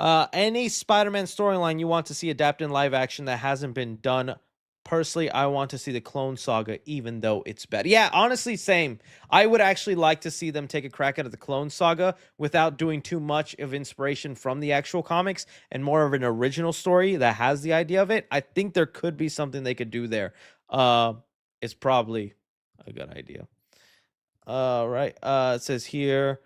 Any Spider-Man storyline you want to see adapted in live action that hasn't been done? Personally, I want to see the Clone Saga, even though it's bad. Yeah, honestly, same. I would actually like to see them take a crack at the Clone Saga without doing too much of inspiration from the actual comics and more of an original story that has the idea of it. I think there could be something they could do there. It's probably a good idea. Right. It says here,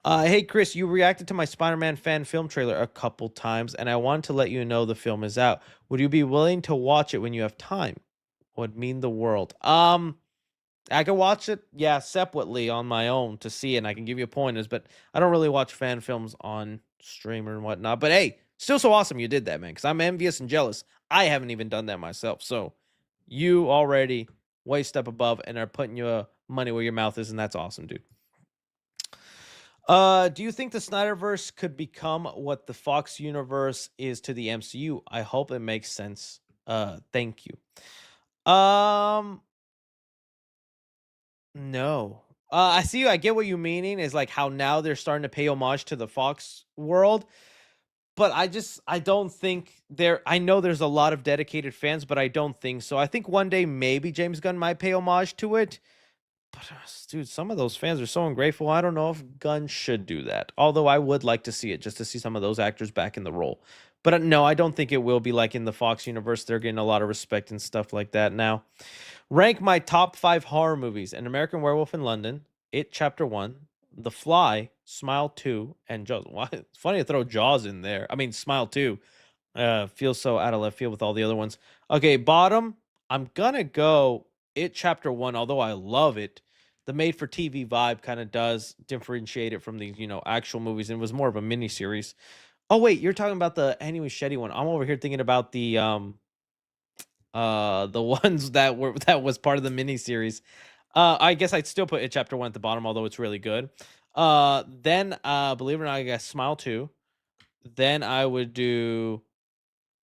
hey Chris, you reacted to my Spider-Man fan film trailer a couple times, and I want to let you know the film is out. Would you be willing to watch it when you have time? Would mean the world. I can watch it, yeah, separately on my own to see it, and I can give you pointers, but I don't really watch fan films on streamer and whatnot. But hey, still so awesome you did that, man, because I'm envious and jealous. I haven't even done that myself, so you already way step above and are putting your money where your mouth is, and that's awesome, dude. Do you think the Snyderverse could become what the Fox universe is to the MCU? I hope it makes sense. Thank you. No. I see. I get what you meaning. Is like how now they're starting to pay homage to the Fox world, but I don't think there. I know there's a lot of dedicated fans, but I don't think so. I think one day maybe James Gunn might pay homage to it. But dude, some of those fans are so ungrateful. I don't know if Gunn should do that. Although I would like to see it just to see some of those actors back in the role. But no, I don't think it will be like in the Fox universe. They're getting a lot of respect and stuff like that now. Rank my top 5 horror movies: An American Werewolf in London, It Chapter 1, The Fly, Smile 2, and Jaws. Why? It's funny to throw Jaws in there. I mean, Smile 2. Feels so out of left field with all the other ones. Okay, bottom. I'm gonna go It Chapter 1, although I love it. The made for TV vibe kind of does differentiate it from the, actual movies, and it was more of a mini series. Oh wait, you're talking about the Annie Machete one. I'm over here thinking about the ones that was part of the mini series. I guess I'd still put It Chapter 1 at the bottom, although it's really good. Then believe it or not, I guess Smile 2. Then I would do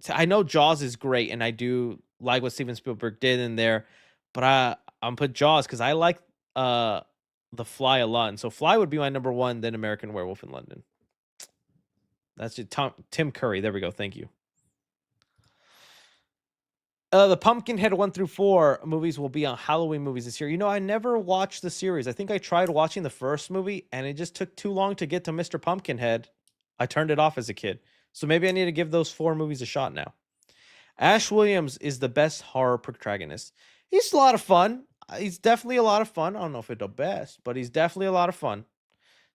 I know Jaws is great, and I do like what Steven Spielberg did in there, but I'm put Jaws because I like uh The Fly a lot, and so Fly would be my number one. Then American Werewolf in London. That's it. Tim Curry. There we go. Thank you. The Pumpkinhead 1 through 4 movies will be on Halloween movies this year. I never watched the series. I think I tried watching the first movie, and it just took too long to get to Mr. Pumpkinhead. I turned it off as a kid. So maybe I need to give those 4 movies a shot now. Ash Williams is the best horror protagonist. He's a lot of fun. He's definitely a lot of fun. I don't know if it's the best, but he's definitely a lot of fun.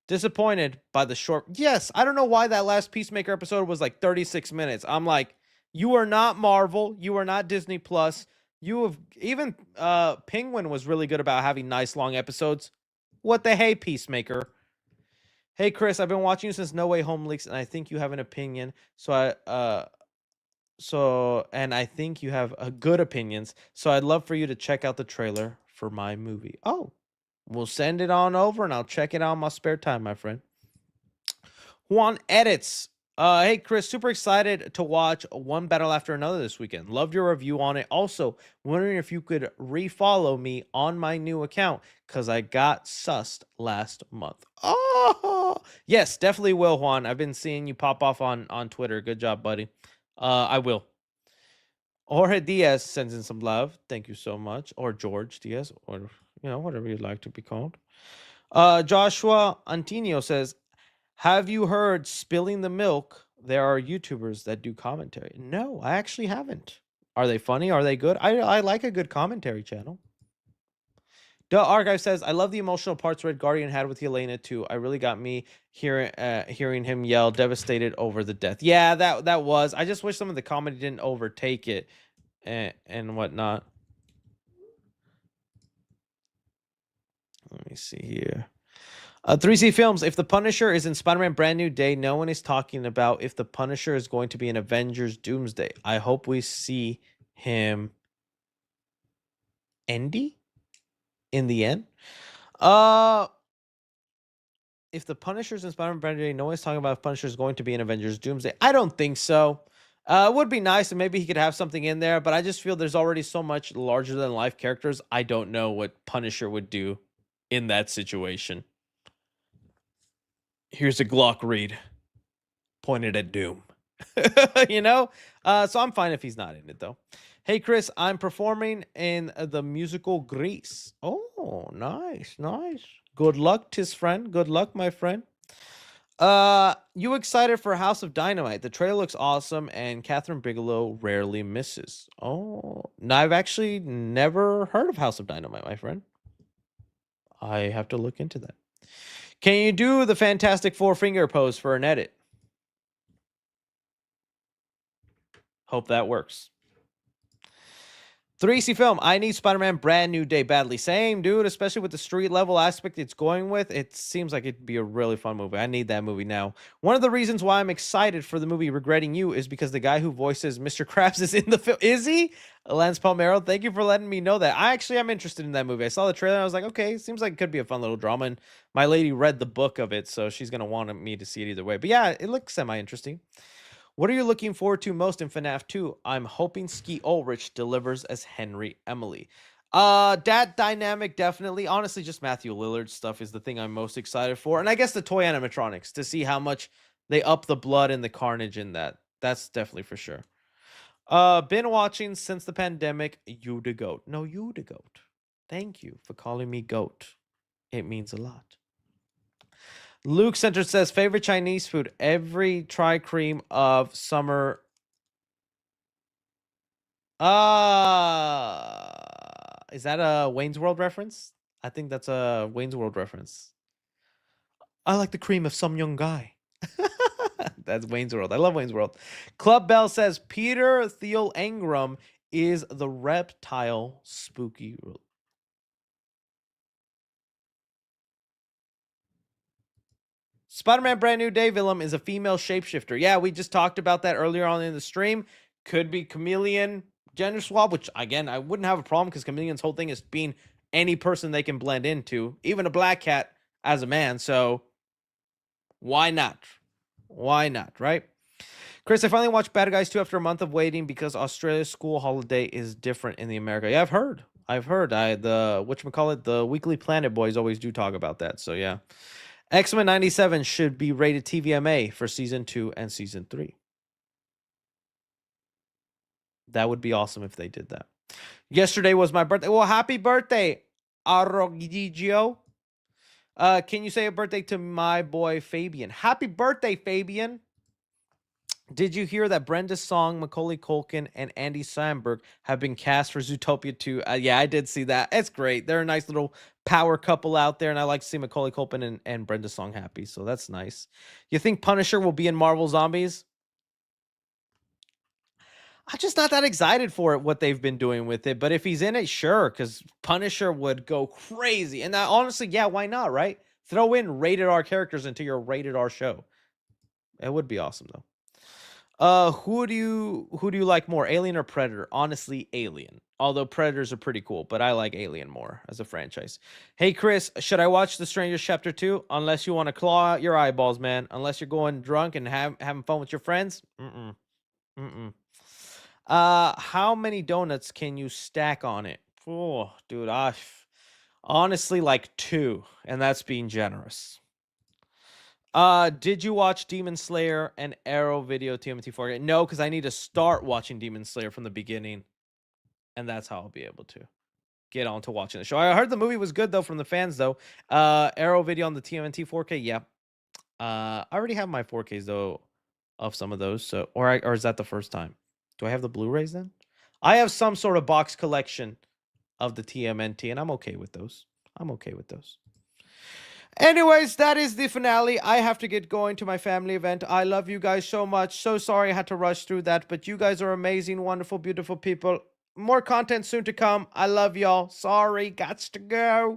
Disappointed by the short. Yes, I don't know why that last Peacemaker episode was like 36 minutes. I'm like, you are not Marvel. You are not Disney Plus. You have even Penguin was really good about having nice long episodes. What the hey, Peacemaker? Hey Chris, I've been watching you since No Way Home leaks, and I think you have an opinion. And I think you have good opinions. So I'd love for you to check out the trailer for my movie. Oh, we'll send it on over, and I'll check it out in my spare time, my friend. Juan Edits. Hey Chris, super excited to watch One Battle After Another this weekend. Loved your review on it. Also, wondering if you could refollow me on my new account because I got sussed last month. Oh, yes, definitely will, Juan. I've been seeing you pop off on Twitter. Good job, buddy. I will. Jorge Diaz sends in some love. Thank you so much. Or George Diaz, or whatever you'd like to be called. Joshua Antonio says, have you heard Spilling the Milk? There are YouTubers that do commentary. No, I actually haven't. Are they funny? Are they good? I like a good commentary channel. The Archive says, I love the emotional parts Red Guardian had with Helena too. I really got me hearing him yell, devastated over the death. Yeah, that was. I just wish some of the comedy didn't overtake it and whatnot. Let me see here. 3C Films, if the Punisher is in Spider-Man Brand New Day, no one is talking about if the Punisher is going to be in Avengers Doomsday. I hope we see him Andy in the end. If the Punisher's in Spider-Man Brand New Day, no one's talking about if Punisher is going to be in Avengers Doomsday. I don't think so. It would be nice, and maybe he could have something in there, but I just feel there's already so much larger than life characters. I don't know what Punisher would do in that situation. Here's a Glock read pointed at Doom. So I'm fine if he's not in it though. Hey Chris, I'm performing in the musical Grease. Oh, nice. Good luck, tis friend. Good luck, my friend. You excited for House of Dynamite? The trailer looks awesome, and Catherine Bigelow rarely misses. Oh, no, I've actually never heard of House of Dynamite, my friend. I have to look into that. Can you do the Fantastic Four finger pose for an edit? Hope that works. 3C Film, I need Spider-Man Brand New Day badly. Same, dude, especially with the street level aspect it's going with. It seems like it'd be a really fun movie. I need that movie now. One of the reasons why I'm excited for the movie Regretting You is because the guy who voices Mr. Krabs is in the film. Is he? Lance Palmero, thank you for letting me know that. I actually am interested in that movie. I saw the trailer and I was like, okay, seems like it could be a fun little drama. And my lady read the book of it, so she's going to want me to see it either way. But yeah, it looks semi-interesting. What are you looking forward to most in FNAF 2? I'm hoping Skeet Ulrich delivers as Henry Emily. That dynamic definitely. Honestly, just Matthew Lillard stuff is the thing I'm most excited for. And I guess the toy animatronics to see how much they up the blood and the carnage in that. That's definitely for sure. Been watching since the pandemic. You the goat. No, you the goat. Thank you for calling me goat. It means a lot. Luke Center says favorite Chinese food. Every try cream of summer. Is that a Wayne's World reference? I think that's a Wayne's World reference. I like the cream of some young guy. That's Wayne's World. I love Wayne's World. Club Bell says Peter Thiel Engram is the reptile spooky. Spider-Man Brand New Day Willem is a female shapeshifter. Yeah, we just talked about that earlier on in the stream. Could be chameleon gender swap, which again, I wouldn't have a problem because chameleon's whole thing is being any person they can blend into, even a black cat as a man. So why not? Why not, right? Chris, I finally watched Bad Guys 2 after a month of waiting because Australia's school holiday is different in the America. Yeah, I've heard. The Weekly Planet boys always do talk about that. So yeah. X-Men 97 should be rated TVMA for season 2 and season 3. That would be awesome if they did that. Yesterday was my birthday. Well, happy birthday, Arogigio. Can you say a birthday to my boy Fabian? Happy birthday, Fabian. Did you hear that Brenda Song, Macaulay Culkin, and Andy Samberg have been cast for Zootopia 2? Yeah, I did see that. It's great. They're a nice little power couple out there, and I like to see Macaulay Culkin and Brenda Song happy, so that's nice. You think Punisher will be in Marvel Zombies? I'm just not that excited for it, what they've been doing with it, but if he's in it, sure, because Punisher would go crazy. And honestly, yeah, why not, right? Throw in rated R characters into your rated R show. It would be awesome, though. Who do you like more, Alien or Predator? Honestly, Alien. Although Predators are pretty cool, but I like Alien more as a franchise. Hey Chris, should I watch The Strangers Chapter 2? Unless you want to claw out your eyeballs, man. Unless you're going drunk and having fun with your friends. How many donuts can you stack on it? Oh, dude, honestly like 2, and that's being generous. Did you watch Demon Slayer and Arrow video TMT4K? No, because I need to start watching Demon Slayer from the beginning, and that's how I'll be able to get on to watching the show. I heard the movie was good though from the fans though. Arrow video on the TMNT 4K, yeah. I already have my 4Ks though of some of those, so or is that the first time? Do I have the Blu-rays then? I have some sort of box collection of the TMNT, and I'm okay with those. Anyways, that is the finale. I have to get going to my family event. I love you guys so much. So sorry I had to rush through that, but you guys are amazing, wonderful, beautiful people. More content soon to come. I love y'all. Sorry, gots to go.